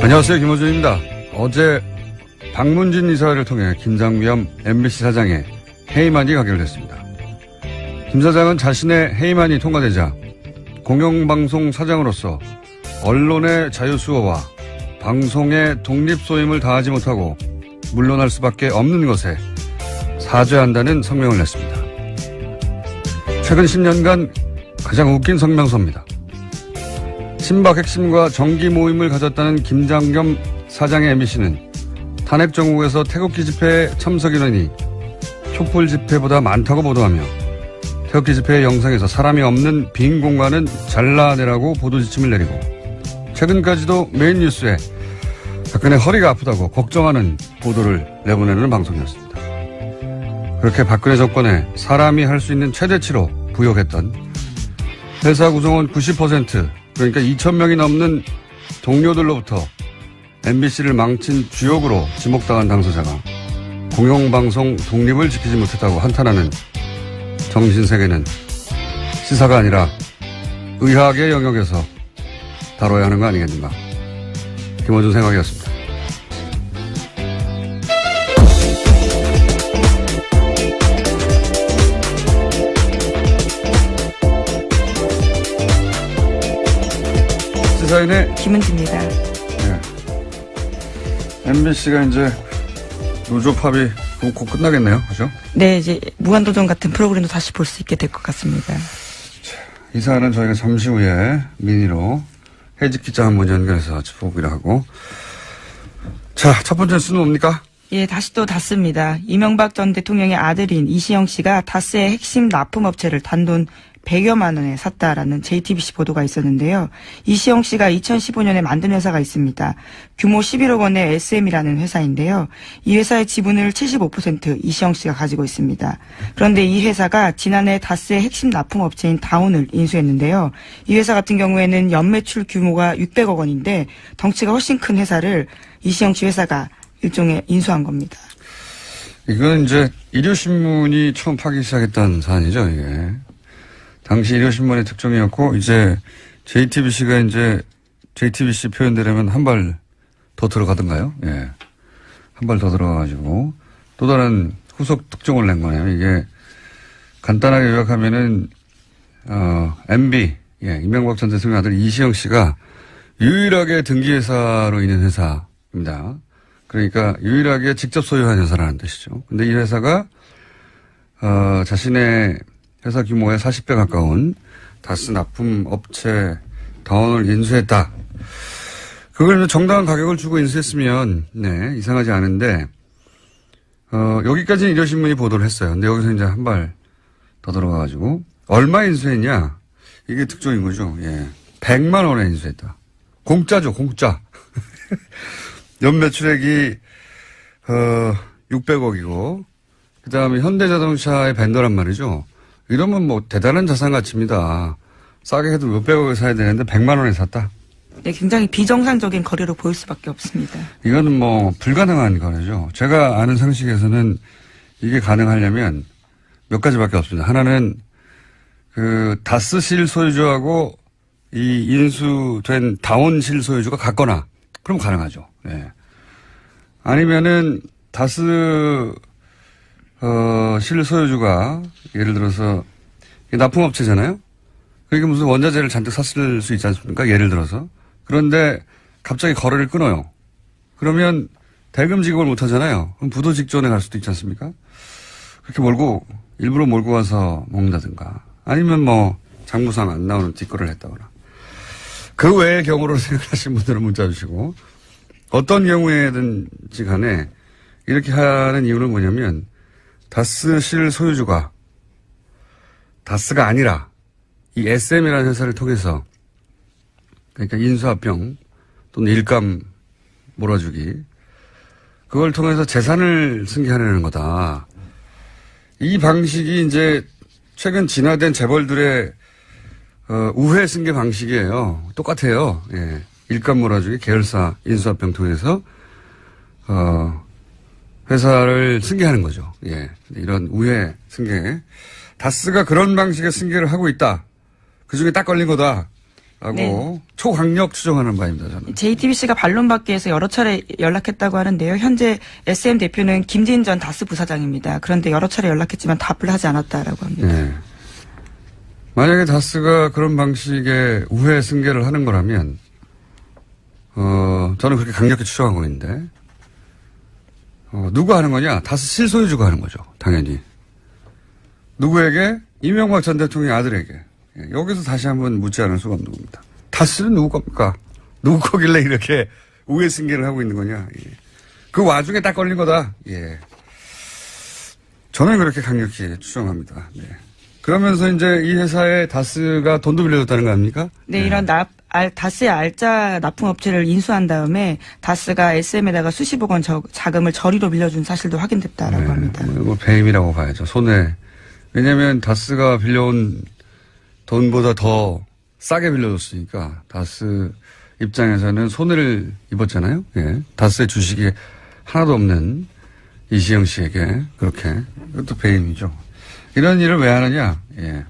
안녕하세요. 김호준입니다. 어제 박문진 이사를 통해 김장겸 MBC 사장의 해임안이 가결됐습니다. 김 사장은 자신의 해임안이 통과되자 공영방송 사장으로서 언론의 자유수호와 방송의 독립소임을 다하지 못하고 물러날 수밖에 없는 것에 사죄한다는 성명을 냈습니다. 최근 10년간 가장 웃긴 성명서입니다. 친박 핵심과 정기 모임을 가졌다는 김장겸 사장의 MBC는 탄핵 정국에서 태극기 집회 참석 인원이 촛불 집회보다 많다고 보도하며 태극기 집회의 영상에서 사람이 없는 빈 공간은 잘라내라고 보도 지침을 내리고 최근까지도 메인 뉴스에 박근혜 허리가 아프다고 걱정하는 보도를 내보내는 방송이었습니다. 그렇게 박근혜 정권에 사람이 할 수 있는 최대치로 부역했던 회사 구성원 90% 그러니까 2,000명이 넘는 동료들로부터 MBC를 망친 주역으로 지목당한 당사자가 공영방송 독립을 지키지 못했다고 한탄하는 정신세계는 시사가 아니라 의학의 영역에서 다뤄야 하는 거 아니겠는가. 김호준 생각이었습니다. 시사인의 김은지입니다. 네. MBC가 이제 노조 파업이 곧 끝나겠네요. 그죠? 네, 이제 무한도전 같은 프로그램도 다시 볼 수 있게 될 것 같습니다. 이 사안은 저희가 잠시 후에 미니로 해직 기자 한 분 연결해서 짚어보기로 하고. 자, 첫 번째 뉴스는 뭡니까? 예, 다시 또 다스입니다. 이명박 전 대통령의 아들인 이시영 씨가 다스의 핵심 납품업체를 단돈 100여만 원에 샀다라는 JTBC 보도가 있었는데요. 이시영 씨가 2015년에 만든 회사가 있습니다. 규모 11억 원의 SM이라는 회사인데요. 이 회사의 지분을 75% 이시영 씨가 가지고 있습니다. 그런데 이 회사가 지난해 다스의 핵심 납품업체인 다운을 인수했는데요. 이 회사 같은 경우에는 연매출 규모가 600억 원인데 덩치가 훨씬 큰 회사를 이시영 씨 회사가 일종의 인수한 겁니다. 이건 이제 일요신문이 처음 파기 시작했던 사안이죠, 이게. 당시 일요신문의 특종이었고, 이제 JTBC가 이제 JTBC 표현대로면 한 발 더 들어가던가요? 예. 한 발 더 들어가가지고 또 다른 후속 특종을 낸 거네요. 이게 간단하게 요약하면은, MB, 예, 이명박 전 대통령 아들 이시영 씨가 유일하게 등기회사로 있는 회사입니다. 그러니까 유일하게 직접 소유한 회사라는 뜻이죠. 근데 이 회사가, 자신의 회사 규모의 40배 가까운 다스 납품 업체 다운을 인수했다. 그걸 정당한 가격을 주고 인수했으면, 네, 이상하지 않은데, 여기까지는 일요신문이 보도를 했어요. 근데 여기서 이제 한 발 더 들어가가지고, 얼마 인수했냐? 이게 특종인 거죠. 예. 100만 원에 인수했다. 공짜죠, 공짜. 연매출액이, 600억이고, 그 다음에 현대자동차의 벤더란 말이죠. 이러면 뭐 대단한 자산 가치입니다. 싸게 해도 몇백억에 사야 되는데 100만 원에 샀다. 네, 굉장히 비정상적인 거래로 보일 수밖에 없습니다. 이거는 뭐 불가능한 거래죠. 제가 아는 상식에서는 이게 가능하려면 몇 가지밖에 없습니다. 하나는 그 다스 실소유주하고 이 인수된 다운 실소유주가 같거나 그럼 가능하죠. 네. 아니면은 다스 실소유주가 예를 들어서 납품업체잖아요. 그러니까 무슨 원자재를 잔뜩 샀을 수 있지 않습니까? 예를 들어서. 그런데 갑자기 거래를 끊어요. 그러면 대금 지급을 못 하잖아요. 그럼 부도 직전에 갈 수도 있지 않습니까? 그렇게 일부러 몰고 와서 먹는다든가. 아니면 뭐 장부상 안 나오는 뒷거래를 했다거나. 그 외의 경우로 생각하시는 분들은 문자 주시고 어떤 경우에든지 간에 이렇게 하는 이유는 뭐냐면 다스 실소유주가 다스가 아니라 이 SM이라는 회사를 통해서 그러니까 인수합병 또는 일감 몰아주기 그걸 통해서 재산을 승계하려는 거다. 이 방식이 이제 최근 진화된 재벌들의 우회 승계 방식이에요. 똑같아요. 예. 일감 몰아주기 계열사 인수합병 통해서 회사를 승계하는 거죠. 예. 이런 우회 승계. 다스가 그런 방식의 승계를 하고 있다. 그 중에 딱 걸린 거다. 네. 초강력 추정하는 바입니다. 저는. JTBC가 반론받기 위해서 여러 차례 연락했다고 하는데요. 현재 SM 대표는 김진 전 다스 부사장입니다. 그런데 여러 차례 연락했지만 답을 하지 않았다라고 합니다. 네. 만약에 다스가 그런 방식의 우회 승계를 하는 거라면 저는 그렇게 강력히 추정하고 있는데 누가 하는 거냐? 다스 실소유주가 하는 거죠. 당연히. 누구에게? 이명박 전 대통령의 아들에게. 여기서 다시 한번 묻지 않을 수가 없는 겁니다. 다스는 누구 겁니까? 누구 거길래 이렇게 우회 승계를 하고 있는 거냐? 예. 그 와중에 딱 걸린 거다. 예. 저는 그렇게 강력히 추정합니다. 네. 그러면서 이제 이 회사에 다스가 돈도 빌려줬다는 거 아닙니까? 네, 이런 다스의 알짜 납품업체를 인수한 다음에 다스가 SM에다가 수십억 원 자금을 저리로 빌려준 사실도 확인됐다라고 네, 합니다. 뭐 배임이라고 봐야죠. 손해. 왜냐하면 다스가 빌려온 돈보다 더 싸게 빌려줬으니까 다스 입장에서는 손해를 입었잖아요. 예. 다스의 주식이 하나도 없는 이시영 씨에게 그렇게. 이것도 배임이죠. 이런 일을 왜 하느냐. 예.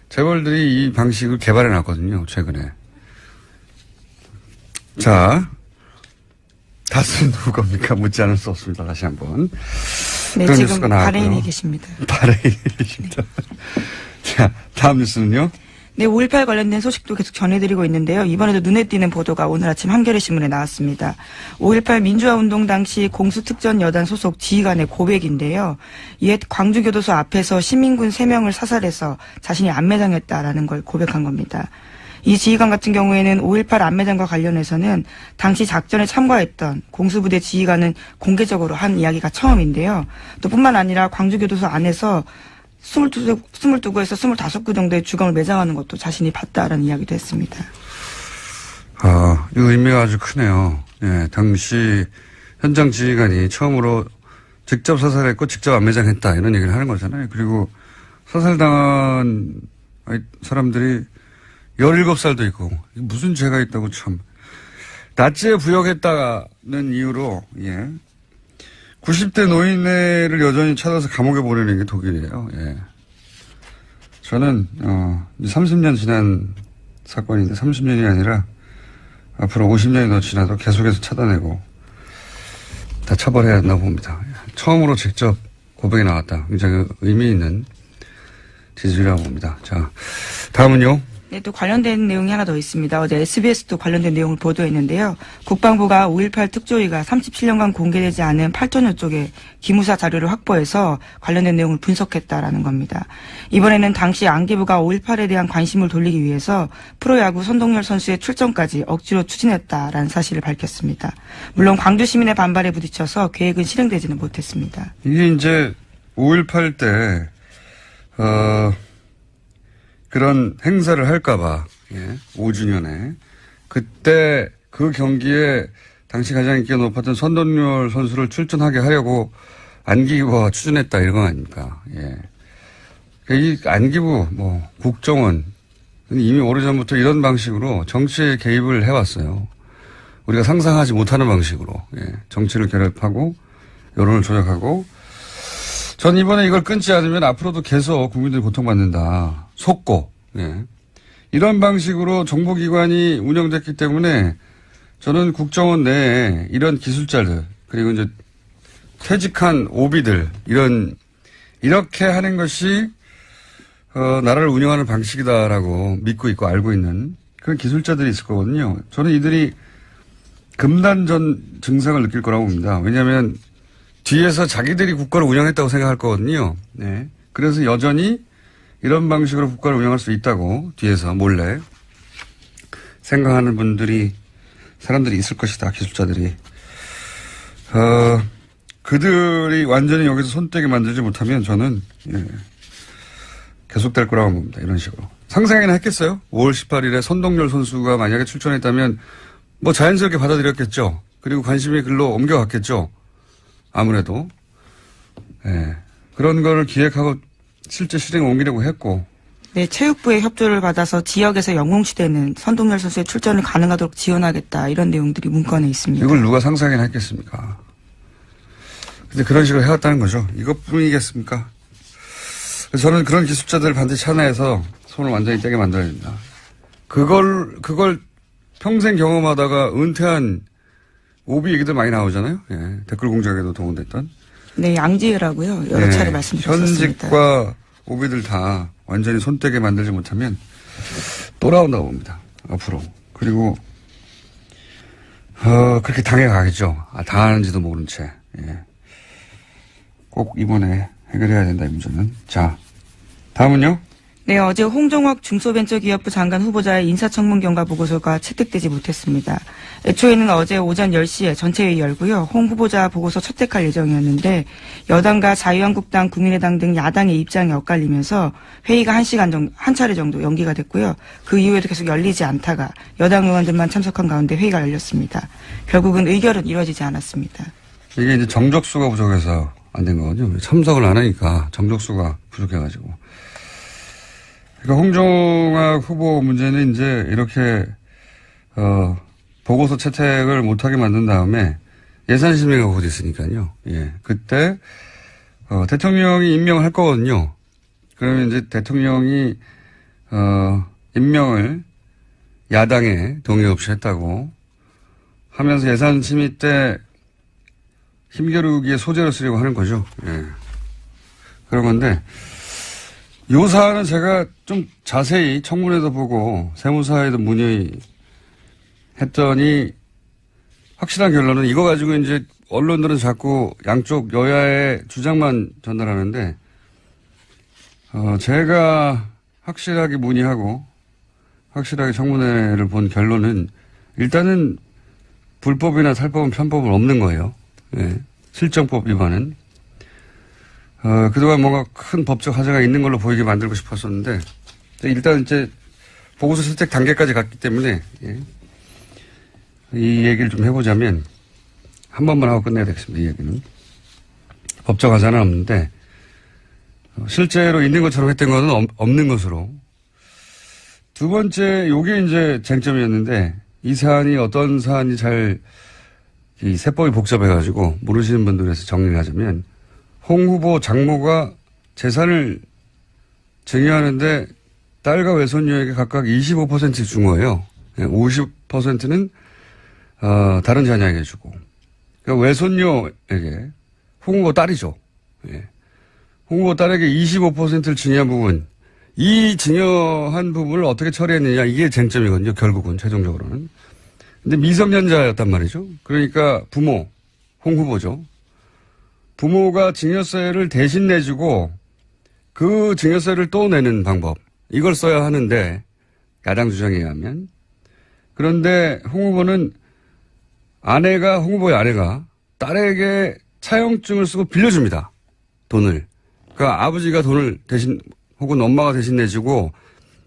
재벌들이 이 방식을 개발해 놨거든요. 최근에. 자, 다스는 누구 겁니까? 묻지 않을 수 없습니다. 다시 한번. 네, 그런 지금 뉴스가 나왔고요. 바레인에 계십니다. 바레인에 계십니다. 자, 다음 뉴스는요. 네, 5.18 관련된 소식도 계속 전해드리고 있는데요. 이번에도 눈에 띄는 보도가 오늘 아침 한겨레신문에 나왔습니다. 5.18 민주화운동 당시 공수특전여단 소속 지휘관의 고백인데요. 이에 광주교도소 앞에서 시민군 3명을 사살해서 자신이 안매장했다라는 걸 고백한 겁니다. 이 지휘관 같은 경우에는 5.18 안매장과 관련해서는 당시 작전에 참가했던 공수부대 지휘관은 공개적으로 한 이야기가 처음인데요. 또 뿐만 아니라 광주교도소 안에서 22구에서 25구 정도의 주검을 매장하는 것도 자신이 봤다라는 이야기도 했습니다. 아, 이 의미가 아주 크네요. 예, 당시 현장 지휘관이 처음으로 직접 사살했고 직접 안매장했다 이런 얘기를 하는 거잖아요. 그리고 사살당한 사람들이 17살도 있고 무슨 죄가 있다고 참. 나치에 부역했다는 이유로 90대 노인네를 여전히 찾아서 감옥에 보내는 게 독일이에요. 예. 저는 30년 지난 사건인데 30년이 아니라 앞으로 50년이 더 지나도 계속해서 찾아내고 다 처벌해야 한다고 봅니다. 처음으로 직접 고백이 나왔다. 굉장히 의미 있는 지지라고 봅니다. 자, 다음은요. 네, 또 관련된 내용이 하나 더 있습니다. 어제 SBS도 관련된 내용을 보도했는데요. 국방부가 5.18 특조위가 37년간 공개되지 않은 8천여 쪽의 기무사 자료를 확보해서 관련된 내용을 분석했다라는 겁니다. 이번에는 당시 안기부가 5.18에 대한 관심을 돌리기 위해서 프로야구 선동열 선수의 출전까지 억지로 추진했다라는 사실을 밝혔습니다. 물론 광주 시민의 반발에 부딪혀서 계획은 실행되지는 못했습니다. 이게 이제 5.18 때 그런 행사를 할까봐, 5주년에. 그때 그 경기에 당시 가장 인기가 높았던 선동열 선수를 출전하게 하려고 안기부가 추진했다 이런 거 아닙니까? 예. 이 안기부, 국정원, 이미 오래전부터 이런 방식으로 정치에 개입을 해왔어요. 우리가 상상하지 못하는 방식으로, 정치를 결합하고, 여론을 조작하고, 전 이번에 이걸 끊지 않으면 앞으로도 계속 국민들이 고통받는다. 속고, 이런 방식으로 정보기관이 운영됐기 때문에 저는 국정원 내에 이런 기술자들, 그리고 이제 퇴직한 오비들, 이렇게 하는 것이, 나라를 운영하는 방식이다라고 믿고 있고 알고 있는 그런 기술자들이 있을 거거든요. 저는 이들이 금단전 증상을 느낄 거라고 봅니다. 왜냐하면 뒤에서 자기들이 국가를 운영했다고 생각할 거거든요. 네. 그래서 여전히 이런 방식으로 국가를 운영할 수 있다고 뒤에서 몰래 생각하는 사람들이 있을 것이다. 기술자들이. 그들이 완전히 여기서 손떼게 만들지 못하면 저는 계속될 거라고 봅니다. 이런 식으로. 상상이나 했겠어요? 5월 18일에 선동열 선수가 만약에 출전했다면 자연스럽게 받아들였겠죠. 그리고 관심이 글로 옮겨갔겠죠. 아무래도. 그런 거를 기획하고 실제 실행에 옮기려고 했고. 네, 체육부의 협조를 받아서 지역에서 영웅시대는 선동열 선수의 출전을 가능하도록 지원하겠다. 이런 내용들이 문건에 있습니다. 이걸 누가 상상이나 했겠습니까? 근데 그런 식으로 해왔다는 거죠. 이것뿐이겠습니까? 그래서 저는 그런 기술자들을 반드시 하나에서 손을 완전히 떼게 만들어야 됩니다. 그걸 평생 경험하다가 은퇴한 오비 얘기도 많이 나오잖아요. 예. 댓글 공작에도 동원됐던. 네, 양지혜라고요. 여러 예. 차례 말씀드렸습니다. 현직과 오비들 다 완전히 손떼게 만들지 못하면 또 나온다고 봅니다. 앞으로. 그리고 그렇게 당해가겠죠. 당하는지도 모른 채. 예. 꼭 이번에 해결해야 된다, 이 문제는. 자, 다음은요? 네, 어제 홍종학 중소벤처기업부 장관 후보자의 인사청문 경과 보고서가 채택되지 못했습니다. 애초에는 어제 오전 10시에 전체회의 열고요. 홍 후보자 보고서 채택할 예정이었는데 여당과 자유한국당, 국민의당 등 야당의 입장이 엇갈리면서 회의가 한 차례 정도 연기가 됐고요. 그 이후에도 계속 열리지 않다가 여당 의원들만 참석한 가운데 회의가 열렸습니다. 결국은 의결은 이루어지지 않았습니다. 이게 이제 정적수가 부족해서 안 된 거거든요. 참석을 안 하니까 정적수가 부족해가지고. 그러니까 홍종학 후보 문제는 이제 이렇게 보고서 채택을 못하게 만든 다음에 예산심의가 곧 있으니까요. 예, 그때 대통령이 임명을 할 거거든요. 그러면 이제 대통령이 임명을 야당에 동의 없이 했다고 하면서 예산심의 때 힘겨루기의 소재로 쓰려고 하는 거죠. 예, 그런 건데. 요 사안은 제가 좀 자세히 청문회도 보고 세무사에도 문의했더니 확실한 결론은 이거 가지고 이제 언론들은 자꾸 양쪽 여야의 주장만 전달하는데 제가 확실하게 문의하고 확실하게 청문회를 본 결론은 일단은 불법이나 탈법은 편법은 없는 거예요. 예. 실정법 위반은. 그동안 뭔가 큰 법적 하자가 있는 걸로 보이게 만들고 싶었었는데, 일단 이제 보고서 채택 단계까지 갔기 때문에, 예. 이 얘기를 좀 해보자면, 한 번만 하고 끝내야 되겠습니다, 이 얘기는. 법적 하자는 없는데, 실제로 있는 것처럼 했던 것은 없는 것으로. 두 번째, 요게 이제 쟁점이었는데, 이 사안이 어떤 사안이 이 세법이 복잡해가지고, 모르시는 분들 위해서 정리를 하자면, 홍 후보 장모가 재산을 증여하는데 딸과 외손녀에게 각각 25%씩 준 거예요. 50%는 다른 자녀에게 주고. 그러니까 외손녀에게 홍 후보 딸이죠. 예. 홍 후보 딸에게 25%를 증여한 부분, 이 증여한 부분을 어떻게 처리했느냐 이게 쟁점이거든요. 결국은 최종적으로는. 근데 미성년자였단 말이죠. 그러니까 부모, 홍 후보죠. 부모가 증여세를 대신 내주고 그 증여세를 또 내는 방법. 이걸 써야 하는데 야당 주장에 의하면. 그런데 홍 후보는 홍 후보의 아내가 딸에게 차용증을 쓰고 빌려줍니다. 돈을. 그러니까 아버지가 돈을 대신 혹은 엄마가 대신 내주고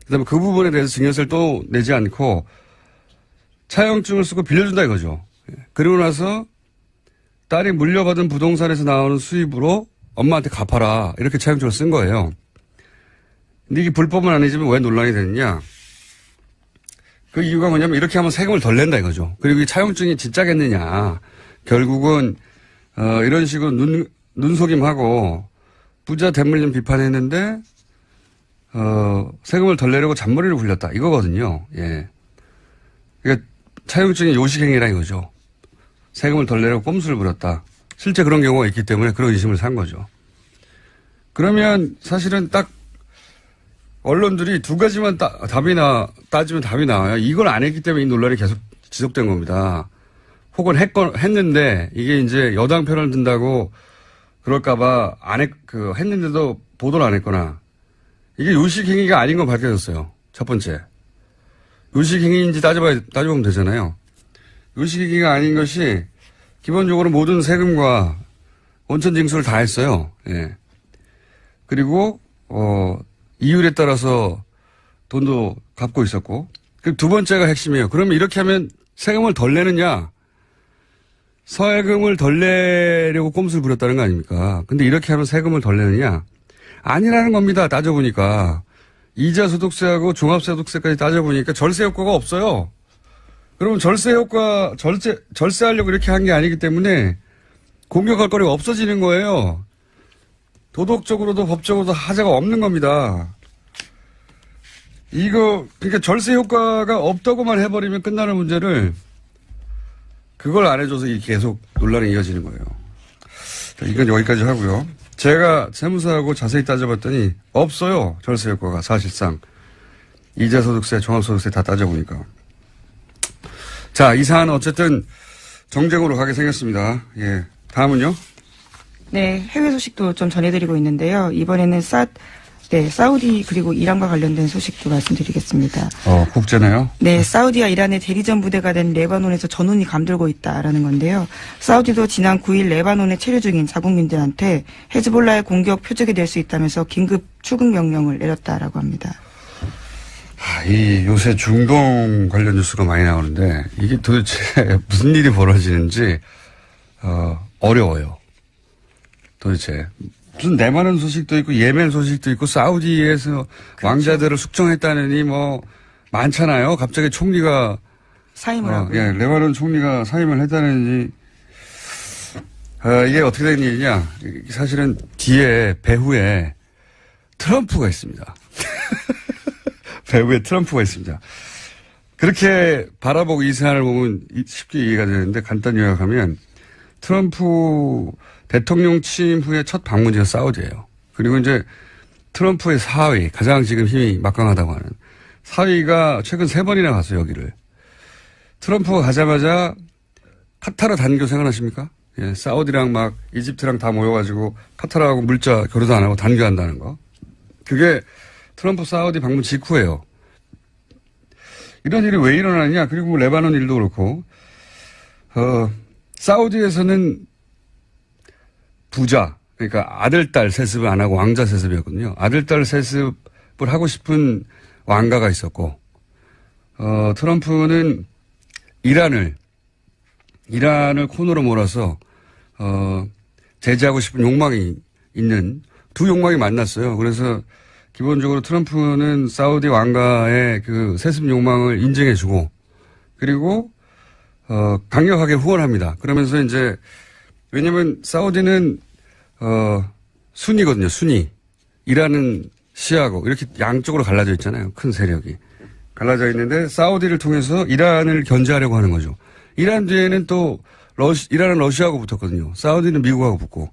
그다음에 그 부분에 대해서 증여세를 또 내지 않고 차용증을 쓰고 빌려준다 이거죠. 그리고 나서 딸이 물려받은 부동산에서 나오는 수입으로 엄마한테 갚아라. 이렇게 차용증을 쓴 거예요. 근데 이게 불법은 아니지만 왜 논란이 되느냐. 그 이유가 뭐냐면 이렇게 하면 세금을 덜 낸다 이거죠. 그리고 이 차용증이 진짜겠느냐. 결국은 이런 식으로 눈속임하고 부자 대물림 비판했는데 세금을 덜 내려고 잔머리를 굴렸다. 이거거든요. 예. 그러니까 차용증이 요식행위라 이거죠. 세금을 덜 내려고 꼼수를 부렸다. 실제 그런 경우가 있기 때문에 그런 의심을 산 거죠. 그러면 사실은 딱 언론들이 두 가지만 따지면 답이 나와요. 이걸 안 했기 때문에 이 논란이 계속 지속된 겁니다. 혹은 했는데 이게 이제 여당 편을 든다고 그럴까봐 했는데도 보도를 안 했거나 이게 요식행위가 아닌 건 밝혀졌어요. 첫 번째. 요식행위인지 따져보면 되잖아요. 요식행위가 아닌 것이 기본적으로 모든 세금과 원천징수를 다 했어요. 예. 그리고 이율에 따라서 돈도 갚고 있었고. 그리고 두 번째가 핵심이에요. 그러면 이렇게 하면 세금을 덜 내느냐? 세금을 덜 내려고 꼼수를 부렸다는 거 아닙니까? 근데 이렇게 하면 세금을 덜 내느냐? 아니라는 겁니다. 따져보니까. 이자 소득세하고 종합소득세까지 따져보니까 절세 효과가 없어요. 그러면 절세하려고 이렇게 한 게 아니기 때문에 공격할 거리가 없어지는 거예요. 도덕적으로도 법적으로도 하자가 없는 겁니다. 그러니까 절세 효과가 없다고만 해버리면 끝나는 문제를 그걸 안 해줘서 계속 논란이 이어지는 거예요. 자, 이건 여기까지 하고요. 제가 세무사하고 자세히 따져봤더니 없어요. 절세 효과가 사실상. 이자소득세, 종합소득세 다 따져보니까. 자, 이 사안은 어쨌든 정쟁으로 가게 생겼습니다. 예. 다음은요? 네, 해외 소식도 좀 전해드리고 있는데요. 이번에는 사우디 그리고 이란과 관련된 소식도 말씀드리겠습니다. 국제네요. 네, 사우디와 이란의 대리전 부대가 된 레바논에서 전운이 감돌고 있다라는 건데요. 사우디도 지난 9일 레바논에 체류 중인 자국민들한테 헤즈볼라의 공격 표적이 될 수 있다면서 긴급 출국 명령을 내렸다라고 합니다. 요새 중동 관련 뉴스가 많이 나오는데 이게 도대체 무슨 일이 벌어지는지 어려워요. 도대체 무슨 대만은 소식도 있고 예멘 소식도 있고 사우디에서 그렇죠. 왕자들을 숙청했다느니 뭐 많잖아요. 갑자기 총리가 사임을 하고. 예, 레바논 총리가 사임을 했다느니 이게 어떻게 된 일이냐? 사실은 뒤에 배후에 트럼프가 있습니다. 배후에 트럼프가 있습니다. 그렇게 바라보고 이 사안을 보면 쉽게 이해가 되는데 간단히 요약하면 트럼프 대통령 취임 후에 첫 방문지가 사우디예요. 그리고 이제 트럼프의 사위, 가장 지금 힘이 막강하다고 하는 사위가 최근 3번이나 갔어요, 여기를. 트럼프가 가자마자 카타르 단교 생각나십니까? 예, 사우디랑 막 이집트랑 다 모여가지고 카타르하고 물자 교류도 안 하고 단교한다는 거. 그게 트럼프 사우디 방문 직후예요. 이런 일이 왜 일어나냐? 그리고 뭐 레바논 일도 그렇고, 사우디에서는 부자, 그러니까 아들, 딸 세습을 안 하고 왕자 세습이었거든요. 아들, 딸 세습을 하고 싶은 왕가가 있었고, 트럼프는 이란을 코너로 몰아서, 제재하고 싶은 욕망이 있는 두 욕망이 만났어요. 그래서 기본적으로 트럼프는 사우디 왕가의 그 세습 욕망을 인정해주고, 그리고, 강력하게 후원합니다. 그러면서 이제, 왜냐면 사우디는 순이거든요. 순이. 이란은 시아고 이렇게 양쪽으로 갈라져 있잖아요. 큰 세력이. 갈라져 있는데 사우디를 통해서 이란을 견제하려고 하는 거죠. 이란 뒤에는 또 이란은 러시아하고 붙었거든요. 사우디는 미국하고 붙고.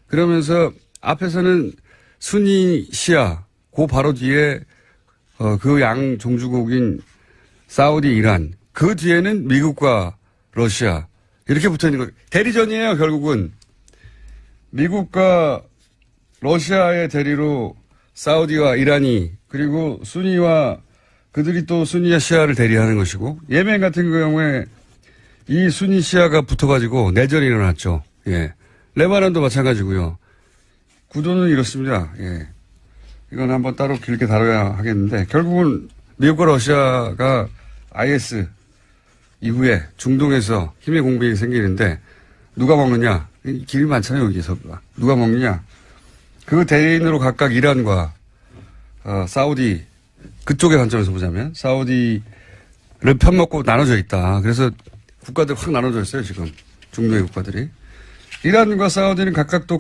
그러면서 앞에서는 순이 시아 그 바로 뒤에 그 양 종주국인 사우디 이란 그 뒤에는 미국과 러시아 이렇게 붙어 있는 거예요. 대리전이에요, 결국은. 미국과 러시아의 대리로 사우디와 이란이 그리고 순위와 그들이 또 순위와 시아를 대리하는 것이고 예멘 같은 경우에 이 순위 시아가 붙어가지고 내전이 일어났죠. 예. 레바논도 마찬가지고요. 구도는 이렇습니다. 예. 이건 한번 따로 길게 다뤄야 하겠는데 결국은 미국과 러시아가 IS 이후에 중동에서 힘의 공백이 생기는데 누가 먹느냐? 길이 많잖아요, 여기서. 누가 먹느냐? 그 대인으로 각각 이란과 사우디 그쪽의 관점에서 보자면 사우디를 편먹고 나눠져 있다. 그래서 국가들 확 나눠져 있어요, 지금. 중동의 국가들이. 이란과 사우디는 각각 또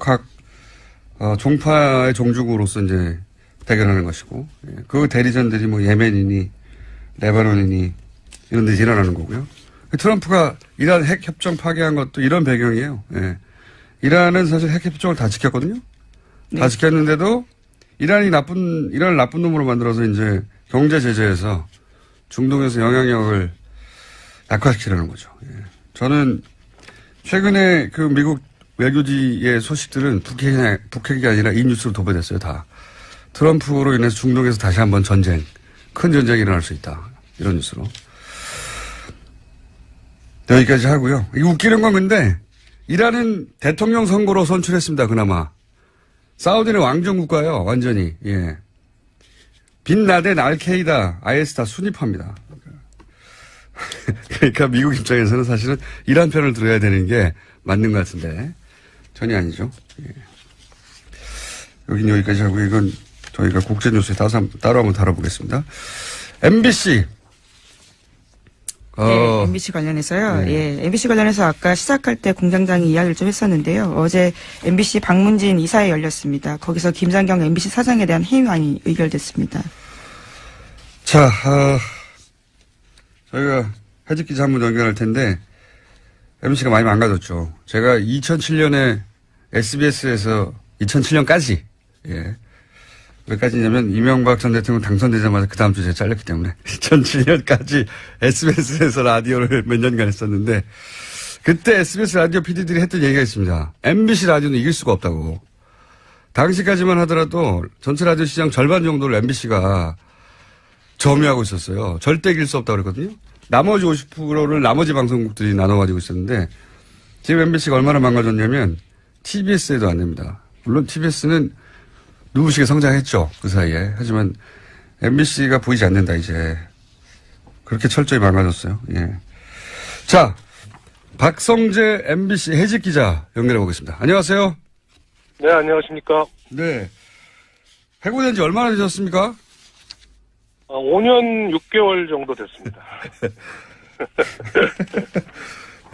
종파의 종주국으로서 이제 대결하는 것이고 그 대리전들이 뭐 예멘이니 레바논이니 이런 데서 일어나는 거고요. 트럼프가 이란 핵협정 파기한 것도 이런 배경이에요. 예. 이란은 사실 핵협정을 다 지켰거든요. 네. 다 지켰는데도 이란을 나쁜 놈으로 만들어서 이제 경제 제재에서 중동에서 영향력을 약화시키려는 거죠. 예. 저는 최근에 그 미국 외교지의 소식들은 북핵이 아니라 이 뉴스로 도배됐어요, 다. 트럼프로 인해서 중동에서 다시 한번 큰 전쟁이 일어날 수 있다. 이런 뉴스로. 여기까지 하고요. 이거 웃기는 건 근데 이란은 대통령 선거로 선출했습니다. 그나마. 사우디는 왕정국가예요. 완전히. 예. 빈라덴, 알케이다, IS 다 순위파입니다. 그러니까 미국 입장에서는 사실은 이란 편을 들어야 되는 게 맞는 것 같은데 전혀 아니죠. 예. 여긴 여기까지 하고 이건 저희가 국제뉴스에 따로 한번 다뤄보겠습니다. MBC. 네, MBC 관련해서요. 네. 예, MBC 관련해서 아까 시작할 때 공장장이 이야기를 좀 했었는데요. 어제 MBC 박문진 이사회 열렸습니다. 거기서 김상경 MBC 사장에 대한 해임안이 의결됐습니다. 자, 저희가 해직 기자 한 분 연결할 텐데, MBC가 많이 망가졌죠. 제가 2007년에 SBS에서 2007년까지, 예. 왜까지냐면, 이명박 전 대통령 당선되자마자 그 다음 주 제가 잘렸기 때문에, 2007년까지 SBS에서 라디오를 몇 년간 했었는데, 그때 SBS 라디오 PD들이 했던 얘기가 있습니다. MBC 라디오는 이길 수가 없다고. 당시까지만 하더라도 전체 라디오 시장 절반 정도를 MBC가 점유하고 있었어요. 절대 이길 수 없다고 그랬거든요. 나머지 50%를 나머지 방송국들이 나눠가지고 있었는데 지금 MBC가 얼마나 망가졌냐면 TBS에도 안 됩니다. 물론 TBS는 누구시게 성장했죠. 그 사이에. 하지만 MBC가 보이지 않는다 이제. 그렇게 철저히 망가졌어요. 예. 자, 박성재 MBC 해직 기자 연결해 보겠습니다. 안녕하세요. 네, 안녕하십니까. 네. 해고된 지 얼마나 되셨습니까? 5년 6개월 정도 됐습니다.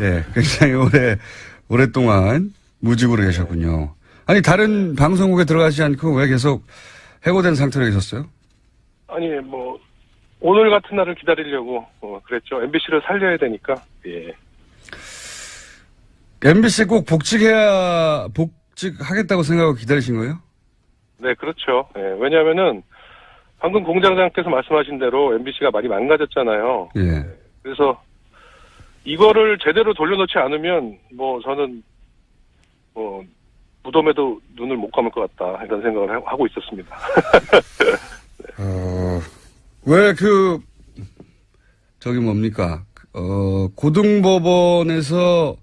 예, 굉장히 오랫동안 무직으로 계셨군요. 아니, 다른 방송국에 들어가지 않고 왜 계속 해고된 상태로 계셨어요? 아니, 오늘 같은 날을 기다리려고, 그랬죠. MBC를 살려야 되니까, 예. MBC 꼭 복직하겠다고 생각하고 기다리신 거예요? 네, 그렇죠. 예, 왜냐면은, 방금 공장장께서 말씀하신 대로 MBC가 많이 망가졌잖아요. 예. 그래서, 이거를 제대로 돌려놓지 않으면, 저는, 무덤에도 눈을 못 감을 것 같다, 이런 생각을 하고 있었습니다. 왜 뭡니까? 고등법원에서,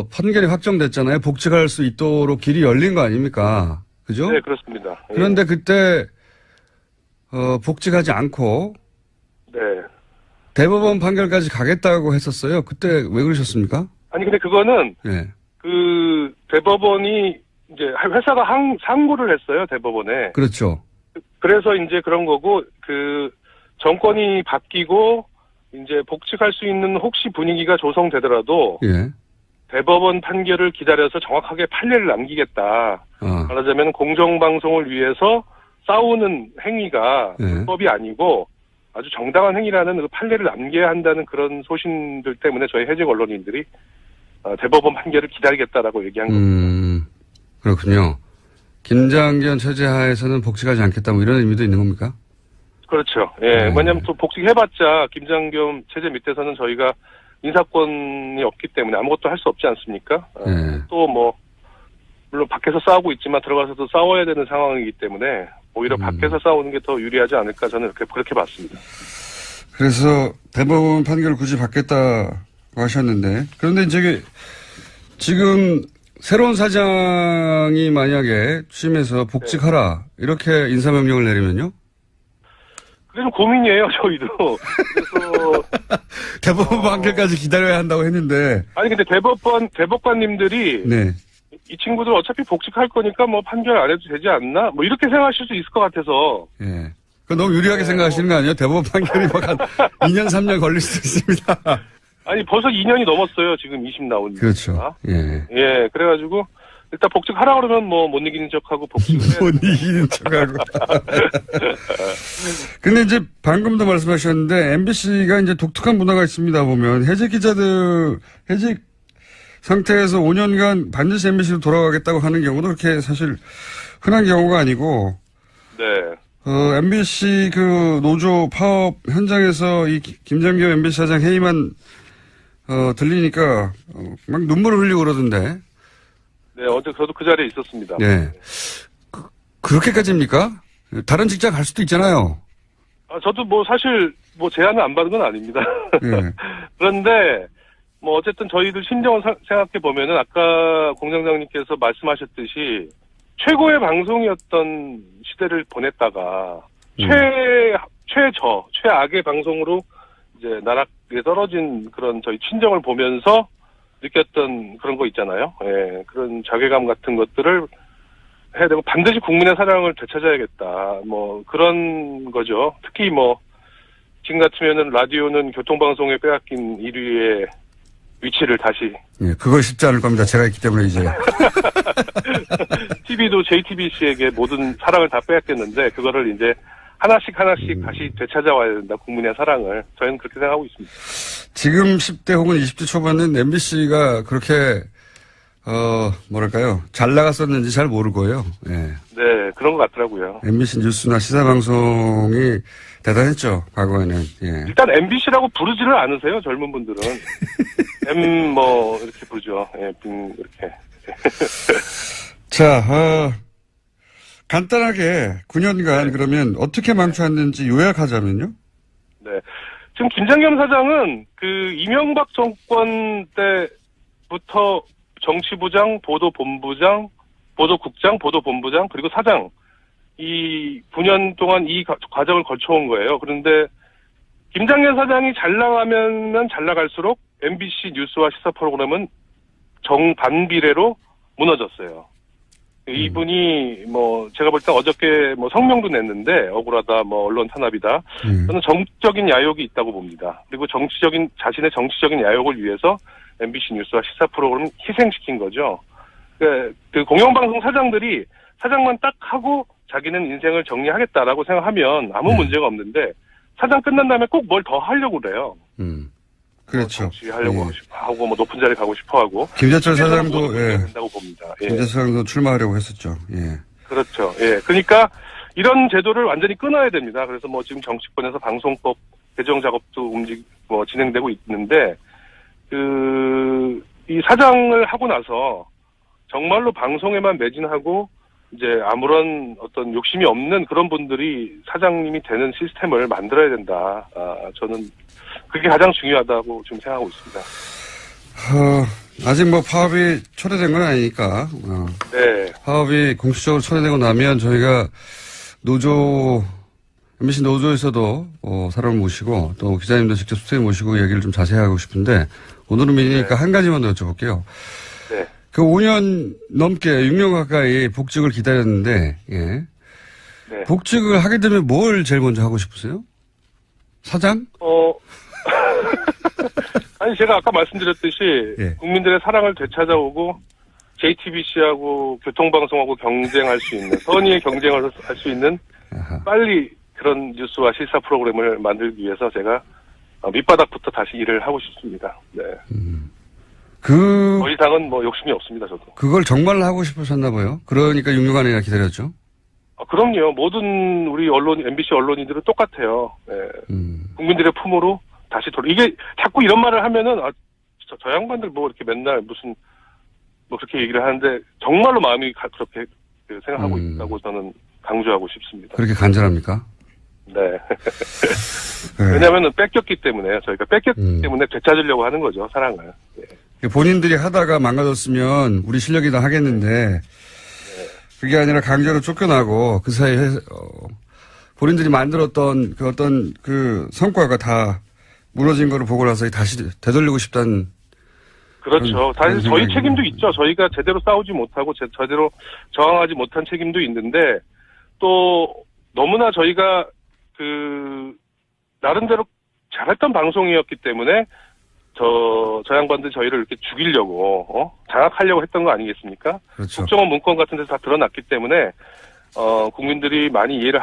판결이 확정됐잖아요. 복직할 수 있도록 길이 열린 거 아닙니까? 그죠? 네, 그렇습니다. 그런데 그때, 복직하지 않고, 네. 대법원 판결까지 가겠다고 했었어요. 그때 왜 그러셨습니까? 아니, 근데 그거는, 네. 대법원이, 이제, 회사가 상고를 했어요, 대법원에. 그렇죠. 그래서 이제 그런 거고, 정권이 바뀌고, 이제 복직할 수 있는 혹시 분위기가 조성되더라도, 예. 대법원 판결을 기다려서 정확하게 판례를 남기겠다. 말하자면 공정방송을 위해서 싸우는 행위가 예. 불법이 아니고, 아주 정당한 행위라는 그 판례를 남겨야 한다는 그런 소신들 때문에 저희 해직 언론인들이 대법원 판결을 기다리겠다라고 얘기한 겁니다. 그렇군요. 김장겸 체제 하에서는 복직하지 않겠다 뭐 이런 의미도 있는 겁니까? 그렇죠. 예. 왜냐하면 또 복직해봤자 김장겸 체제 밑에서는 저희가 인사권이 없기 때문에 아무것도 할 수 없지 않습니까? 네. 또 물론 밖에서 싸우고 있지만 들어가서도 싸워야 되는 상황이기 때문에 오히려 밖에서 싸우는 게 더 유리하지 않을까 저는 그렇게 봤습니다. 그래서 대법원 판결을 굳이 받겠다고 하셨는데 그런데 이제 지금 새로운 사장이 만약에 취임해서 복직하라 이렇게 인사명령을 내리면요? 그게 좀 고민이에요, 저희도. 그래서 대법원 판결까지 기다려야 한다고 했는데 아니 근데 대법관님들이 네. 이 친구들 어차피 복직할 거니까 판결 안 해도 되지 않나? 이렇게 생각하실 수 있을 것 같아서. 예. 그 너무 유리하게 생각하시는 거 아니에요? 대법원 판결이 한 2년 3년 걸릴 수도 있습니다. 아니 벌써 2년이 넘었어요. 지금 20 나온. 그렇죠. 예. 예, 그래가지고 일단 복직하라 그러면 못 이기는 척하고 복직을 해야 못 이기는 척하고. 근데 이제 방금도 말씀하셨는데 MBC가 이제 독특한 문화가 있습니다. 보면 해직 상태에서 5년간 반드시 MBC로 돌아가겠다고 하는 경우도 그렇게 사실 흔한 경우가 아니고. 네. MBC 노조 파업 현장에서 이 김장겸 MBC 사장 회의만 들리니까 막 눈물을 흘리고 그러던데. 네, 어제 저도 그 자리에 있었습니다. 네. 그렇게까지입니까? 다른 직장 갈 수도 있잖아요. 저도 사실 제안을 안 받은 건 아닙니다. 네. 그런데 어쨌든 저희들 심정을 생각해 보면은 아까 공장장님께서 말씀하셨듯이 최고의 방송이었던 시대를 보냈다가 최악의 방송으로 이제 나락에 떨어진 그런 저희 친정을 보면서 느꼈던 그런 거 있잖아요. 예, 그런 자괴감 같은 것들을 해야 되고 반드시 국민의 사랑을 되찾아야겠다. 그런 거죠. 특히 지금 같으면은 라디오는 교통방송에 빼앗긴 1위의 위치를 다시. 예, 그거 쉽지 않을 겁니다. 제가 있기 때문에 이제. TV도 JTBC에게 모든 사랑을 다 빼앗겼는데 그거를 이제 하나씩 다시 되찾아와야 된다. 국민의 사랑을. 저희는 그렇게 생각하고 있습니다. 지금 10대 혹은 20대 초반은 MBC가 그렇게 뭐랄까요. 잘 나갔었는지 잘 모를 거예요. 예. 네, 그런 것 같더라고요. MBC 뉴스나 시사방송이 대단했죠. 과거에는. 예. 일단 MBC라고 부르지를 않으세요. 젊은 분들은. 이렇게 부르죠. 예, 이렇게. 자, 간단하게 9년간 그러면 어떻게 망쳐왔는지 요약하자면요. 네. 지금 김장겸 사장은 이명박 정권 때부터 정치부장, 보도본부장, 보도국장, 보도본부장, 그리고 사장, 이 9년 동안 이 과정을 거쳐온 거예요. 그런데 김장겸 사장이 잘 나가면 잘 나갈수록 MBC 뉴스와 시사 프로그램은 정반비례로 무너졌어요. 이분이 제가 볼 때 어저께 성명도 냈는데 억울하다, 언론 탄압이다. 저는 정치적인 야욕이 있다고 봅니다. 그리고 자신의 정치적인 야욕을 위해서 MBC 뉴스와 시사 프로그램을 희생시킨 거죠. 그 공영방송 사장들이 사장만 딱 하고 자기는 인생을 정리하겠다라고 생각하면 아무 문제가 없는데 사장 끝난 다음에 꼭 뭘 더 하려고 그래요. 그렇죠. 정치하려고 하고 높은 자리 가고 싶어하고. 김재철 사장도 된다고 봅니다. 예. 김재철 사장도 출마하려고 했었죠. 예. 그렇죠. 예. 그러니까 이런 제도를 완전히 끊어야 됩니다. 그래서 지금 정치권에서 방송법 개정 작업도 진행되고 있는데 이 사장을 하고 나서 정말로 방송에만 매진하고 이제 아무런 어떤 욕심이 없는 그런 분들이 사장님이 되는 시스템을 만들어야 된다. 저는 그게 가장 중요하다고 지금 생각하고 있습니다. 아직 파업이 초래된 건 아니니까. 네. 파업이 공식적으로 초래되고 나면 저희가 MBC 노조에서도 사람을 모시고 또 기자님도 직접 수사에 모시고 얘기를 좀 자세히 하고 싶은데 오늘은 미니니까 한 가지만 더 여쭤볼게요. 네. 5년 넘게 6년 가까이 복직을 기다렸는데, 예. 네. 복직을 하게 되면 뭘 제일 먼저 하고 싶으세요? 사장? 아니, 제가 아까 말씀드렸듯이, 예. 국민들의 사랑을 되찾아오고, JTBC하고 교통방송하고 경쟁할 수 있는, 선의의 경쟁을 할 수 있는, 빨리 그런 뉴스와 시사 프로그램을 만들기 위해서 제가 밑바닥부터 다시 일을 하고 싶습니다. 네. 더 이상은 욕심이 없습니다, 저도. 그걸 정말로 하고 싶으셨나 봐요. 그러니까 6년간이나 기다렸죠. 그럼요. 모든 우리 MBC 언론인들은 똑같아요. 네. 국민들의 품으로 다시 이게 자꾸 이런 말을 하면은, 저 양반들 이렇게 맨날 무슨, 그렇게 얘기를 하는데, 정말로 마음이 그렇게 생각하고 있다고 저는 강조하고 싶습니다. 그렇게 간절합니까? 네. 왜냐면은 뺏겼기 때문에요. 저희가 뺏겼기 때문에 되찾으려고 하는 거죠, 사랑을. 네. 본인들이 하다가 망가졌으면 우리 실력이 다 하겠는데, 그게 아니라 강제로 쫓겨나고 그 사이에, 본인들이 만들었던 어떤 성과가 다 무너진 거를 보고 나서 다시 되돌리고 싶다는. 그렇죠. 사실 저희 책임도 있죠. 저희가 제대로 싸우지 못하고 제대로 저항하지 못한 책임도 있는데, 또 너무나 저희가 나름대로 잘했던 방송이었기 때문에 저 양반들 저희를 이렇게 죽이려고 장악하려고 했던 거 아니겠습니까? 그렇죠. 국정원 문건 같은 데서 다 드러났기 때문에 국민들이 많이 이해를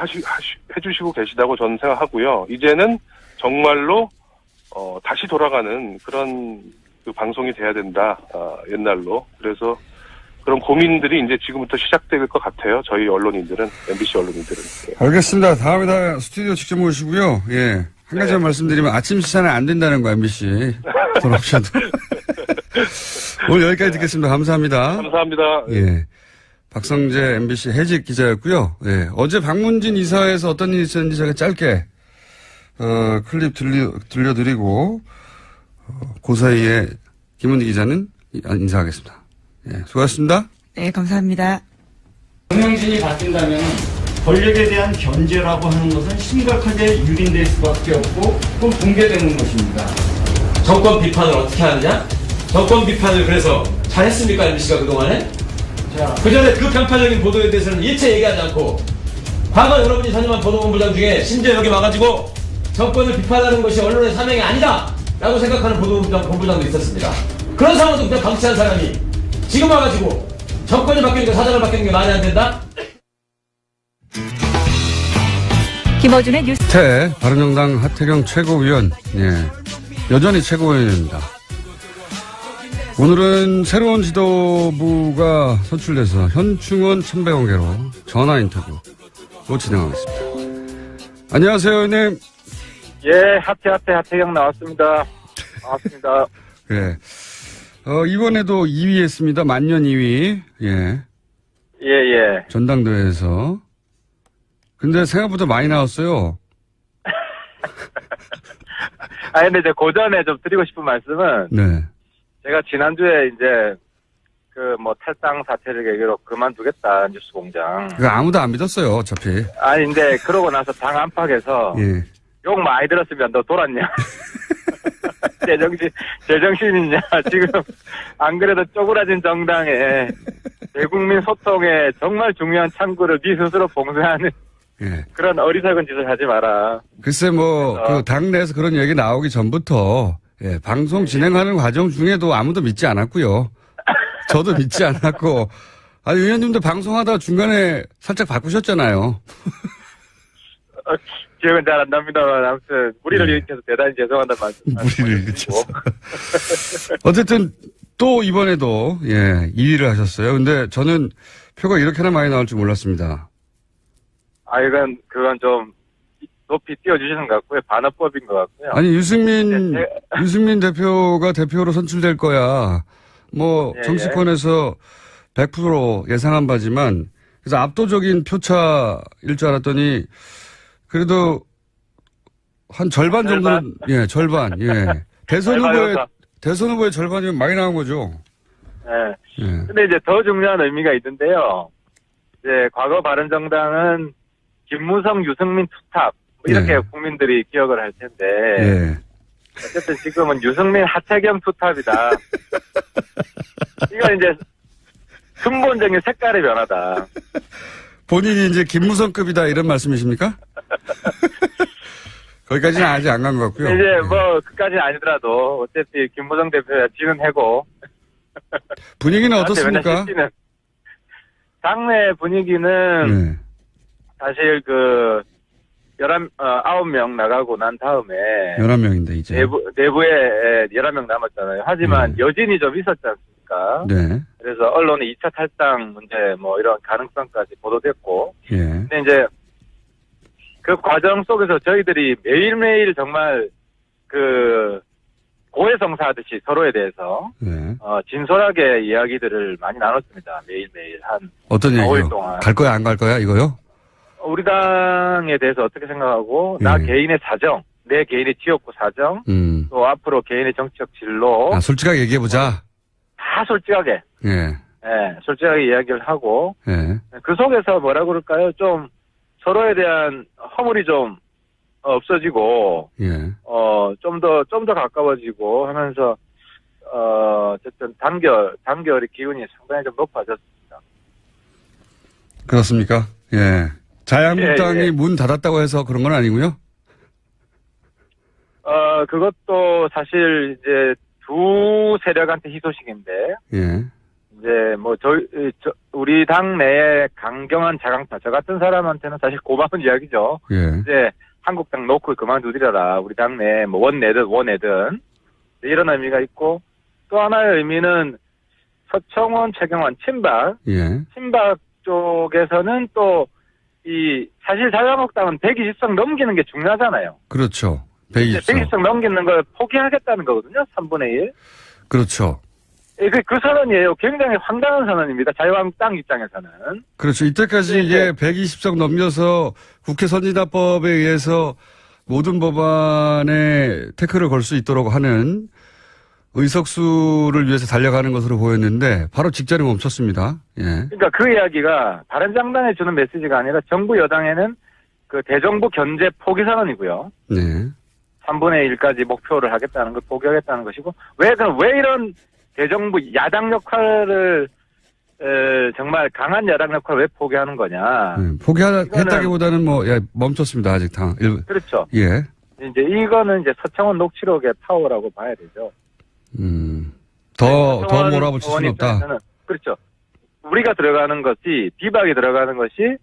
해주시고 계시다고 저는 생각하고요. 이제는 정말로 다시 돌아가는 그런 방송이 돼야 된다. 옛날로. 그래서 그런 고민들이 이제 지금부터 시작될 것 같아요. 저희 언론인들은, MBC 언론인들은. 예. 알겠습니다. 다음에 다 스튜디오 직접 모시고요. 예. 한 가지만 말씀드리면 아침 시사는 안 된다는 거, MBC. 돌아오셔도. 오늘 여기까지 듣겠습니다. 감사합니다. 감사합니다. 예. 박성재 MBC 해직 기자였고요. 예. 어제 박문진 이사회에서 어떤 일이 있었는지 제가 짧게, 클립 들려드리고, 그 사이에 김은희 기자는 인사하겠습니다. 예. 수고하셨습니다. 네, 감사합니다. 경영진이 바뀐다면 권력에 대한 견제라고 하는 것은 심각하게 유린될 수밖에 없고 또 붕괴되는 것입니다. 정권 비판을 어떻게 하느냐? 정권 비판을 그래서 잘했습니까, MBC가 그동안에? 그 전에 그 편파적인 보도에 대해서는 일체 얘기하지 않고 과거 여러분이 선임한 보도본부장 중에 심지어 여기 와가지고 정권을 비판하는 것이 언론의 사명이 아니다! 라고 생각하는 본부장도 있었습니다. 그런 상황도 그냥 방치한 사람이 지금 와가지고 정권이 바뀌는 게 사장을 바뀌는 게 말이 안 된다? 김어준의 뉴스. 바른정당 하태경 최고위원, 여전히 최고위원입니다. 오늘은 새로운 지도부가 선출돼서 현충원 천배공개로 전화 인터뷰로 진행하겠습니다. 안녕하세요, 의원님. 예, 하태경 나왔습니다. 반갑습니다. 예. 이번에도 2위 했습니다. 만년 2위. 예. 예. 전당대회에서. 근데 생각보다 많이 나왔어요. 근데 이제 그 전에 좀 드리고 싶은 말씀은, 네. 제가 지난주에 이제, 탈당 사태를 계기로 그만두겠다, 뉴스 공장. 그거 아무도 안 믿었어요, 어차피. 근데 그러고 나서 당 안팎에서, 예. 욕 많이 들었으면 너 돌았냐? 제정신이냐? 지금, 안 그래도 쪼그라진 정당에, 대국민 소통에 정말 중요한 창구를 네 스스로 봉쇄하는, 예. 그런 어리석은 짓을 하지 마라. 글쎄 당내에서 그런 얘기 나오기 전부터, 방송 진행하는 과정 중에도 아무도 믿지 않았고요. 저도 믿지 않았고, 의원님도 방송하다 중간에 살짝 바꾸셨잖아요. 기억은 잘 안 납니다만, 아무튼, 무리를 일으켜서 대단히 죄송하다는 말씀. 무리를 일으켜서. 어쨌든, 또 이번에도, 2위를 하셨어요. 근데 저는 표가 이렇게나 많이 나올 줄 몰랐습니다. 그건 좀, 높이 띄워주시는 것 같고요. 반어법인 것 같고요. 아니, 유승민 대표가 대표로 선출될 거야. 정치권에서 100% 예상한 바지만, 그래서 압도적인 표차일 줄 알았더니, 그래도 한 절반 정도는, 절반. 대선 후보의 절반이면 많이 나온 거죠. 근데 이제 더 중요한 의미가 있는데요. 이제 과거 바른정당은 김무성, 유승민 투탑, 이렇게 국민들이 기억을 할 텐데. 어쨌든 지금은 유승민, 하태경 투탑이다. 이건 이제 근본적인 색깔의 변화다. 본인이 이제 김무성급이다 이런 말씀이십니까? 거기까지는 아직 안 간 것 같고요. 이제 그까지는 아니더라도 어차피 김무성 대표야 지는 해고. 분위기는 어떻습니까? 당내 분위기는 사실 9명 나가고 난 다음에 11명인데 이제 내부에 11명 남았잖아요. 하지만 여진이 좀 있었지 않습니까? 네. 그래서 언론의 2차 탈당 문제 이런 가능성까지 보도됐고. 근데 이제 그 과정 속에서 저희들이 매일매일 정말 고해성사하듯이 서로에 대해서 진솔하게 이야기들을 많이 나눴습니다. 매일매일 한 어떤 5일 얘기요? 동안. 갈 거야 안 갈 거야 이거요? 우리 당에 대해서 어떻게 생각하고 나 개인의 사정, 내 개인의 지역구 사정, 또 앞으로 개인의 정치적 진로 솔직하게 얘기해보자. 다 솔직하게 솔직하게 이야기를 하고 그 속에서 뭐라 그럴까요? 좀 서로에 대한 허물이 좀 없어지고 좀 더 가까워지고 하면서 어쨌든 단결의 기운이 상당히 좀 높아졌습니다. 그렇습니까? 자유한국당이 문 닫았다고 해서 그런 건 아니고요? 그것도 사실 이제 두 세력한테 희소식인데 이제 우리 당 내에 강경한 자강파, 저 같은 사람한테는 사실 고마운 이야기죠. 이제 한국당 놓고 그만두리라. 우리 당 내에 원내든 이런 의미가 있고, 또 하나의 의미는 서청원, 최경환 친박 쪽에서는 또 사실 자유한국당은 120석 넘기는 게 중요하잖아요. 그렇죠. 120석 넘기는 걸 포기하겠다는 거거든요. 3분의 1. 그렇죠. 그 선언이에요. 굉장히 황당한 선언입니다. 자유한국당 입장에서는. 그렇죠. 이때까지 120석 넘겨서 국회 선진화법에 의해서 모든 법안에 태클을 걸 수 있도록 하는 의석수를 위해서 달려가는 것으로 보였는데 바로 직전에 멈췄습니다. 그러니까 그 이야기가 바른정당에 주는 메시지가 아니라 정부 여당에는 대정부 견제 포기 선언이고요. 3분의 1까지 목표를 하겠다는 걸 포기하겠다는 것이고, 왜 이런 대정부 야당 역할을 정말 강한 야당 역할을 왜 포기하는 거냐? 포기했다기보다는 멈췄습니다. 아직 당. 그렇죠. 이제 이거는 이제 서청원 녹취록의 파워라고 봐야 되죠. 더 몰아붙일 수는 없다. 그렇죠. 우리가 들어가는 것이 비박이 들어가는 것이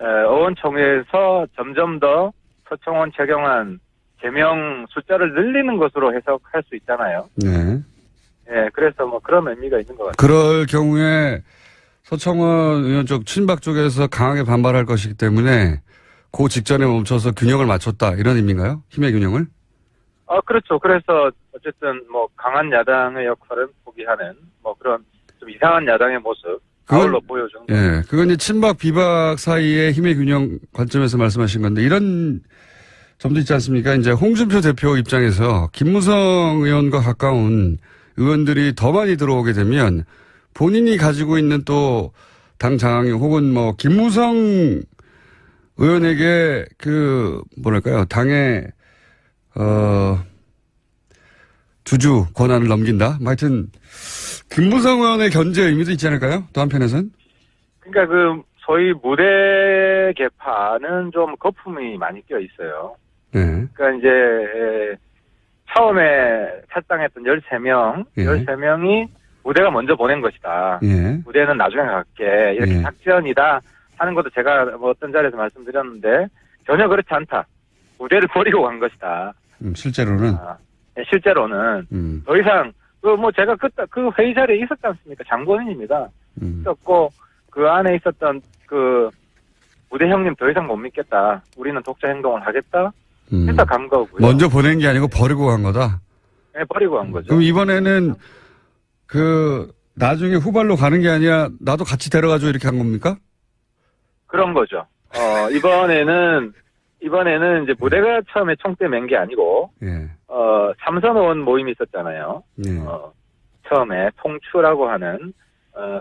의원총회에서 점점 더 서청원, 최경환 제명 숫자를 늘리는 것으로 해석할 수 있잖아요. 네. 예, 그래서 뭐 그런 의미가 있는 것 같아요. 그럴 경우에 서청원 의원 쪽 친박 쪽에서 강하게 반발할 것이기 때문에 그 직전에 멈춰서 균형을 맞췄다 이런 의미인가요? 힘의 균형을? 그렇죠. 그래서 어쨌든 뭐 강한 야당의 역할은 포기하는 뭐 그런 좀 이상한 야당의 모습 아울러 보여주는 거죠. 예, 그건 이제 친박 비박 사이의 힘의 균형 관점에서 말씀하신 건데 이런 점도 있지 않습니까? 이제 홍준표 대표 입장에서 김무성 의원과 가까운 의원들이 더 많이 들어오게 되면 본인이 가지고 있는 또 당 장악력 혹은 뭐 김무성 의원에게 뭐랄까요, 당의 주주 권한을 넘긴다. 하여튼 김무성 의원의 견제 의미도 있지 않을까요? 또 한편에선. 그러니까 소위 무대 개파는 좀 거품이 많이 껴 있어요. 네. 그러니까 이제 처음에 탈당했던 13명, 예. 13명이 무대가 먼저 보낸 것이다. 예. 무대는 나중에 갈게. 이렇게 예. 작전이다 하는 것도 제가 뭐 어떤 자리에서 말씀드렸는데 전혀 그렇지 않다. 무대를 버리고 간 것이다. 실제로는. 실제로는 더 이상 제가 그 회의 자리에 있었지 않습니까? 장본인입니다. 있었고 그 안에 있었던 무대 형님 더 이상 못 믿겠다. 우리는 독자 행동을 하겠다. 해서 간 거고요. 먼저 보낸 게 아니고 버리고 간 거다. 네, 버리고 간 거죠. 그럼 이번에는 나중에 후발로 가는 게 아니라 나도 같이 데려가줘 이렇게 한 겁니까? 그런 거죠. 이번에는 이제 무대가 처음에 총대 맨 게 아니고, 예. 삼선 의원 모임이 있었잖아요. 예. 처음에 통추라고 하는,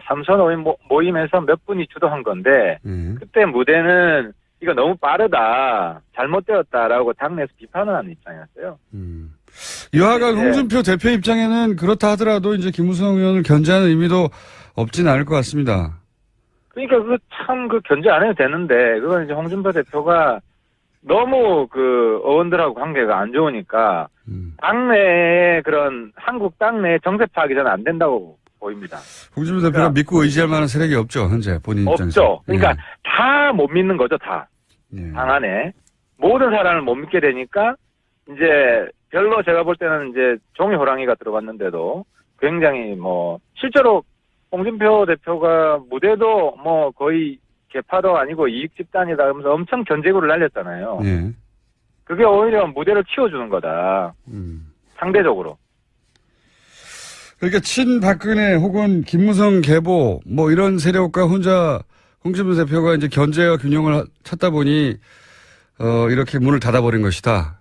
삼선 의원 모임에서 몇 분이 주도한 건데, 예. 그때 무대는 이거 너무 빠르다, 잘못되었다라고 당내에서 비판을 하는 입장이었어요. 여하간 네. 홍준표 대표 입장에는 그렇다 하더라도 이제 김무성 의원을 견제하는 의미도 없진 않을 것 같습니다. 그러니까 견제 안 해도 되는데, 그건 이제 홍준표 대표가 너무 의원들하고 관계가 안 좋으니까, 당내에 한국 당내에 정세 파악이 저는 안 된다고 보입니다. 홍준표 대표가 믿고 의지할 만한 세력이 없죠, 현재 본인 입장에서. 없죠. 그러니까 다 못 믿는 거죠, 다. 예. 당 안에. 모든 사람을 못 믿게 되니까, 이제, 별로 제가 볼 때는 이제 종이 호랑이가 들어갔는데도 굉장히 실제로 홍준표 대표가 무대도 거의 개파도 아니고 이익 집단이다 하면서 엄청 견제구를 날렸잖아요. 예. 그게 오히려 무대를 키워주는 거다. 상대적으로. 그러니까 친박근혜 혹은 김무성 계보 이런 세력과 혼자 홍준표 대표가 이제 견제와 균형을 찾다 보니 이렇게 문을 닫아버린 것이다.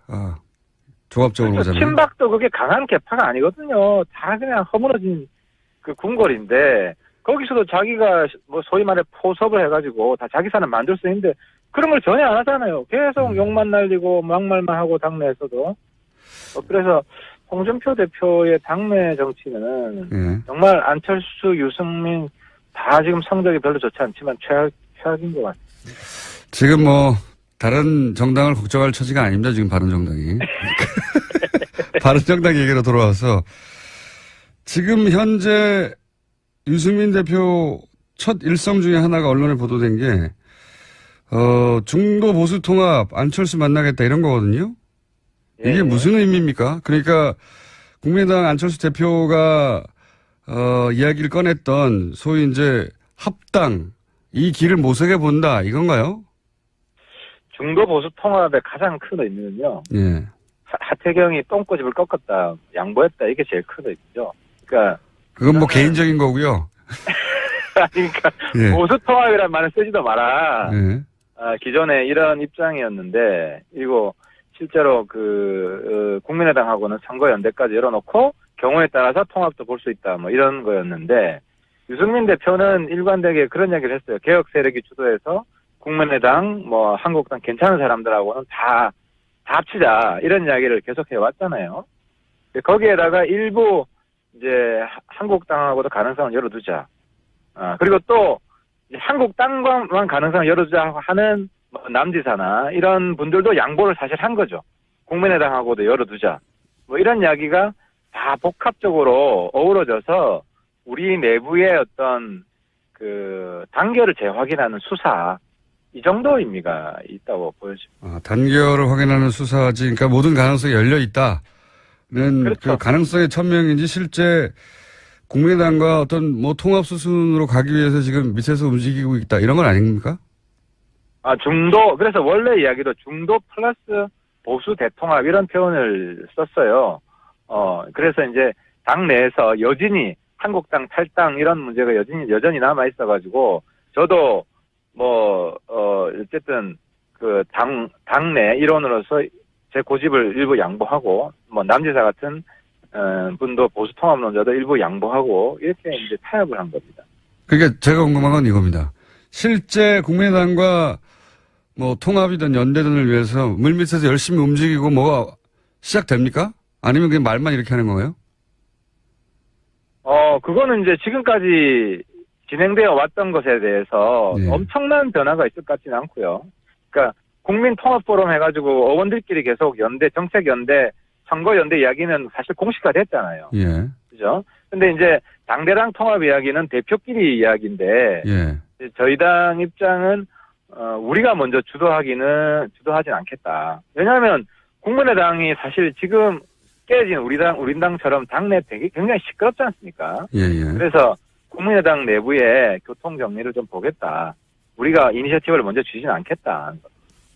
종합적으로 그렇죠. 보자면. 친박도 그게 강한 개파가 아니거든요. 다 그냥 허물어진 궁궐인데 거기서도 자기가 소위 말해 포섭을 해가지고 다 자기 사람 만들 수 있는데 그런 걸 전혀 안 하잖아요. 계속 욕만 날리고 막말만 하고 당내에서도. 그래서 홍준표 대표의 당내 정치는 정말 안철수, 유승민 다 지금 성적이 별로 좋지 않지만 최악인 것 같습니다. 지금 다른 정당을 걱정할 처지가 아닙니다. 지금 바른정당이. 바른정당 얘기로 돌아와서 지금 현재 유승민 대표 첫 일성 중에 하나가 언론에 보도된 게 중도 보수 통합 안철수 만나겠다 이런 거거든요. 이게 예. 무슨 의미입니까? 그러니까 국민의당 안철수 대표가 이야기를 꺼냈던 소위 이제 합당 이 길을 모색해 본다 이건가요? 중도 보수 통합의 가장 큰 의미는요. 예. 하태경이 똥꼬집을 꺾었다, 양보했다 이게 제일 큰 의미죠. 그러니까 그건 개인적인 거고요. 그러니까 예. 보수 통합이라는 말을 쓰지도 마라. 예. 기존에 이런 입장이었는데 이거 실제로 국민의당하고는 선거연대까지 열어놓고 경우에 따라서 통합도 볼 수 있다 이런 거였는데 유승민 대표는 일관되게 그런 얘기를 했어요. 개혁 세력이 주도해서 국민의당 한국당 괜찮은 사람들하고는 다 합치자 이런 이야기를 계속 해왔잖아요. 거기에다가 일부 이제 한국당하고도 가능성을 열어두자. 그리고 또 한국당과만 가능성을 열어두자 하는 남지사나 이런 분들도 양보를 사실 한 거죠. 국민의당하고도 열어두자. 이런 이야기가 다 복합적으로 어우러져서 우리 내부의 어떤 단결을 재확인하는 수사 이 정도 의미가 있다고 보여집니다. 아, 단결을 확인하는 수사지, 그러니까 모든 가능성이 열려 있다는 그렇죠. 그 가능성의 천명인지 실제 국민의당과 어떤 뭐 통합 수순으로 가기 위해서 지금 밑에서 움직이고 있다 이런 건 아닙니까? 아, 중도, 그래서 원래 이야기도 중도 플러스 보수 대통합 이런 표현을 썼어요. 그래서 이제 당 내에서 여전히 한국당 탈당 이런 문제가 여전히 남아있어가지고, 저도 어쨌든 그 당내 일원으로서 제 고집을 일부 양보하고, 남지사 같은, 분도 보수 통합론자도 일부 양보하고, 이렇게 이제 타협을 한 겁니다. 그러니까 제가 궁금한 건 이겁니다. 실제 국민의당과 뭐 통합이든 연대든을 위해서 물밑에서 열심히 움직이고 뭐가 시작됩니까? 아니면 그냥 말만 이렇게 하는 거예요? 그거는 이제 지금까지 진행되어 왔던 것에 대해서 네. 엄청난 변화가 있을 것 같지는 않고요. 그러니까 국민통합포럼 해가지고 의원들끼리 계속 정책 연대, 선거 연대 이야기는 사실 공식화됐잖아요. 예. 그죠? 근데 이제 당대당 통합 이야기는 대표끼리 이야기인데, 예. 저희 당 입장은 우리가 먼저 주도하진 않겠다. 왜냐하면 국민의당이 사실 지금 깨진 우리 당처럼 당내 되게 굉장히 시끄럽지 않습니까? 예, 예. 그래서 국민의당 내부의 교통 정리를 좀 보겠다. 우리가 이니셔티브를 먼저 주지는 않겠다.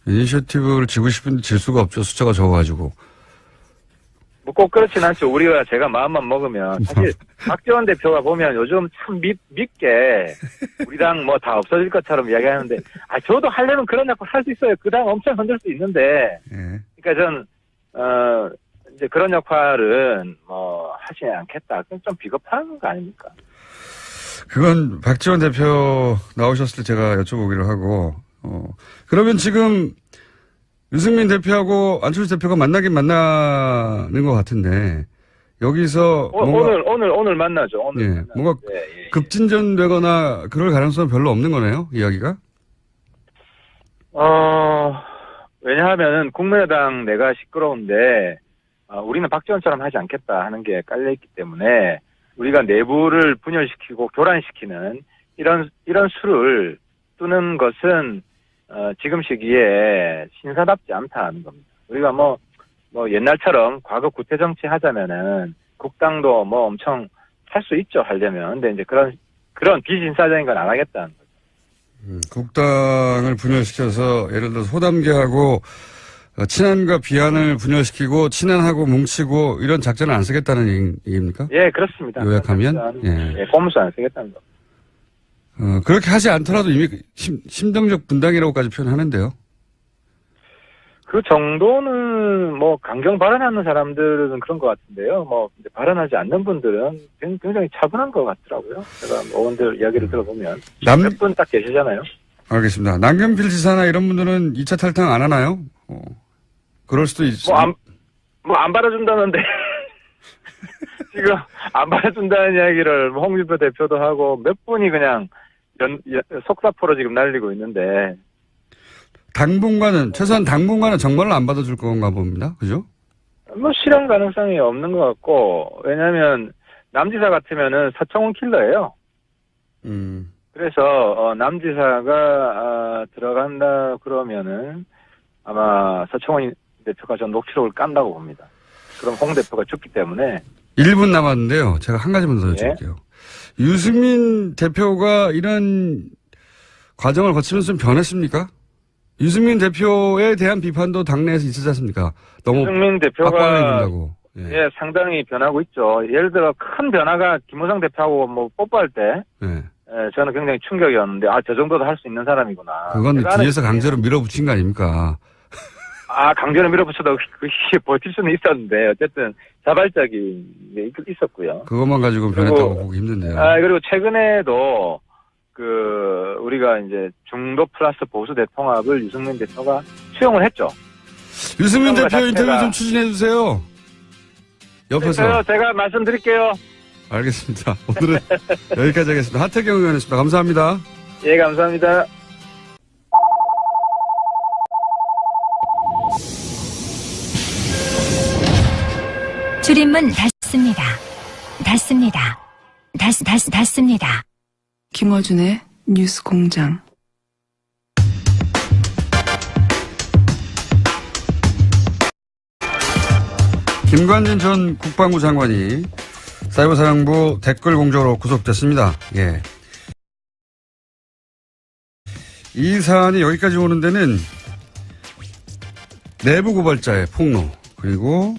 이니셔티브를 지고 싶은데 질 수가 없죠. 숫자가 적어가지고. 뭐 꼭 그렇진 않죠. 제가 마음만 먹으면. 사실 박지원 대표가 보면 요즘 참 밉게 우리 당 뭐 다 없어질 것처럼 이야기하는데, 저도 하려면 그런 역할 할 수 있어요. 그 당 엄청 흔들 수 있는데. 예. 그러니까 이제 그런 역할은 하지 않겠다. 그건 좀 비겁한 거 아닙니까? 그건 박지원 대표 나오셨을 때 제가 여쭤보기로 하고, 그러면 지금 유승민 대표하고 안철수 대표가 만나긴 만나는 것 같은데, 여기서 오늘 만나죠. 오늘 예, 만나죠. 뭔가 예. 급진전되거나 그럴 가능성은 별로 없는 거네요, 이야기가? 왜냐하면은 국민의당 내가 시끄러운데, 우리는 박지원처럼 하지 않겠다 하는 게 깔려있기 때문에, 우리가 내부를 분열시키고 교란시키는 이런 수를 뜨는 것은, 지금 시기에 신사답지 않다는 겁니다. 우리가 옛날처럼 과거 구태 정치 하자면은, 국당도 엄청 할 수 있죠, 하려면. 근데 이제 그런 비신사적인 건 안 하겠다는 거죠. 국당을 분열시켜서 예를 들어서 호담계하고 친한과 비한을 분열시키고 친한하고 뭉치고 이런 작전을 안 쓰겠다는 얘기입니까? 예, 그렇습니다. 요약하면? 예. 꼼수 안 쓰겠다는 거. 그렇게 하지 않더라도 이미 심정적 분당이라고까지 표현하는데요. 그 정도는 강경 발언하는 사람들은 그런 것 같은데요. 이제 발언하지 않는 분들은 굉장히 차분한 것 같더라고요. 제가 의원들 이야기를 들어보면 몇 분 딱 계시잖아요. 알겠습니다. 남경필 지사나 이런 분들은 2차 탈당 안 하나요? 그럴 수도 있어요. 안 받아준다는데 지금 안 받아준다는 이야기를 홍준표 대표도 하고 몇 분이 그냥 속사포로 지금 날리고 있는데. 최소한 당분간은 정말로 안 받아줄 건가 봅니다. 그죠? 실현 가능성이 없는 것 같고, 왜냐면, 남지사 같으면은 서청원 킬러예요. 그래서, 남지사가, 들어간다 그러면은, 아마 서청원 대표가 전 녹취록을 깐다고 봅니다. 그럼 홍 대표가 죽기 때문에. 1분 남았는데요. 제가 한 가지만 더 여쭤볼게요. 예? 유승민 대표가 이런 과정을 거치면서 좀 변했습니까? 유승민 대표에 대한 비판도 당내에서 있었지 않습니까? 너무 유승민 대표가 예. 상당히 변하고 있죠. 예를 들어 큰 변화가 김무성 대표하고 뽀뽀할 때 저는 굉장히 충격이었는데 저 정도도 할 수 있는 사람이구나. 그건 뒤에서 강제로 밀어붙인 거 아닙니까? 강제로 밀어붙여도 그게 버틸 수는 있었는데 어쨌든 자발적인 게 있었고요. 그것만 가지고 변했다고 보기 힘든데요. 그리고 최근에도 우리가 이제 중도 플러스 보수 대통합을 유승민 대표가 수용을 했죠. 유승민 대표 인터뷰 좀 추진해주세요. 옆에서. 제가 말씀드릴게요. 알겠습니다. 오늘은 여기까지 하겠습니다. 하태경 의원이었습니다. 감사합니다. 예, 감사합니다. 출입문 닫습니다. 김어준의 뉴스 공장. 김관진 전 국방부 장관이 사이버사령부 댓글 공조로 구속됐습니다. 예. 이 사안이 여기까지 오는 데는 내부 고발자의 폭로, 그리고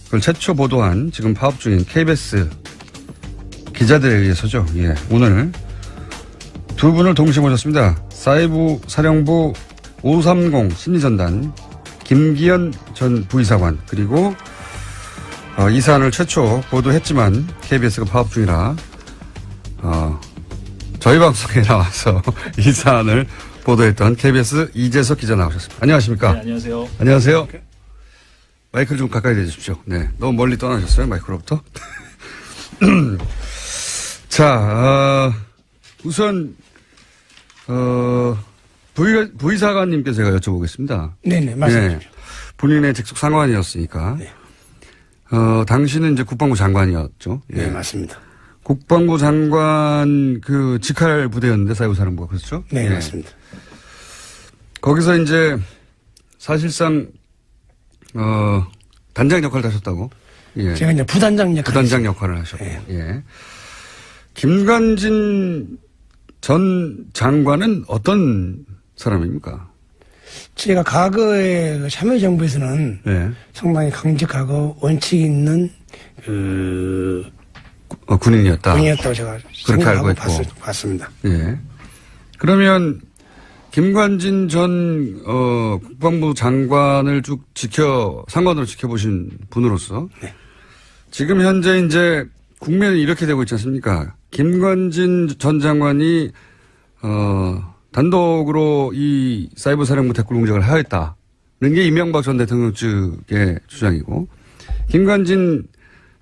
그걸 최초 보도한 지금 파업 중인 KBS 기자들에 의해서죠. 예. 오늘 두 분을 동시에 모셨습니다. 사이버사령부 530 심리전단 김기현 전 부이사관, 그리고 이 사안을 최초 보도했지만 KBS가 파업 중이라 저희 방송에 나와서 이 사안을 보도했던 KBS 이재석 기자 나오셨습니다. 안녕하십니까? 네, 안녕하세요. 안녕하세요. 마이크를 좀 가까이 대주십시오. 네, 너무 멀리 떠나셨어요, 마이크로부터. 자, 우선 부의사관님께 제가 여쭤보겠습니다. 네네, 말씀하십시오. 네, 본인의 직속 상관이었으니까. 네. 당시는 이제 국방부 장관이었죠. 네, 맞습니다. 국방부 장관 그 직할 부대였는데 사이버사령부가 그렇죠? 네, 예. 맞습니다. 거기서 이제 사실상 단장 역할을 하셨다고. 예. 제가 이제 부단장 역할을 하셨고. 네. 예. 김관진 전 장관은 어떤 사람입니까? 제가 과거에 그 참여정부에서는 예. 상당히 강직하고 원칙 있는 군인이었다. 군인이었다고 제가 그렇게 알고 생각하고 있고. 봤습니다. 예. 그러면 김관진 전 국방부 장관을 쭉 상관으로 지켜보신 분으로서 네. 지금 현재 이제 국면이 이렇게 되고 있지 않습니까? 김관진 전 장관이 단독으로 이 사이버사령부 댓글 공작을 하였다는 게 이명박 전 대통령 측의 주장이고, 김관진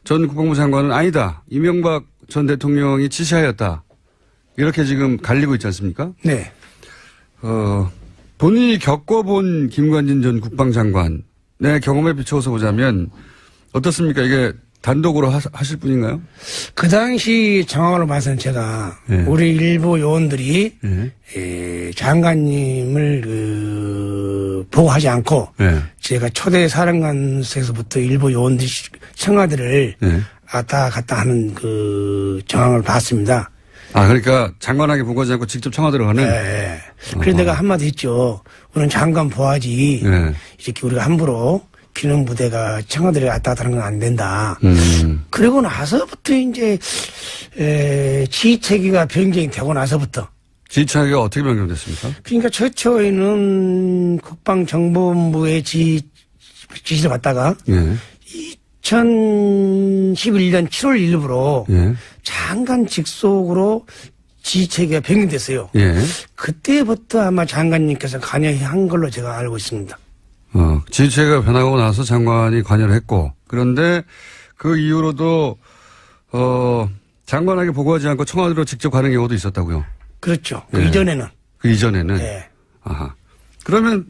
전 국방부 장관은 아니다, 이명박 전 대통령이 지시하였다, 이렇게 지금 갈리고 있지 않습니까? 네. 본인이 겪어본 김관진 전 국방장관의 경험에 비추어서 보자면 어떻습니까? 이게 단독으로 하실 분인가요? 그 당시 정황으로 봐서는 제가 네. 우리 일부 요원들이 네. 장관님을 보고하지 않고 네. 제가 초대 사령관에서부터 일부 요원들이 청와대를 네. 왔다 갔다 하는 그 정황을 봤습니다. 그러니까 장관에게 보고하지 않고 직접 청와대로 가는? 네. 그래서 내가 한마디 했죠. 우리는 장관 보아지. 네. 이렇게 우리가 함부로 기능 부대가 청와대를 왔다 갔다 하는 건 안 된다. 그리고 나서부터 이제, 지휘체계가 변경이 되고 나서부터. 지휘체계가 어떻게 변경됐습니까? 그러니까 최초에는 국방정보본부의 지시를 받다가. 예. 2011년 7월 1일부로 예. 장관 직속으로 지휘체계가 변경됐어요. 예. 그때부터 아마 장관님께서 관여한 걸로 제가 알고 있습니다. 지휘체계가 변하고 나서 장관이 관여를 했고, 그런데 그 이후로도 장관에게 보고하지 않고 청와대로 직접 가는 경우도 있었다고요. 그렇죠. 그 예. 이전에는. 그 이전에는. 네. 아하. 그러면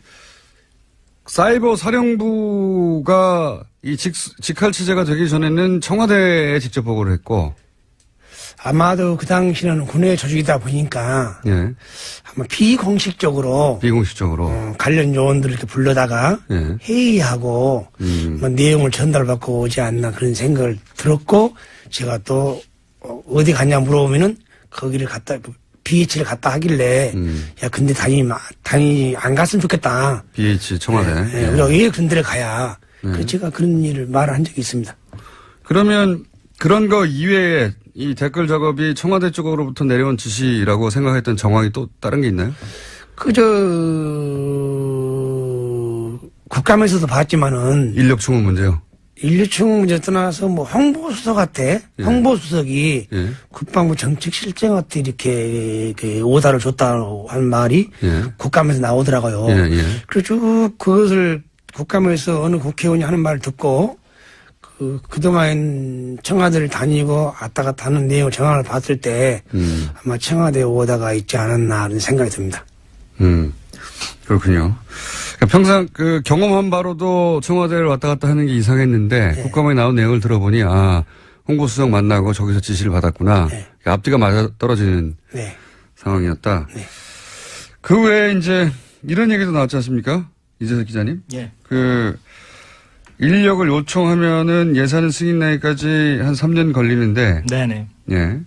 사이버 사령부가 이 직할 체제가 되기 전에는 청와대에 직접 보고를 했고, 아마도 그 당시는 군의 조직이다 보니까 예. 아마 비공식적으로 관련 요원들을 이렇게 불러다가 예. 회의하고 뭐 내용을 전달받고 오지 않나 그런 생각을 들었고, 제가 또 어디 갔냐 물어보면은 거기를 갔다 BH를 갔다 하길래 야 근데 다니 안 갔으면 좋겠다. BH 청와대. 네, 우리가 왜 그런 데를 가야. 그래서 제가 그런 일을 말을 한 적이 있습니다. 그러면 그런 거 이외에 이 댓글 작업이 청와대 쪽으로부터 내려온 지시라고 생각했던 정황이 또 다른 게 있나요? 국감에서도 봤지만은. 인력 충원 문제요? 인력 충원 문제 떠나서 뭐 홍보수석한테, 예. 홍보수석이 예. 국방부 정책실장한테 이렇게 오다를 줬다고 한 말이 예. 국감에서 나오더라고요. 예, 예. 그래서 쭉 그것을 국감에서 어느 국회의원이 하는 말을 듣고 그동안 청와대를 다니고 왔다 갔다 하는 내용 정황을 봤을 때 아마 청와대 오다가 있지 않았나 하는 생각이 듭니다. 그렇군요. 그러니까 평상 그 경험한 바로도 청와대를 왔다 갔다 하는 게 이상했는데 네. 국감에 나온 내용을 들어보니 홍보수석 만나고 저기서 지시를 받았구나. 네. 앞뒤가 맞아 떨어지는 네. 상황이었다. 네. 그 외에 이제 이런 얘기도 나왔지 않습니까? 이재석 기자님? 예. 인력을 요청하면은 예산은 승인 나기까지 한 3년 걸리는데. 네네. 예.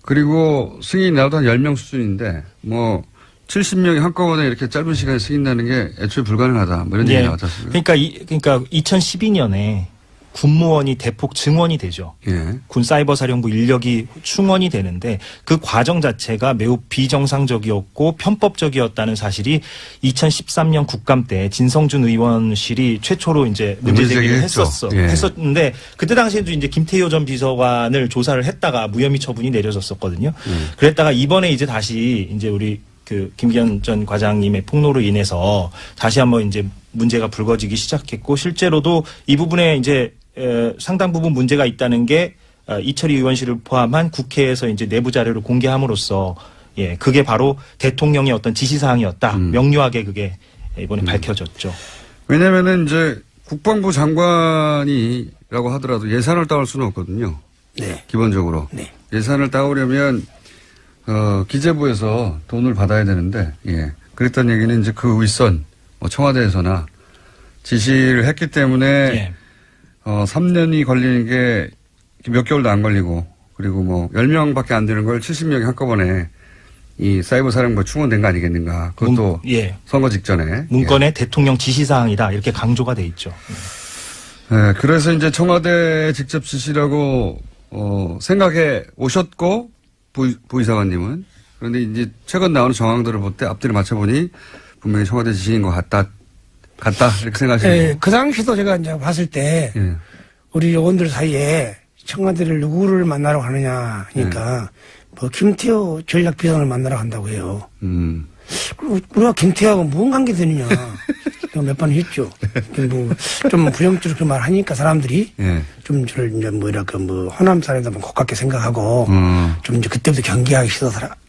그리고 승인이 나도 한 10명 수준인데, 뭐, 70명이 한꺼번에 이렇게 짧은 시간에 승인 나는 게 애초에 불가능하다. 뭐 이런 얘기 나왔지 않습니까? 그러니까 2012년에 군무원이 대폭 증원이 되죠. 예. 군 사이버 사령부 인력이 충원이 되는데 그 과정 자체가 매우 비정상적이었고 편법적이었다는 사실이 2013년 국감 때 진성준 의원실이 최초로 이제 문제 제기를 했었는데 그때 당시에도 이제 김태효 전 비서관을 조사를 했다가 무혐의 처분이 내려졌었거든요. 그랬다가 이번에 이제 다시 이제 우리 그 김기현 전 과장님의 폭로로 인해서 다시 한번 이제 문제가 불거지기 시작했고 실제로도 이 부분에 이제 상당 부분 문제가 있다는 게 이철희 의원실을 포함한 국회에서 이제 내부 자료를 공개함으로써 예 그게 바로 대통령의 어떤 지시사항이었다 명료하게 그게 이번에 밝혀졌죠. 왜냐하면은 이제 국방부 장관이라고 하더라도 예산을 따올 수는 없거든요. 네. 기본적으로 네. 예산을 따오려면 기재부에서 돈을 받아야 되는데 예 그랬던 얘기는 이제 그 윗선 뭐 청와대에서나 지시를 했기 때문에. 예. 3년이 걸리는 게 몇 개월도 안 걸리고, 그리고 뭐, 10명밖에 안 되는 걸 70명이 한꺼번에 이 사이버 사령부가 충원된 거 아니겠는가. 그것도 예. 선거 직전에. 문건에 예. 대통령 지시사항이다. 이렇게 강조가 돼 있죠. 네, 그래서 이제 청와대 직접 지시라고, 생각해 오셨고, 부이사관님은. 그런데 이제 최근 나오는 정황들을 볼 때 앞뒤를 맞춰보니 분명히 청와대 지시인 것 같다, 이렇게 생각하시는 네, 그 당시도 제가 이제 봤을 때, 예. 우리 요원들 사이에 청와대를 누구를 만나러 가느냐 하니까, 뭐, 김태호 전략비서관을 만나러 간다고 해요. 우리가 김태호하고 무슨 관계 되느냐. 몇 번 했죠. 뭐, 좀 부정적으로 그 말 하니까 사람들이, 예. 좀 저를 이제 뭐랄까, 호남 사람이다 뭐 고깝게 생각하고, 좀 이제 그때부터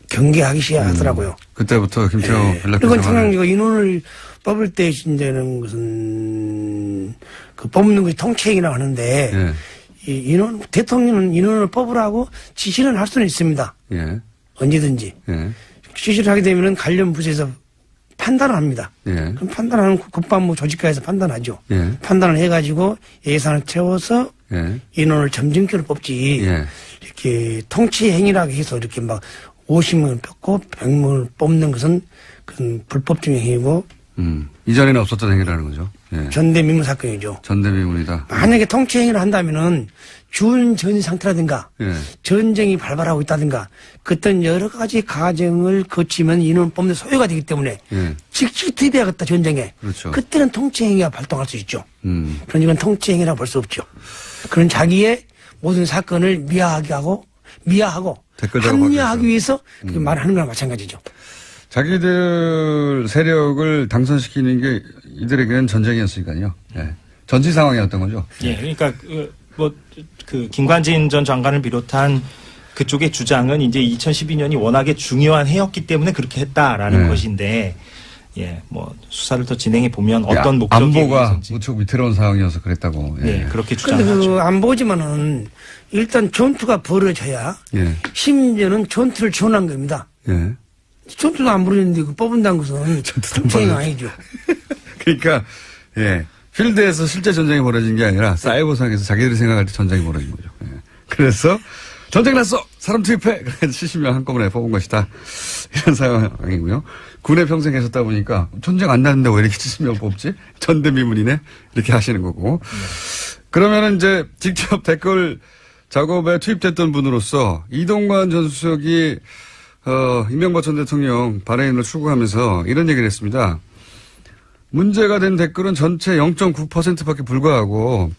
경계하기 시작하더라고요. 그때부터 김태호 전략비서관. 그리고 청양리가 인원을 뽑을 때 이제는 무슨 그 뽑는 것이 통치행위라고 하는데 예. 이 인원 대통령은 인원을 뽑으라고 지시는 할 수는 있습니다. 예. 언제든지 예. 지시를 하게 되면은 관련 부서에서 판단을 합니다. 예. 그럼 판단하는 국방부 조직과에서 판단하죠. 예. 판단을 해가지고 예산을 채워서 예. 인원을 점진적으로 뽑지 예. 이렇게 통치행위라고 해서 이렇게 막 50명을 뽑고 100명을 뽑는 것은 그건 불법적인 행위고 이전에는 없었던 행위라는 거죠. 예. 전대미문 사건이죠. 전대미문이다. 만약에 통치행위를 한다면은 준전 상태라든가 예. 전쟁이 발발하고 있다든가 그떤 여러 가지 과정을 거치면 인원 뽑는 소요가 되기 때문에 예. 직접 투입해야겠다 전쟁에. 그렇죠. 그때는 통치행위가 발동할 수 있죠. 그런 이건 통치행위라고 볼 수 없죠. 그런 자기의 모든 사건을 미화하고 합리화하기 위해서 그 말하는 거랑 마찬가지죠. 자기들 세력을 당선시키는 게 이들에게는 전쟁이었으니까요. 예. 전시 상황이었던 거죠. 예, 그러니까 김관진 전 장관을 비롯한 그쪽의 주장은 이제 2012년이 워낙에 중요한 해였기 때문에 그렇게 했다라는 것인데, 예, 뭐 수사를 더 진행해 보면 어떤 목적이 안보가 있는지. 무척 위태로운 상황이어서 그랬다고. 예. 예, 그렇게 그런데 주장하죠. 안보지만은 일단 전투가 벌어져야 예. 심지어는 전투를 지원한 겁니다. 예. 전투도 안 벌어졌는데 그 뽑은다는 것은 전쟁이 아니죠. 그러니까 예. 필드에서 실제 전쟁이 벌어진 게 아니라 사이버상에서 자기들이 생각할 때 전쟁이 벌어진 거죠. 예. 그래서 전쟁 났어! 사람 투입해! 그래서 70명 한꺼번에 뽑은 것이다. 이런 상황이고요. 군에 평생 계셨다 보니까 전쟁 안 났는데 왜 이렇게 70명 뽑지? 전대미문이네? 이렇게 하시는 거고. 그러면은 이제 직접 댓글 작업에 투입됐던 분으로서 이동관 전 수석이 이명박 전 대통령 발해인을 출구하면서 이런 얘기를 했습니다. 문제가 된 댓글은 전체 0.9%밖에 불과하고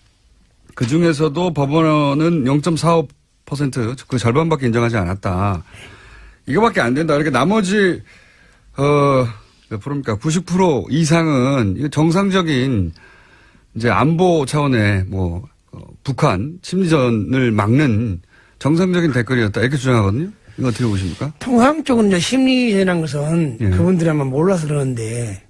그 중에서도 법원은 0.45% 그 절반밖에 인정하지 않았다. 이거밖에 안 된다. 이렇게 나머지 몇 프로입니까? 90% 이상은 이거 정상적인 이제 안보 차원의 북한 심리전을 막는 정상적인 댓글이었다. 이렇게 주장하거든요. 이거 어떻게 보십니까? 통상적으로 이제 심리전이라는 것은 예. 그분들이 아마 몰라서 그러는데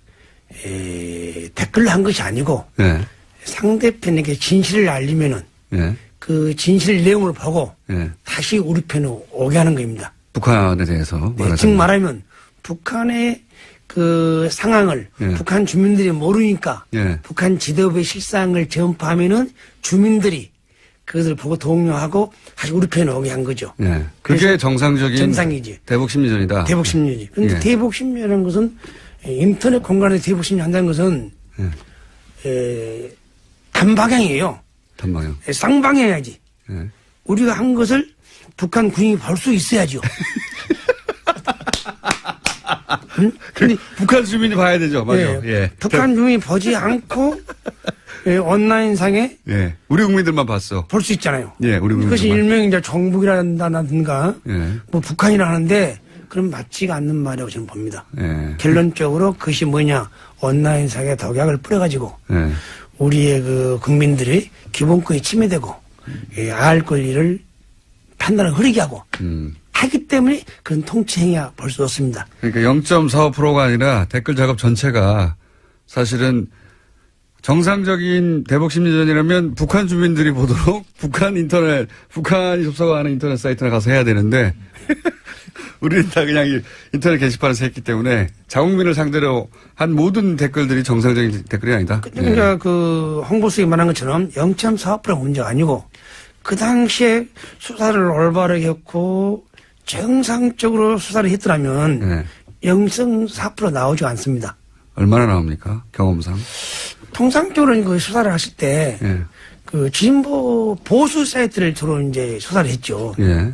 댓글로 한 것이 아니고 예. 상대편에게 진실을 알리면은 예. 그 진실 내용을 보고 예. 다시 우리 편으로 오게 하는 겁니다. 북한에 대해서 네, 즉 말하면 북한의 그 상황을 예. 북한 주민들이 모르니까 예. 북한 지도부의 실상을 전파하면은 주민들이 그것을 보고 동요하고 다시 우리 편에 오게 한 거죠. 예. 그게 정상적인 정상이지. 대북심리전이다. 대북심리지. 그런데 예. 대북심리라는 것은 인터넷 공간에서 대북심리 한다는 것은 단방향이에요. 단방향. 쌍방향이야지. 예. 우리가 한 것을 북한 군인이 볼 수 있어야죠. 응? 근데 북한 주민이 봐야 되죠. 맞아. 예. 예. 북한 주민이 보지 않고 온라인상에 예. 우리 국민들만 봤어. 볼 수 있잖아요. 예, 우리 그것이 국민들만. 일명 이제 정북이라든가 예. 뭐 북한이라 하는데 그럼 맞지가 않는 말이라고 저는 봅니다. 예. 결론적으로 그것이 뭐냐 온라인상에 독약을 뿌려가지고 예. 우리의 그 국민들이 기본권이 침해되고 알 권리를 판단을 흐리게 하고 하기 때문에 그런 통치행위야 볼 수 없습니다. 그러니까 0.45%가 아니라 댓글 작업 전체가 사실은 정상적인 대북심리전이라면 북한 주민들이 보도록 북한이 접속하는 인터넷 사이트나 가서 해야 되는데 우리는 다 그냥 인터넷 게시판에서 했기 때문에 자국민을 상대로 한 모든 댓글들이 정상적인 댓글이 아니다. 그러니까 그 홍보수석이 말한 것처럼 0.45%가 문제가 아니고 그 당시에 수사를 올바르게 했고 정상적으로 수사를 했더라면 0.4% 나오지 않습니다. 얼마나 나옵니까? 경험상. 통상적으로 그 수사를 하실 때 그 진보 보수 사이트를 주로 이제 수사를 했죠. 예.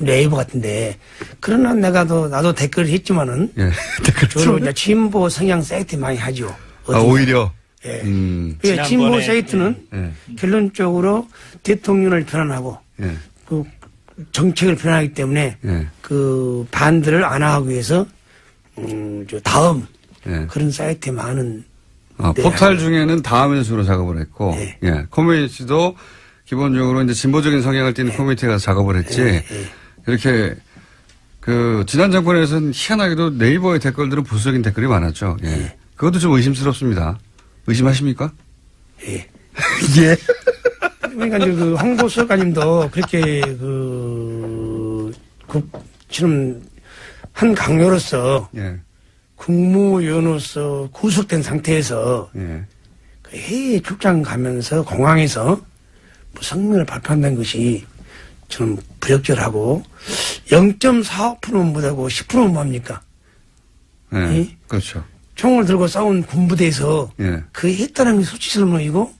네이버 같은데 그러나 나도 댓글을 했지만은 주로 이제 진보 성향 사이트 많이 하죠. 아, 오히려. 예. 진보 사이트는 결론적으로 대통령을 비난하고 그 정책을 비난하기 때문에 그 반대를 안 하기 위해서 다음 그런 사이트에 많은 포탈 중에는 다음에서 주로 작업을 했고 예. 커뮤니티도 기본적으로 이제 진보적인 성향을 띠는 커뮤니티에 가서 작업을 했지 이렇게 그 지난 정권에서는 희한하게도 네이버의 댓글들은 보수적인 댓글이 많았죠. 예. 그것도 좀 의심스럽습니다. 의심하십니까? 예. 예. 그러니까 이제 그 홍보수석가님도 그렇게 지금 한 강요로서 국무위원으로서 구속된 상태에서 그 해외 출장 가면서 공항에서 뭐 성명을 발표한다는 것이 저는 부적절하고 0.45%는 못하고 10%는 뭐합니까? 예. 그렇죠. 총을 들고 싸운 군부대에서 그 했다는 게 수치스러움이고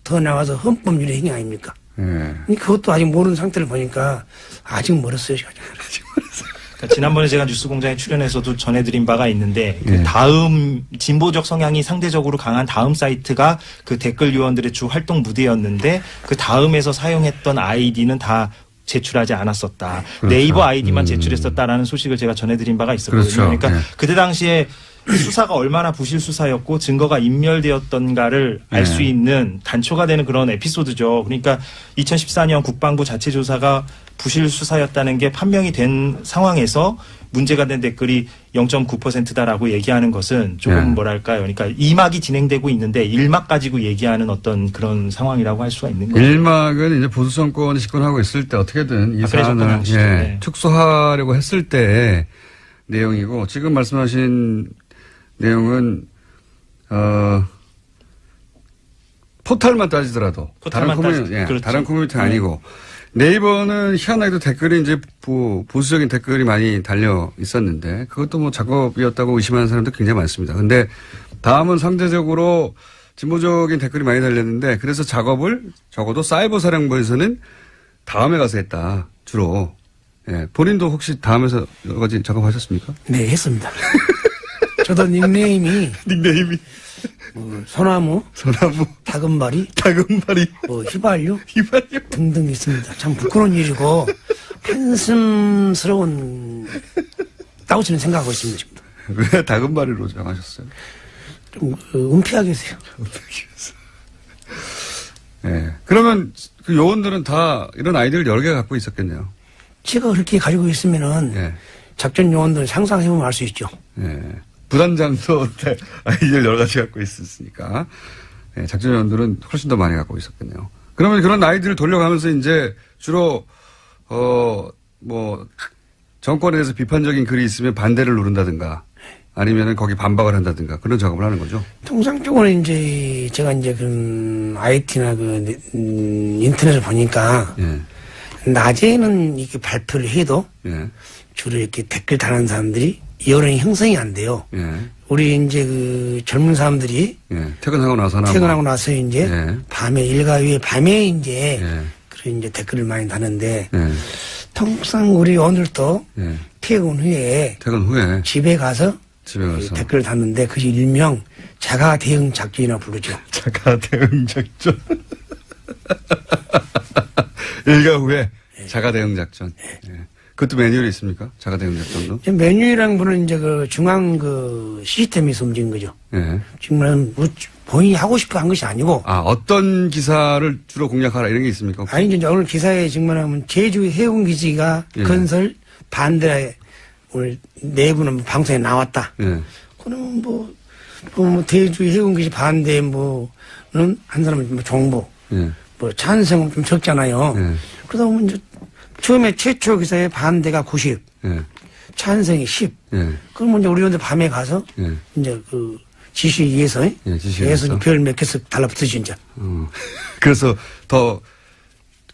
더 나가서 헌법유리 행위 아닙니까? 그것도 아직 모르는 상태를 보니까 아직 멀었어요. 아직 멀었어요. 그러니까 지난번에 제가 뉴스공장에 출연해서도 전해드린 바가 있는데 그 다음 진보적 성향이 상대적으로 강한 다음 사이트가 그 댓글 요원들의 주 활동 무대였는데 그 다음에서 사용했던 아이디는 다 제출하지 않았었다. 그렇죠. 네이버 아이디만 제출했었다라는 소식을 제가 전해드린 바가 있었거든요. 그렇죠. 그러니까 그때 당시에 수사가 얼마나 부실 수사였고 증거가 인멸되었던가를 알 수 있는 단초가 되는 그런 에피소드죠. 그러니까 2014년 국방부 자체 조사가 부실 수사였다는 게 판명이 된 상황에서 문제가 된 댓글이 0.9%다라고 얘기하는 것은 조금 뭐랄까요. 그러니까 2막이 진행되고 있는데 1막 가지고 얘기하는 어떤 그런 상황이라고 할 수가 있는 거죠. 1막은 이제 보수 정권이 집권하고 있을 때 어떻게든 이 사안을 축소하려고 했을 때의 내용이고 지금 말씀하신 내용은 포탈만 따지더라도 다른 커뮤니티 아니고 네이버는 희한하게도 댓글이 이제 보수적인 댓글이 많이 달려 있었는데 그것도 뭐 작업이었다고 의심하는 사람도 굉장히 많습니다. 근데 다음은 상대적으로 진보적인 댓글이 많이 달렸는데 그래서 작업을 적어도 사이버 사령부에서는 다음에 가서 했다 주로. 예. 본인도 혹시 다음에서 여러 가지 작업하셨습니까? 네, 했습니다. 저도 닉네임이 소나무, 다금바리, 뭐 휘발유 등등 있습니다. 참 부끄러운 일이고 한숨스러운 다고 저는 생각하고 있습니다. 지금. 왜 다금바리로 정하셨어요? 좀 은폐하게 해서요. 네. 그러면 그 요원들은 다 이런 아이디어를 여러 개 갖고 있었겠네요. 제가 그렇게 가지고 있으면은 작전 요원들 상상해보면 알 수 있죠. 부단장도 아이디어를 여러 가지 갖고 있었으니까 작전 요원들은 훨씬 더 많이 갖고 있었겠네요. 그러면 그런 아이디어를 돌려가면서 이제 주로 뭐 정권에 대해서 비판적인 글이 있으면 반대를 누른다든가 아니면은 거기 반박을 한다든가 그런 작업을 하는 거죠. 통상적으로 이제 제가 이제 그 IT나 그 인터넷을 보니까 예. 낮에는 이렇게 발표를 해도 예. 주로 이렇게 댓글 다는 사람들이 여론이 형성이 안 돼요. 예. 우리 이제 그 젊은 사람들이 예. 퇴근하고 나서나 퇴근하고 뭐. 나서 이제 예. 밤에 일과 후에 밤에 이제 예. 그런 이제 댓글을 많이 다는데 예. 통상 우리 오늘도 예. 퇴근 후에 퇴근 후에 집에 가서 집에 가서 댓글을 다는데 그것이 일명 자가 대응 작전이라고 부르죠. 자가 대응 작전. 일과 후에 자가 대응 작전. 예. 그것도 매뉴얼이 있습니까? 자가 대응 작전도? 메뉴라는 분은 이제 그 중앙 그 시스템에서 움직인 거죠. 예. 지금은 뭐 본인이 하고 싶어 한 것이 아니고. 아, 어떤 기사를 주로 공략하라 이런 게 있습니까? 혹시? 아니, 이제 오늘 기사에 증명하면 제주 해운기지가 예. 건설 반대 오늘 내부는 방송에 나왔다. 예. 그러면 뭐 제주 해운기지 반대 뭐는 한 사람은 뭐 정보, 예. 뭐 찬성은 좀 적잖아요. 예. 그러다 보면 이제 처음에 최초 기사에 반대가 90, 예. 찬성이 10. 예. 그러면 이제 우리 밤에 가서 예. 이제 그 지시에 의해서 예, 지시에 의해서. 별 몇 개씩 달라붙으시 이제 그래서 더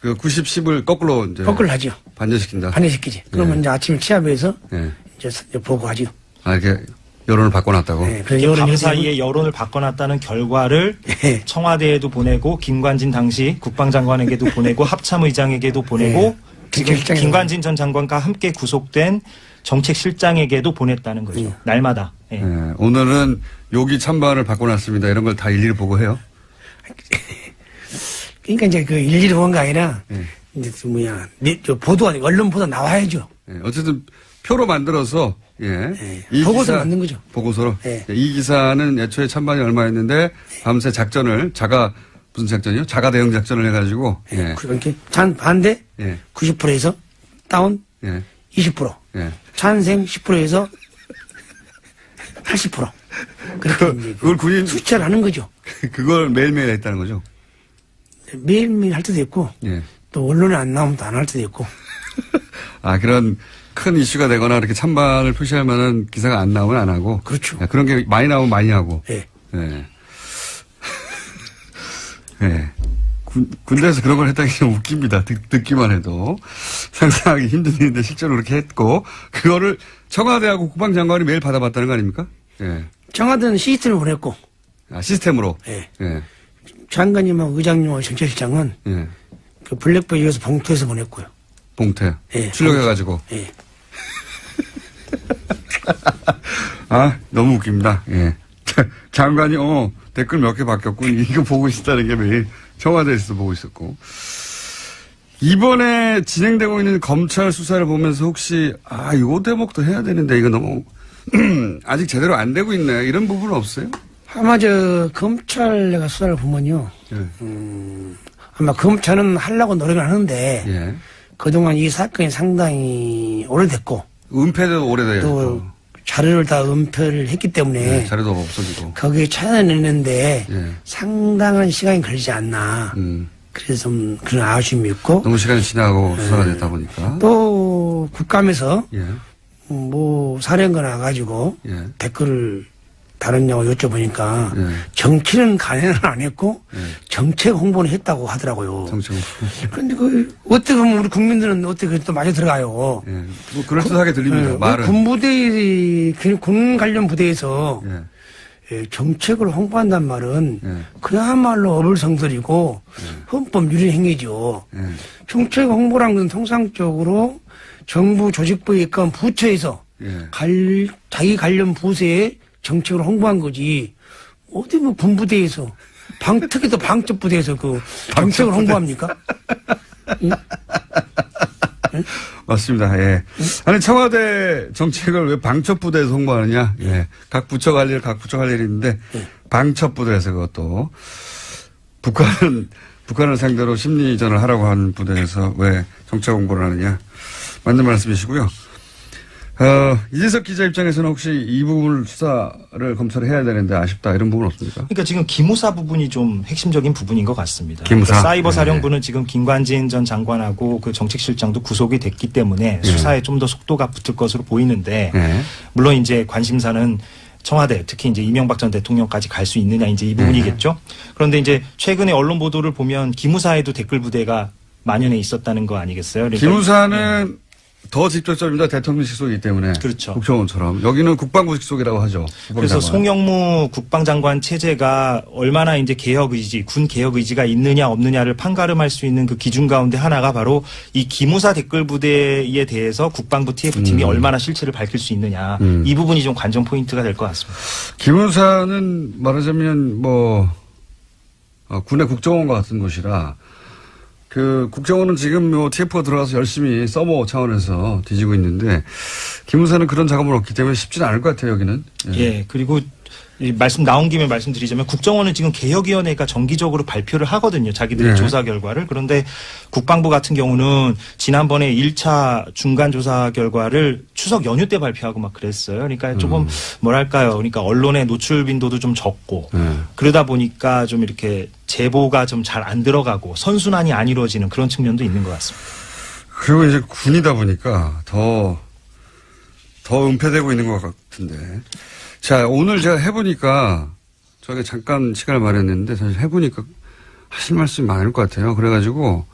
그 90, 10을 거꾸로 이제 거꾸로 하죠. 반전시킨다. 반대시키지. 그러면 예. 이제 아침에 취합해서 예. 이제 보고하죠. 아, 이렇게 여론을 바꿔놨다고. 네, 그래서 밤 여론이 사이에 여론을 바꿔놨다는 결과를 예. 청와대에도 보내고 김관진 당시 국방장관에게도 보내고 합참의장에게도 보내고 지금 정책실장에 김관진 전 장관과 함께 구속된 정책실장에게도 보냈다는 거죠. 날마다. 예. 예. 오늘은 여기 찬반을 바꿔놨습니다. 이런 걸 다 일일이 보고해요. 그러니까 이제 그 일일이 본 거 아니라 예. 이제 그 저 보도 언론 보도 나와야죠. 예. 어쨌든 표로 만들어서 예. 이 보고서 기사- 만든 거죠. 보고서로. 예. 이 기사는 애초에 찬반이 얼마였는데 밤새 작전을 무슨 작전이요? 자가 대응 작전을 해가지고 예. 그렇게 반대 예. 90%에서 다운 예. 20%, 예. 찬성 10%에서 80%. 그렇게 이제 그걸 군인 수치를 하는 거죠. 그걸 매일매일 했다는 거죠. 매일매일 할 때도 있고 예. 또 언론에 안 나오면 또 안 할 때도 있고. 아, 그런 큰 이슈가 되거나 이렇게 찬반을 표시할 만한 기사가 안 나오면 안 하고. 그렇죠. 예, 그런 게 많이 나오면 많이 하고. 예. 예. 예. 군대에서 그런 걸 했다는 게 좀 웃깁니다. 듣기만 해도. 상상하기 힘든 일인데 실제로 그렇게 했고, 그거를 청와대하고 국방장관이 매일 받아봤다는 거 아닙니까? 예. 청와대는 시스템을 보냈고, 아, 시스템으로. 예. 예. 장관님하고 의장님하고 정책실장은 예. 그 블랙베이에서 봉투에서 보냈고요. 봉태. 예. 출력해가지고. 예. 아, 너무 웃깁니다. 예. 장관이, 댓글 몇 개 바뀌었군. 이거 보고 있었다는 게 매일 청와대에서 보고 있었고. 이번에 진행되고 있는 검찰 수사를 보면서 혹시, 요 대목도 해야 되는데, 이거 너무, 아직 제대로 안 되고 있네. 이런 부분은 없어요? 아마 검찰 내가 수사를 보면요. 예. 아마 검찰은 하려고 노력을 하는데, 예. 그동안 이 사건이 상당히 오래됐고, 은폐도 오래돼요. 또 자료를 다 은폐를 했기 때문에, 네, 자료도 없어지고. 거기에 찾아내는데 예. 상당한 시간이 걸리지 않나. 그래서 좀 그런 아쉬움이 있고, 너무 시간이 지나고 수사가 됐다 보니까. 또 국감에서 예. 뭐 사령관 와가지고 예. 댓글을 다뤘냐고 여쭤보니까 예. 정치는 간여는 안 했고 예. 정책 홍보는 했다고 하더라고요. 정청. 그런데 어떻게 보면 우리 국민들은 어떻게 또 맞아 들어가요. 예. 뭐 그럴듯하게 들립니다. 말은. 군 관련 부대에서 예. 예, 정책을 홍보한단 말은 예. 그야말로 어불성설이고 헌법 유리 행위죠. 예. 정책 홍보란 건 통상적으로 정부 조직부에 있건 부처에서 예. 자기 관련 부서에 정책을 홍보한 거지. 어디 뭐 군부대에서 특히 또 방첩부대에서 그 정책을 홍보합니까? 응? 응? 맞습니다. 예. 아니 청와대 정책을 왜 방첩부대에서 홍보하느냐? 예. 각 부처 할 일이 있는데 방첩부대에서 그것도 북한을 상대로 심리전을 하라고 하는 부대에서 왜 정책 홍보를 하느냐? 맞는 말씀이시고요. 이재석 기자 입장에서는 혹시 이 부분을 수사를 검찰이 해야 되는데 아쉽다 이런 부분 없습니까? 그러니까 지금 기무사 부분이 좀 핵심적인 부분인 것 같습니다. 기무사? 그러니까 사이버 사령부는 지금 김관진 전 장관하고 그 정책실장도 구속이 됐기 때문에 수사에 좀 더 속도가 붙을 것으로 보이는데 물론 이제 관심사는 청와대 특히 이제 이명박 전 대통령까지 갈 수 있느냐 이제 이 부분이겠죠. 그런데 이제 최근에 언론 보도를 보면 기무사에도 댓글 부대가 만연해 있었다는 거 아니겠어요? 그러니까 기무사는 더 직접적입니다. 대통령 직속이기 때문에. 그렇죠. 국정원처럼. 여기는 국방부 직속이라고 하죠. 그래서 송영무 국방장관 체제가 얼마나 이제 개혁 의지, 군 개혁 의지가 있느냐 없느냐를 판가름할 수 있는 그 기준 가운데 하나가 바로 이 기무사 댓글 부대에 대해서 국방부 TF팀이 얼마나 실체를 밝힐 수 있느냐. 이 부분이 좀 관전 포인트가 될 것 같습니다. 기무사는 말하자면 군의 국정원과 같은 곳이라 그 국정원은 지금 TF가 들어가서 열심히 서버 차원에서 뒤지고 있는데 기무사는 그런 작업은 없기 때문에 쉽지는 않을 것 같아요. 여기는. 예. 그리고 이 말씀 나온 김에 말씀드리자면 국정원은 지금 개혁위원회가 정기적으로 발표를 하거든요. 자기들의 조사 결과를. 그런데 국방부 같은 경우는 지난번에 1차 중간 조사 결과를 추석 연휴 때 발표하고 막 그랬어요. 그러니까 조금 뭐랄까요. 그러니까 언론의 노출 빈도도 좀 적고 그러다 보니까 좀 이렇게 제보가 좀 잘 안 들어가고 선순환이 안 이루어지는 그런 측면도 있는 것 같습니다. 그리고 이제 군이다 보니까 더 은폐되고 있는 것 같은데. 자, 오늘 제가 해보니까, 저희가 잠깐 시간을 마련했는데, 사실 해보니까 하실 말씀이 많을 것 같아요. 그래가지고,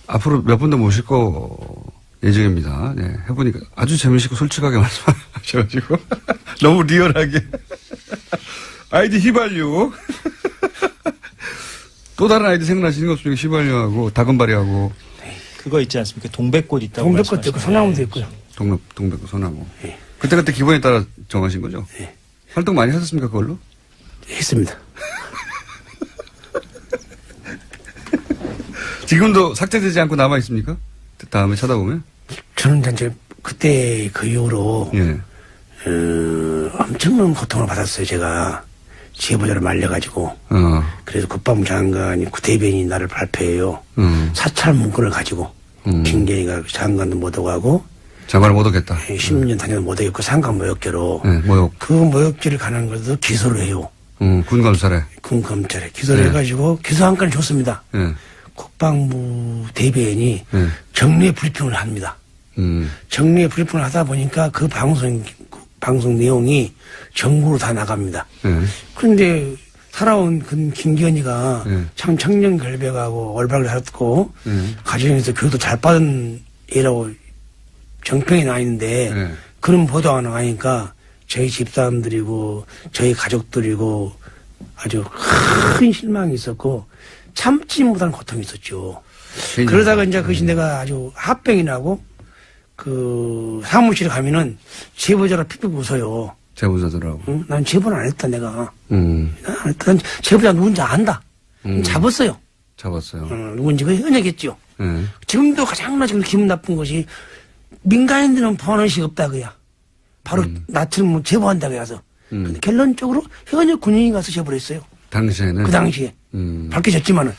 앞으로 몇 분 더 모실 거 예정입니다. 네, 해보니까 아주 재미있고 솔직하게 말씀하셔가지고, 너무 리얼하게. 아이디 휘발유. 또 다른 아이디 생각나시는 것 중에 휘발유하고, 다금바리하고. 그거 있지 않습니까? 동백꽃 있다고. 동백꽃도 있고 소나무도 있고요. 동백꽃, 소나무. 네. 그때 기본에 따라 정하신 거죠? 네. 활동 많이 하셨습니까, 그걸로? 했습니다. 지금도 삭제되지 않고 남아 있습니까? 다음에 찾아보면? 저는 이제 그때 그 이후로 엄청난 고통을 받았어요. 제가 제보자를 말려가지고. 그래서 국방부 장관이 대변인이 나를 발표해요. 사찰 문건을 가지고 김경희가 장관도 못 오가고. 장관을 못 오겠다. 10년 다녀도 못 오겠고 상관 모욕죄로. 네, 그 모욕죄를 가는 것도 기소를 해요. 군 검찰에. 군 검찰에 기소를 해가지고 기소 한 건을 줬습니다. 국방부 대변인이 정례 브리핑을 합니다. 정례 브리핑을 하다 보니까 그 방송 내용이 전국으로 다 나갑니다. 그런데 살아온 그 김기현이가 참 청렴결백하고 올바르게 살았고 가정에서 교육도 잘 받은 애라고 정평이 나 있는데 그런 보도가 나가니까 저희 집사람들이고 저희 가족들이고 아주 큰 실망이 있었고 참지 못한 고통이 있었죠. 그러다가 이제 그것이 내가 아주 합병이 나고 그 사무실에 가면은 제보자가 픽픽 웃어요. 제보자들하고. 응? 난 제보는 안 했다 내가. 난 제보자 누군지 안다. 잡았어요. 잡았어요. 누군지 그 흔하겠죠. 지금도 가장 지금 기분 나쁜 것이 민간인들은 보는 식 없다 그야. 바로 나처럼 뭐 제보한다고 해서. 근데 결론적으로 현역 군인이 가서 제보를 했어요. 당시에는? 그 당시에. 밝혀졌지만은.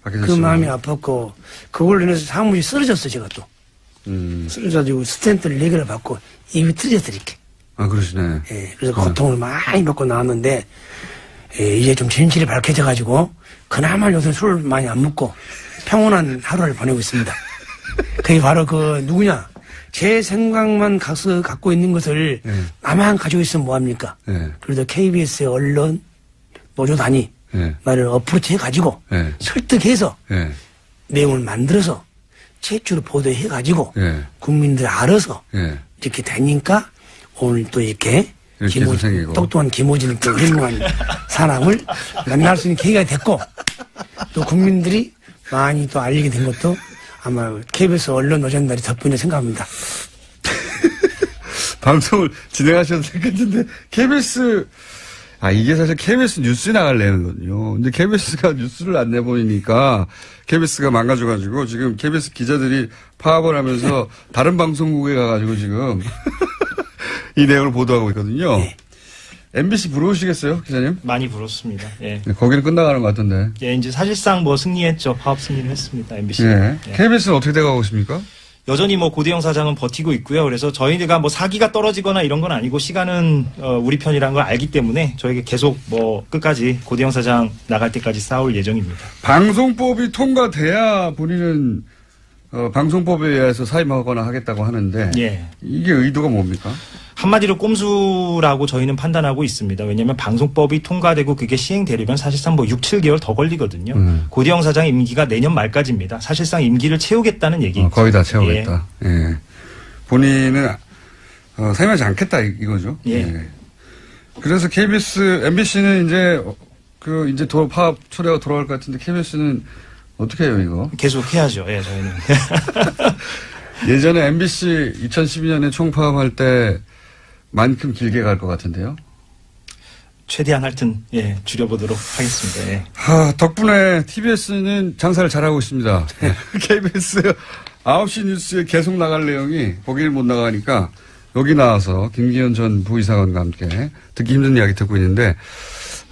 그 마음이 아팠고, 그걸로 인해서 사무실이 쓰러졌어, 제가 또. 쓰러져가지고 스탠트를 4개를 받고 입이 틀렸어, 이렇게. 아, 그러시네. 예, 그래서 고통을 많이 받고 나왔는데, 이제 좀 진실이 밝혀져가지고, 그나마 요새 술을 많이 안 먹고, 평온한 하루를 보내고 있습니다. 그게 바로 누구냐. 제 생각만 갖고 있는 것을 나만 가지고 있으면 뭐합니까? 그래도 KBS의 언론 노조단이 나를 어프로치 해가지고 설득해서 내용을 만들어서 최초로 보도해가지고 국민들 알아서 이렇게 되니까 오늘 또 이렇게 똑똑한 김호진 또 훌륭한 사람을 만날 수 있는 계기가 됐고 또 국민들이 많이 또 알리게 된 것도 아마 KBS 언론 노조단이 덕분에 생각합니다. 방송을 진행하셔도 될 것 같은데 KBS 이게 사실 KBS 뉴스에 나갈 내용이거든요. 근데 KBS가 뉴스를 안 내보니까 KBS가 망가져가지고 지금 KBS 기자들이 파업을 하면서 다른 방송국에 가가지고 지금 이 내용을 보도하고 있거든요. 네. MBC 부러우시겠어요, 기자님? 많이 부럽습니다. 예. 네, 거기는 끝나가는 것 같은데. 예, 이제 사실상 뭐 승리했죠. 파업 승리를 했습니다, MBC. 예. 예. KBS는 어떻게 돼가고 있습니까? 여전히 뭐 고대영 사장은 버티고 있고요. 그래서 저희가 뭐 사기가 떨어지거나 이런 건 아니고 시간은 우리 편이라는 걸 알기 때문에 저희가 계속 뭐 끝까지 고대영 사장 나갈 때까지 싸울 예정입니다. 방송법이 통과돼야 본인은 방송법에 의해서 사임하거나 하겠다고 하는데 예. 이게 의도가 뭡니까? 한마디로 꼼수라고 저희는 판단하고 있습니다. 왜냐하면 방송법이 통과되고 그게 시행되려면 사실상 뭐 6, 7개월 더 걸리거든요. 고대영 사장 임기가 내년 말까지입니다. 사실상 임기를 채우겠다는 얘기입니다. 거의 다 채우겠다. 예. 본인은 사임하지 않겠다 이거죠. 예. 그래서 KBS, MBC는 이제 이제 파업 초래가 돌아갈 것 같은데 KBS는 어떻게 해요 이거? 계속 해야죠. 예, 저희는. 예전에 MBC 2012년에 총파업할 때만큼 길게 갈 것 같은데요. 최대한 하여튼 줄여보도록 하겠습니다. 예. 덕분에 TBS는 장사를 잘하고 있습니다. KBS 9시 뉴스에 계속 나갈 내용이 거기를 못 나가니까 여기 나와서 김기현 전 부이사관과 함께 듣기 힘든 이야기 듣고 있는데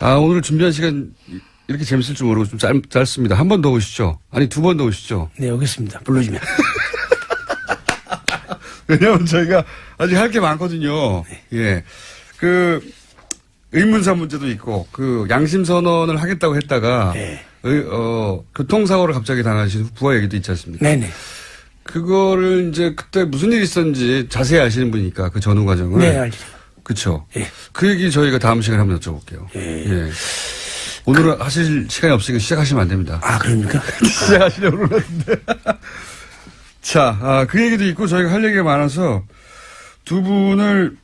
오늘 준비한 시간 이렇게 재밌을 줄 모르고 좀 짧습니다. 한 번 더 오시죠. 아니 2번 더 오시죠. 네, 여기 있습니다. 불러주면. 왜냐하면 저희가 아직 할 게 많거든요. 예. 의문사 문제도 있고, 양심선언을 하겠다고 했다가, 교통사고를 갑자기 당하신 부하 얘기도 있지 않습니까? 네네. 그거를 이제 그때 무슨 일이 있었는지 자세히 아시는 분이니까 그 전후 과정을. 네, 알죠. 그쵸. 예. 그 얘기 저희가 다음 시간에 한번 여쭤볼게요. 예. 오늘은 하실 시간이 없으니까 시작하시면 안 됩니다. 아, 그럽니까? 시작하시려고 그러는데. 자, 그 얘기도 있고 저희가 할 얘기가 많아서 두 분을,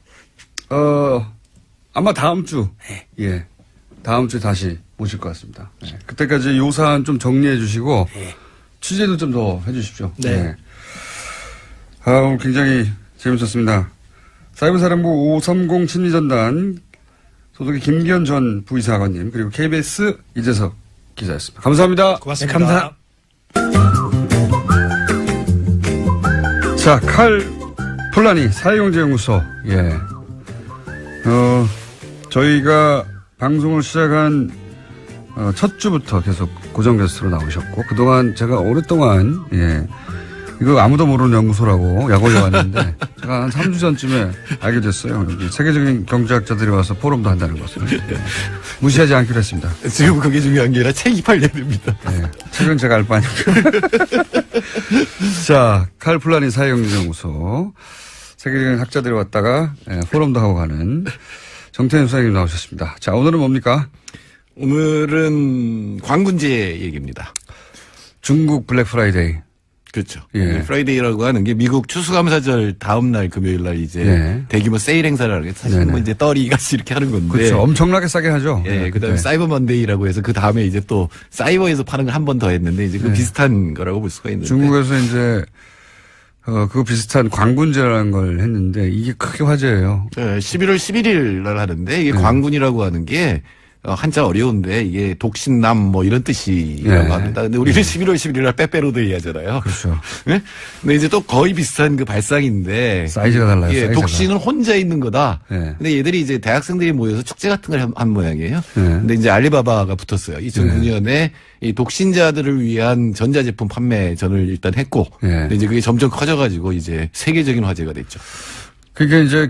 아마 다음 주, 다음 주에 다시 모실 것 같습니다. 그때까지 요 사안 좀 정리해 주시고, 취재도 좀 더 해 주십시오. 네. 오늘 굉장히 재밌었습니다. 사이버사령부 530 심리전단 소속의 김기현 전 부이사관님, 그리고 KBS 이재석 기자였습니다. 감사합니다. 고맙습니다. 네, 감사합니다. 자, 칼 폴라니 사회경제연구소. 저희가 방송을 시작한 첫 주부터 계속 고정 게스트로 나오셨고, 그동안 제가 오랫동안, 이거 아무도 모르는 연구소라고 약 올려왔는데, 제가 한 3주 전쯤에 알게 됐어요. 여기 세계적인 경제학자들이 와서 포럼도 한다는 것을. 무시하지 않기로 했습니다. 지금 그게 중요한 게 아니라 책이 팔려야 됩니다. 책은 제가 알 바니까. 자, 칼 폴라니 사회경제연구소. 세계적인 학자들이 왔다가 포럼도 하고 가는 정태현 소장님 나오셨습니다. 자, 오늘은 뭡니까? 오늘은 광군제 얘기입니다. 중국 블랙 프라이데이. 그렇죠. 프라이데이라고 하는 게 미국 추수감사절 다음 날 금요일 날 이제 대규모 세일 행사를 하는 게 사실 뭐 이제 떨이같이 이렇게 하는 건데. 그렇죠. 엄청나게 싸게 하죠. 그다음에 사이버 먼데이라고 해서 그 다음에 이제 또 사이버에서 파는 걸 한 번 더 했는데 이제 그 비슷한 거라고 볼 수가 있는데. 중국에서 이제 그거 비슷한 광군제라는 걸 했는데 이게 크게 화제예요. 11월 11일 날 하는데 이게 광군이라고 하는 게 한자 어려운데 이게 독신남 뭐 이런 뜻이라고 합니다. 근데 우리는 11월 11일 날 빼빼로데이 하잖아요. 그렇죠. 네? 근데 이제 또 거의 비슷한 그 발상인데. 사이즈가 달라요. 예, 사이즈가. 독신은 혼자 있는 거다. 근데 얘들이 이제 대학생들이 모여서 축제 같은 걸 한 모양이에요. 근데 이제 알리바바가 붙었어요. 2009년에 이 독신자들을 위한 전자제품 판매전을 일단 했고. 근데 이제 그게 점점 커져가지고 이제 세계적인 화제가 됐죠. 그러니까 이제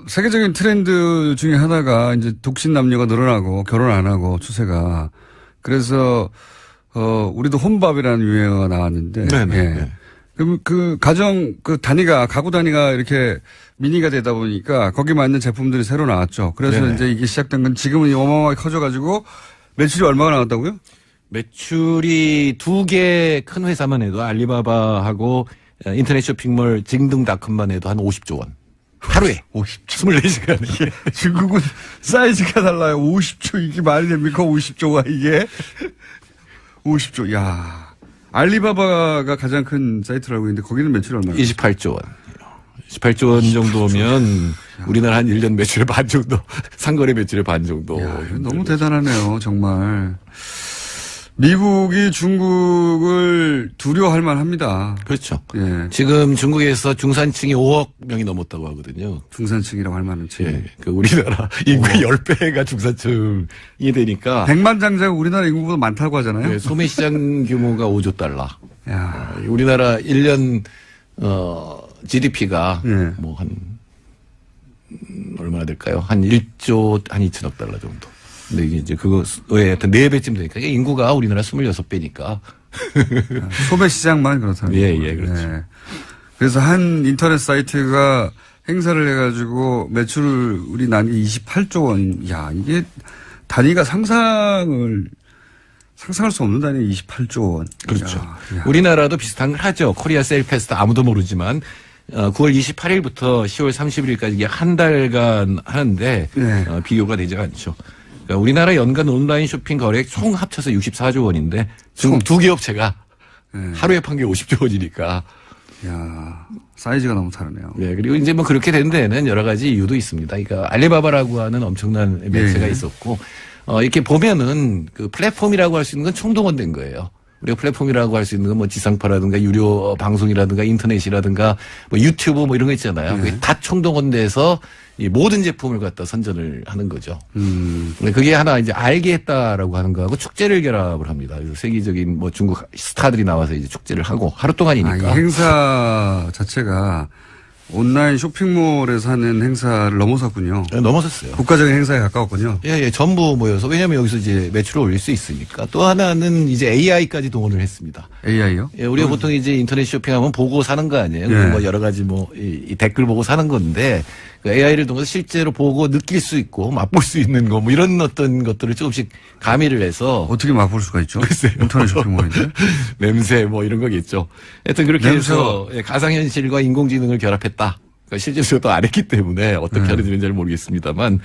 세계적인 트렌드 중에 하나가 이제 독신 남녀가 늘어나고 결혼 안 하고 추세가. 그래서, 우리도 혼밥이라는 유행어가 나왔는데. 그럼 가구 단위가 이렇게 미니가 되다 보니까 거기 맞는 제품들이 새로 나왔죠. 그래서 이제 이게 시작된 건 지금은 어마어마하게 커져가지고 매출이 얼마가 나왔다고요? 매출이 2개 큰 회사만 해도 알리바바하고 인터넷 쇼핑몰 징등닷컴만 해도 한 50조 원. 하루에 24시간에. 중국은 사이즈가 달라요. 50조 이게 말이 됩니까? 50조가 이게 50조. 야, 알리바바가 가장 큰 사이트라고 있는데 거기는 매출이 얼마나? 28조 원. 28조 원 정도면 우리나라 한 1년 매출의 반 정도, 상거래 매출의 반 정도. 야, 너무 대단하네요, 정말. 미국이 중국을 두려워할 만합니다. 그렇죠. 지금 중국에서 중산층이 5억 명이 넘었다고 하거든요. 중산층이라고 할 만한 층. 그 우리나라 인구의 10배가 중산층이 되니까. 백만장자가 우리나라 인구보다 많다고 하잖아요. 소매시장 규모가 5조 달러. 야. 우리나라 1년 GDP가 뭐 얼마나 될까요? 한 1조 한 2천억 달러 정도. 근데 이게 이제 그거에 어떤 4배쯤 되니까 인구가 우리나라 26배니까. 소매 시장만 그렇다는 예, 거예요. 예, 그렇죠. 예. 그래서 한 인터넷 사이트가 행사를 해가지고 매출이 난 게 28조 원. 야, 이게 단위가 상상할 수 없는 단위 28조 원. 그렇죠. 야. 우리나라도 비슷한 걸 하죠. 코리아 세일 페스트 아무도 모르지만 9월 28일부터 10월 31일까지 한 달간 하는데 비교가 되지 않죠. 그러니까 우리나라 연간 온라인 쇼핑 거래액 총 합쳐서 64조 원인데 중국 두 개 업체가 하루에 판 게 50조 원이니까. 야, 사이즈가 너무 다르네요. 네, 그리고 이제 뭐 그렇게 된 데는 여러 가지 이유도 있습니다. 그러니까 알리바바라고 하는 엄청난 매체가 있었고 이렇게 보면은 그 플랫폼이라고 할 수 있는 건 총동원된 거예요. 우리가 플랫폼이라고 할 수 있는 건 뭐 지상파라든가 유료 방송이라든가 인터넷이라든가 뭐 유튜브 뭐 이런 거 있잖아요. 그게 다 총동원돼서 이 모든 제품을 갖다 선전을 하는 거죠. 그게 하나 이제 알게 했다라고 하는 거하고 축제를 결합을 합니다. 그래서 세계적인 뭐 중국 스타들이 나와서 이제 축제를 하고 하루 동안이니까. 이 행사 자체가 온라인 쇼핑몰에서 하는 행사를 넘어섰군요. 네, 넘어섰어요. 국가적인 행사에 가까웠군요. 예, 전부 모여서 왜냐하면 여기서 이제 매출을 올릴 수 있으니까. 또 하나는 이제 AI까지 동원을 했습니다. AI요? 예, 우리가 보통 이제 인터넷 쇼핑하면 보고 사는 거 아니에요? 뭐 여러 가지 뭐 이 댓글 보고 사는 건데 그 AI를 통해서 실제로 보고 느낄 수 있고 맛볼 수 있는 거 뭐 이런 어떤 것들을 조금씩 가미를 해서 어떻게 맛볼 수가 있죠? 글쎄요. 인터넷 쇼핑몰인데 냄새 뭐 이런 거겠죠. 하여튼 그렇게 해서 가상현실과 인공지능을 결합했다. 그러니까 실제로 저도 안 했기 때문에 어떻게 하는지 잘 모르겠습니다만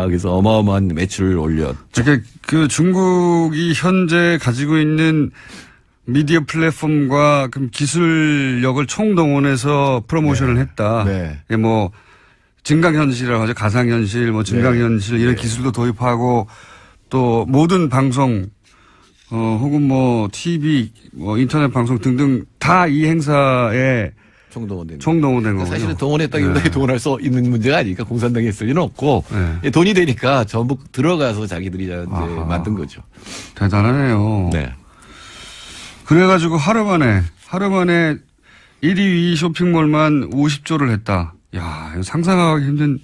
그래서 어마어마한 매출을 올렸죠. 그러니까 그 중국이 현재 가지고 있는 미디어 플랫폼과 그 기술력을 총동원해서 프로모션을 했다. 네. 뭐 증강현실이라고 하죠. 가상현실, 뭐 증강현실 이런 기술도 도입하고 또 모든 방송 혹은 뭐 TV, 뭐 인터넷 방송 등등 다 이 행사에 총동원된 거죠. 사실은 동원했다기보다 동원할 수 있는 문제가 아니니까 공산당이 했을 리는 없고 돈이 되니까 전부 들어가서 자기들이 이제 만든 거죠. 대단하네요. 네. 그래가지고 하루 만에 1위, 2위 쇼핑몰만 50조를 했다. 야, 이거 상상하기 힘든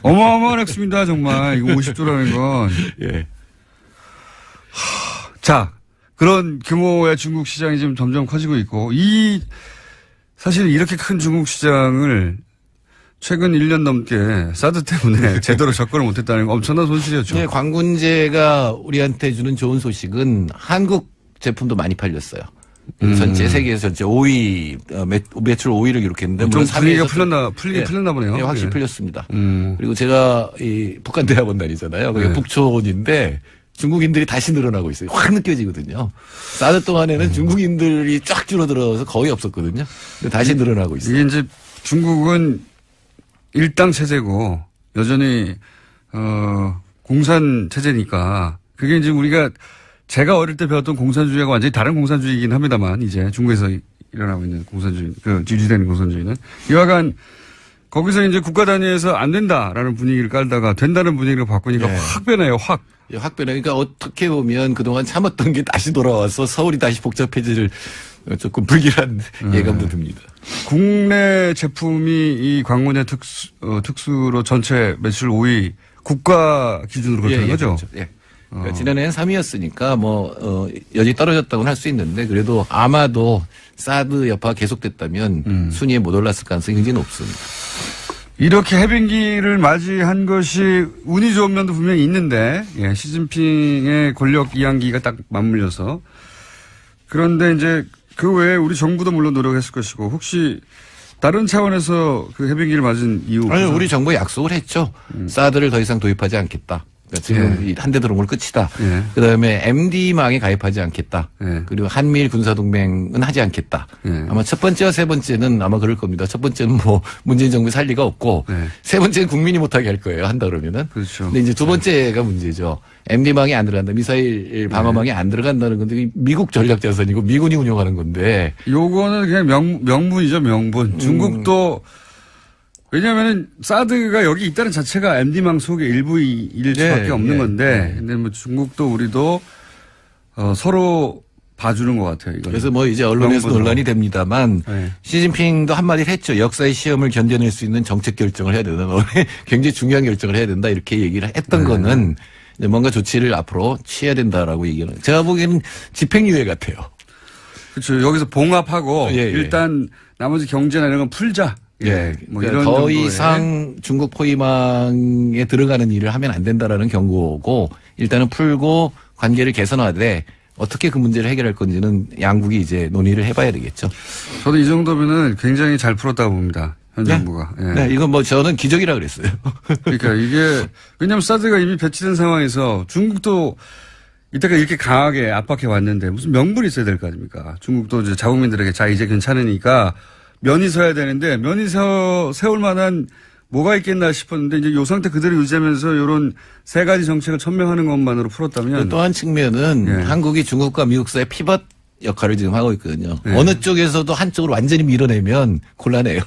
어마어마한 액수입니다, 정말. 이거 50조라는 건. 예. 자, 그런 규모의 중국 시장이 지금 점점 커지고 있고, 사실 이렇게 큰 중국 시장을 최근 1년 넘게 사드 때문에 제대로 접근을 못했다는 건 엄청난 손실이었죠. 네, 광군제가 우리한테 주는 좋은 소식은 한국 제품도 많이 팔렸어요. 전체 세계에서 전체 5위 매출 5위를 기록했는데 좀 분위기가 풀렸나 보네요. 네, 확실히 풀렸습니다. 그리고 제가 이 북한대학원 다니잖아요. 그게 북촌인데 중국인들이 다시 늘어나고 있어요. 확 느껴지거든요. 사드 동안에는 중국인들이 쫙 줄어들어서 거의 없었거든요. 근데 다시 늘어나고 있어요. 이게 이제 중국은 일당 체제고 여전히 공산 체제니까 그게 이제 제가 어릴 때 배웠던 공산주의하고 완전히 다른 공산주의이긴 합니다만 이제 중국에서 일어나고 있는 공산주의, 유지되는 공산주의는 이와간 거기서 이제 국가 단위에서 안 된다라는 분위기를 깔다가 된다는 분위기를 바꾸니까 확 변해요, 확. 예, 확 변해요. 그러니까 어떻게 보면 그동안 참았던 게 다시 돌아와서 서울이 다시 복잡해질 조금 불길한 예감도 듭니다. 국내 제품이 이 광문의 특수로 전체 매출 5위 국가 기준으로 그렇다는 거죠? 그렇죠. 예. 그러니까 지난해엔 3위였으니까 여전히 떨어졌다고는 할 수 있는데 그래도 아마도 사드 여파가 계속됐다면 순위에 못 올랐을 가능성이 굉장히 높습니다. 이렇게 해빙기를 맞이한 것이 운이 좋은 면도 분명히 있는데 시진핑의 권력 이양기가 딱 맞물려서 그런데 이제 그 외에 우리 정부도 물론 노력했을 것이고 혹시 다른 차원에서 그 해빙기를 맞은 이유? 아니, 우리 정부가 약속을 했죠. 사드를 더 이상 도입하지 않겠다. 그러니까 지금 한 대 들어온 걸 끝이다. 그다음에 MD망에 가입하지 않겠다. 그리고 한미일 군사동맹은 하지 않겠다. 아마 첫 번째와 세 번째는 아마 그럴 겁니다. 첫 번째는 뭐 문재인 정부 살 리가 없고 세 번째는 국민이 못하게 할 거예요. 한다 그러면은. 그렇죠. 근데 이제 두 번째가 문제죠. MD망이 안 들어간다. 미사일 방어망이 안 들어간다는 건데 미국 전략 자산이고 미군이 운영하는 건데. 요거는 그냥 명분이죠, 명분. 중국도 왜냐하면 사드가 여기 있다는 자체가 MD망 속의 일부일 수밖에 없는 건데, 근데 뭐 중국도 우리도 서로 봐주는 것 같아요. 이거는. 그래서 뭐 이제 언론에서 명분으로. 논란이 됩니다만 네. 시진핑도 한마디를 했죠. 역사의 시험을 견뎌낼 수 있는 정책 결정을 해야 된다. 굉장히 중요한 결정을 해야 된다. 이렇게 얘기를 했던 네. 거는 이제 뭔가 조치를 앞으로 취해야 된다라고 얘기를. 제가 보기에는 집행유예 같아요. 그렇죠. 여기서 봉합하고 예, 예. 일단 나머지 경제나 이런 건 풀자. 예. 뭐 그러니까 이런 더 정도의. 이상 중국 포위망에 들어가는 일을 하면 안 된다라는 경고고 일단은 풀고 관계를 개선하되 어떻게 그 문제를 해결할 건지는 양국이 이제 논의를 해봐야 되겠죠. 저도 이 정도면은 굉장히 잘 풀었다고 봅니다. 현 정부가. 예. 네, 이건 뭐 저는 기적이라 그랬어요. 그러니까 이게 왜냐하면 사드가 이미 배치된 상황에서 중국도 이때까지 이렇게 강하게 압박해 왔는데 무슨 명분이 있어야 될 거 아닙니까? 중국도 이제 자국민들에게 자 이제 괜찮으니까 면이 서야 되는데 면이 세울 만한 뭐가 있겠나 싶었는데 이제 요 상태 그대로 유지하면서 이런 세 가지 정책을 천명하는 것만으로 풀었다면 또 한 측면은 예. 한국이 중국과 미국 사이의 피벗 역할을 지금 하고 있거든요. 네. 어느 쪽에서도 한쪽으로 완전히 밀어내면 곤란해요.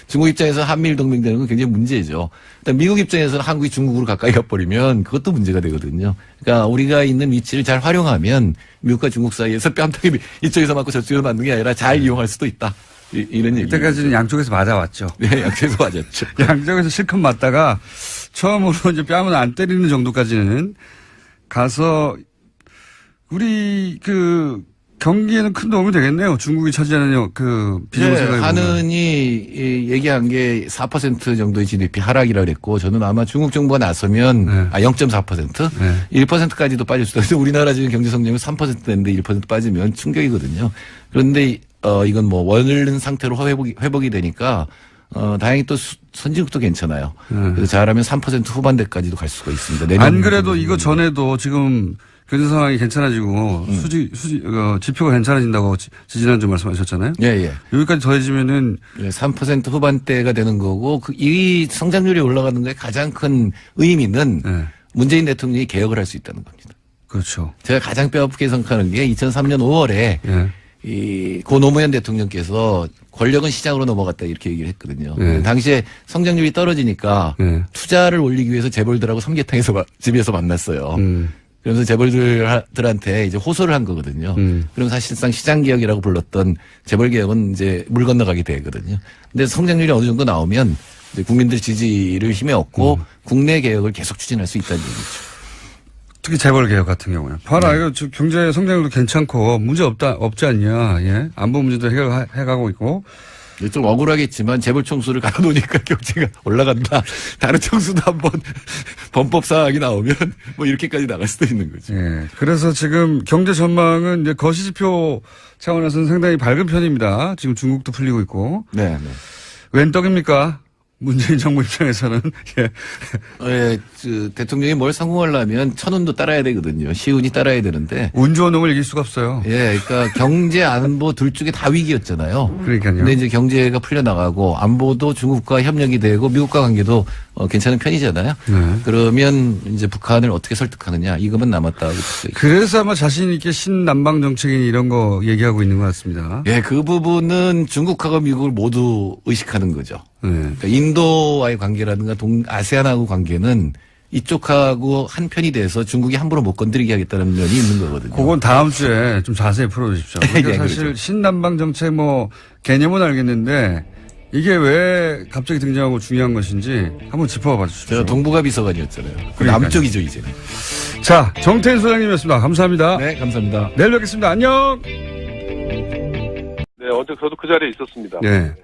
중국 입장에서 한미일 동맹되는 건 굉장히 문제죠. 일단 미국 입장에서는 한국이 중국으로 가까이 가버리면 그것도 문제가 되거든요. 그러니까 우리가 있는 위치를 잘 활용하면 미국과 중국 사이에서 뺨때기 이쪽에서 맞고 저쪽에서 맞는 게 아니라 잘 이용할 수도 있다. 이런 얘기. 이때까지는 양쪽에서 맞아왔죠. 네, 양쪽에서 맞았죠. 양쪽에서 실컷 맞다가 처음으로 이제 뺨을 안 때리는 정도까지는 가서 우리 경기에는 큰 도움이 되겠네요. 중국이 차지하는 비정세가. 하는이 얘기한 게 4% 정도의 GDP 하락이라 그랬고 저는 아마 중국 정부가 나서면 0.4% 네. 1%까지도 빠질 수도 있어요. 우리나라 지금 경제 성장이 3%인데 1% 빠지면 충격이거든요. 그런데 이건 뭐 원활한 상태로 회복이 되니까 다행히 또 선진국도 괜찮아요. 그래서 잘하면 3% 후반대까지도 갈 수가 있습니다. 안 그래도 이거 전에도 지금 경제 상황이 괜찮아지고 지표가 괜찮아진다고 지지난주 말씀하셨잖아요. 예, 예. 여기까지 더해지면은 3% 후반대가 되는 거고 이 성장률이 올라가는 거에 가장 큰 의미는 문재인 대통령이 개혁을 할 수 있다는 겁니다. 그렇죠. 제가 가장 뼈아프게 생각하는 게 2003년 5월에 고 노무현 대통령께서 권력은 시장으로 넘어갔다 이렇게 얘기를 했거든요. 당시에 성장률이 떨어지니까 투자를 올리기 위해서 재벌들하고 삼계탕에서 집에서 만났어요. 그러면서 재벌들한테 이제 호소를 한 거거든요. 그럼 사실상 시장개혁이라고 불렀던 재벌개혁은 이제 물 건너가게 되거든요. 근데 성장률이 어느 정도 나오면 이제 국민들 지지를 힘에 얻고 국내 개혁을 계속 추진할 수 있다는 얘기죠. 특히 재벌개혁 같은 경우는. 봐라, 이거 경제 성장률도 괜찮고 문제 없지 않냐. 예. 안보 문제도 해가고 있고. 좀 억울하겠지만 재벌 총수를 갈아놓으니까 경제가 올라간다. 다른 총수도 한번 범법 사항이 나오면 뭐 이렇게까지 나갈 수도 있는 거죠. 예. 그래서 지금 경제 전망은 이제 거시지표 차원에서는 상당히 밝은 편입니다. 지금 중국도 풀리고 있고. 네. 웬 떡입니까? 문재인 정부 입장에서는. 예. 대통령이 뭘 성공하려면 천운도 따라야 되거든요. 시운이 따라야 되는데. 운 좋은 놈을 이길 수가 없어요. 예, 그러니까 경제 안보 둘 쪽에 다 위기였잖아요. 그러니까요. 근데 이제 경제가 풀려나가고 안보도 중국과 협력이 되고 미국과 관계도 괜찮은 편이잖아요. 그러면 이제 북한을 어떻게 설득하느냐 이것만 남았다고. 그래서 아마 자신 있게 신남방 정책인 이런 거 얘기하고 있는 것 같습니다. 예, 그 부분은 중국하고 미국을 모두 의식하는 거죠. 그러니까 인도와의 관계라든가 아세안하고 관계는 이쪽하고 한 편이 돼서 중국이 함부로 못 건드리게 하겠다는 면이 있는 거거든요. 그건 다음 주에 좀 자세히 풀어주십시오. 그러니까 네, 사실 그렇죠. 신남방 정책 개념은 알겠는데 이게 왜 갑자기 등장하고 중요한 것인지 한번 짚어봐 주십시오. 제가 동북아 비서관이었잖아요. 그러니까요. 남쪽이죠 이제는. 자, 정태인 소장님이었습니다. 감사합니다. 네, 감사합니다. 내일 뵙겠습니다. 안녕. 네, 어제 저도 그 자리에 있었습니다. 네.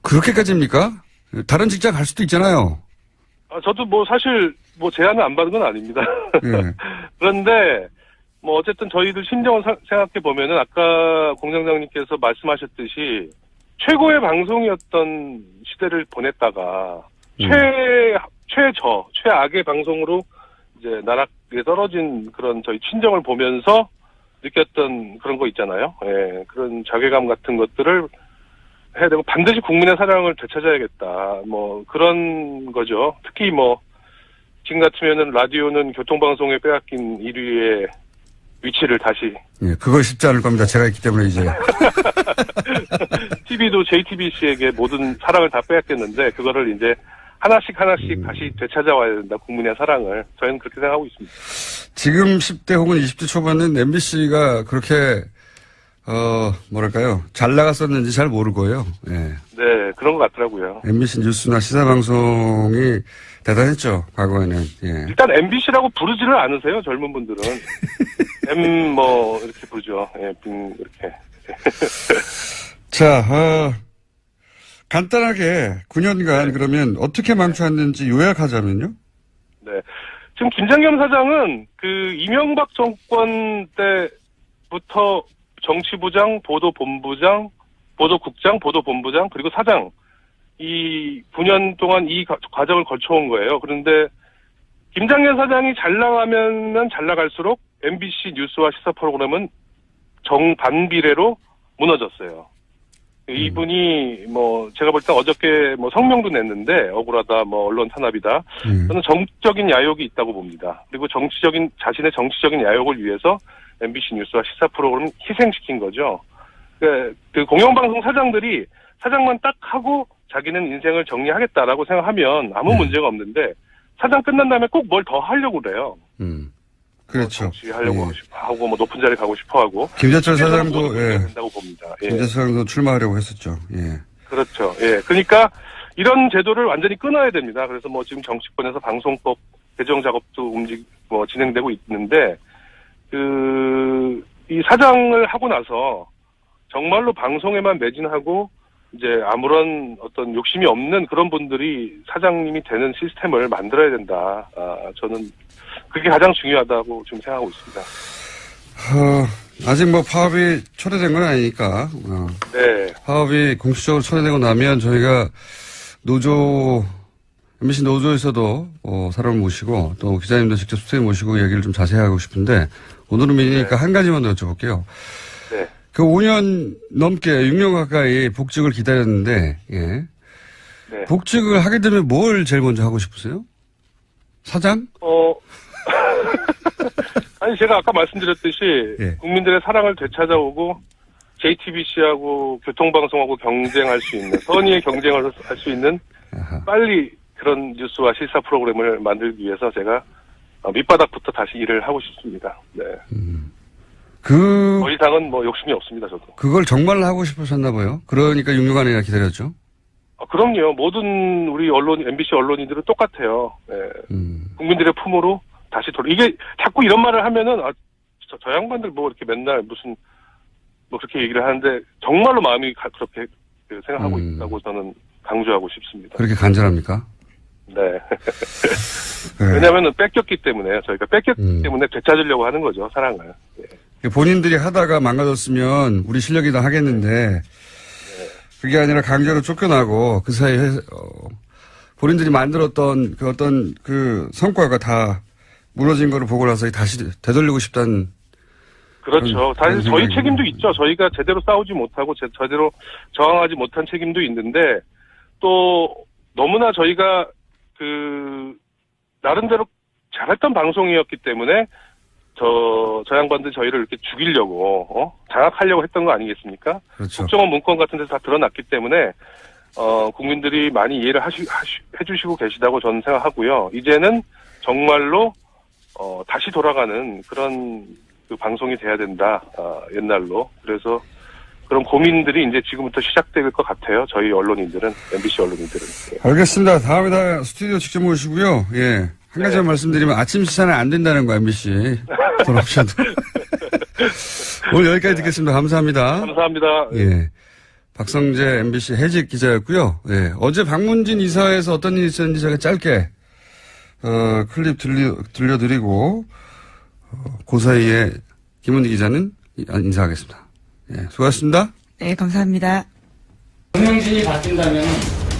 그렇게까지입니까? 다른 직장 갈 수도 있잖아요. 저도 사실 제안을 안 받은 건 아닙니다. 그런데 어쨌든 저희들 심정을 생각해 보면은 아까 공장장님께서 말씀하셨듯이 최고의 방송이었던 시대를 보냈다가 최악의 방송으로 이제 나락에 떨어진 그런 저희 친정을 보면서 느꼈던 그런 거 있잖아요. 예, 그런 자괴감 같은 것들을 해야 되고 반드시 국민의 사랑을 되찾아야겠다. 그런 거죠. 특히 지금 같으면은 라디오는 교통방송에 빼앗긴 1위의 위치를 다시. 예, 그거 쉽지 않을 겁니다. 제가 있기 때문에 이제. TV도 JTBC에게 모든 사랑을 다 빼앗겼는데 그거를 이제 하나씩 다시 되찾아와야 된다. 국민의 사랑을. 저희는 그렇게 생각하고 있습니다. 지금 10대 혹은 20대 초반은 MBC가 그렇게 뭐랄까요. 잘 나갔었는지 잘 모를 거예요. 예. 네, 그런 것 같더라고요. MBC 뉴스나 시사방송이 대단했죠, 과거에는. 예. 일단 MBC라고 부르지를 않으세요, 젊은 분들은. 이렇게 부르죠. 예, 이렇게. 자, 간단하게 9년간 그러면 어떻게 망쳐왔는지 요약하자면요? 네. 지금 김장겸 사장은 이명박 정권 때부터 정치부장, 보도본부장, 보도국장, 보도본부장, 그리고 사장, 이 9년 동안 이 과정을 거쳐온 거예요. 그런데 김장겸 사장이 잘 나가면 잘 나갈수록 MBC 뉴스와 시사 프로그램은 정반비례로 무너졌어요. 이분이 제가 볼 때 어저께 성명도 냈는데 억울하다, 언론 탄압이다. 저는 정치적인 야욕이 있다고 봅니다. 그리고 자신의 정치적인 야욕을 위해서 MBC 뉴스와 시사 프로그램을 희생시킨 거죠. 그 공영방송 사장들이 사장만 딱 하고 자기는 인생을 정리하겠다라고 생각하면 아무 문제가 없는데 사장 끝난 다음에 꼭 뭘 더 하려고 그래요. 그렇죠. 정치하려고 하고 높은 자리 가고 싶어하고. 김재철 사장도 된다고 봅니다. 예. 김재철 사장도 출마하려고 했었죠. 예. 그렇죠. 예. 그러니까 이런 제도를 완전히 끊어야 됩니다. 그래서 지금 정치권에서 방송법 개정 작업도 진행되고 있는데 이 사장을 하고 나서 정말로 방송에만 매진하고 이제 아무런 어떤 욕심이 없는 그런 분들이 사장님이 되는 시스템을 만들어야 된다. 저는 그게 가장 중요하다고 지금 생각하고 있습니다. 아직 파업이 초래된 건 아니니까. 네. 파업이 공식적으로 초래되고 나면 저희가 MBC 노조에서도 사람을 모시고 또 기자님도 직접 스튜디오에 모시고 얘기를 좀 자세히 하고 싶은데 오늘은 미니니까 한 가지만 더 여쭤볼게요. 네. 5년 넘게 6년 가까이 복직을 기다렸는데, 예. 네. 복직을 하게 되면 뭘 제일 먼저 하고 싶으세요? 사장? 아니, 제가 아까 말씀드렸듯이, 예. 국민들의 사랑을 되찾아오고, JTBC하고 교통방송하고 경쟁할 수 있는, 선의의 경쟁을 할 수 있는, 빨리 그런 뉴스와 시사 프로그램을 만들기 위해서 제가 밑바닥부터 다시 일을 하고 싶습니다. 네. 더 이상은 욕심이 없습니다, 저도. 그걸 정말 하고 싶으셨나 봐요. 그러니까 6년간이나 기다렸죠. 그럼요. 모든 우리 MBC 언론인들은 똑같아요. 네. 국민들의 품으로 다시 이게 자꾸 이런 말을 하면은, 저 양반들 이렇게 맨날 무슨, 그렇게 얘기를 하는데, 정말로 마음이 그렇게 생각하고 있다고 저는 강조하고 싶습니다. 그렇게 간절합니까? 네. 왜냐면은 뺏겼기 때문에, 저희가 뺏겼기 때문에 되찾으려고 하는 거죠, 사랑을. 네. 본인들이 하다가 망가졌으면 우리 실력이 다 하겠는데, 그게 아니라 강제로 쫓겨나고 그 사이에, 본인들이 만들었던 어떤 성과가 다 무너진 거를 보고 나서 다시 되돌리고 싶다는. 그렇죠. 사실 저희 책임도 있죠. 저희가 제대로 싸우지 못하고 제대로 저항하지 못한 책임도 있는데, 또 너무나 저희가 나름대로 잘했던 방송이었기 때문에 저 양반들 저희를 이렇게 죽이려고 장악하려고 했던 거 아니겠습니까? 그렇죠. 국정원 문건 같은 데서 다 드러났기 때문에 국민들이 많이 이해를 해주시고 계시다고 저는 생각하고요. 이제는 정말로 다시 돌아가는 그런 방송이 돼야 된다. 옛날로. 그래서 그런 고민들이 이제 지금부터 시작될 것 같아요. 저희 언론인들은, MBC 언론인들은. 예. 알겠습니다. 다음에 다 스튜디오 직접 모시고요. 예. 한 가지만 말씀드리면 아침 시사는 안 된다는 거, MBC. 돌아오셔도. 오늘 여기까지 듣겠습니다. 감사합니다. 감사합니다. 예. 박성재 MBC 해직 기자였고요. 예. 어제 박문진 이사회에서 어떤 일이 있었는지 제가 짧게, 클립 들려드리고, 그 사이에 김은희 기자는 인사하겠습니다. 예, 수고하셨습니다. 네, 감사합니다. 경영진이 바뀐다면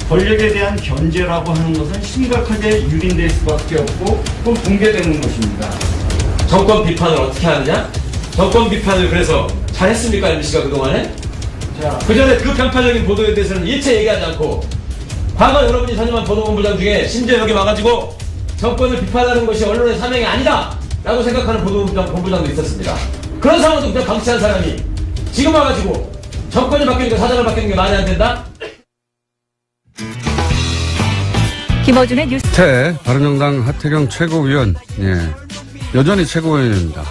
권력에 대한 견제라고 하는 것은 심각하게 유린될 수밖에 없고 또 붕괴되는 것입니다. 정권 비판을 어떻게 하느냐? 정권 비판을 그래서 잘했습니까, MBC가 그동안에? 그 전에 그 편파적인 보도에 대해서는 일체 얘기하지 않고 과거 여러분이 선임한 보도본부장 중에 심지어 여기 와가지고 정권을 비판하는 것이 언론의 사명이 아니다! 라고 생각하는 본부장도 있었습니다. 그런 상황도 그냥 방치한 사람이 지금 와가지고 정권이 바뀌니까 사장을 바뀌는 게 말이 안 된다? 김어준의 뉴스. 바른정당 하태경 최고위원, 여전히 최고위원입니다.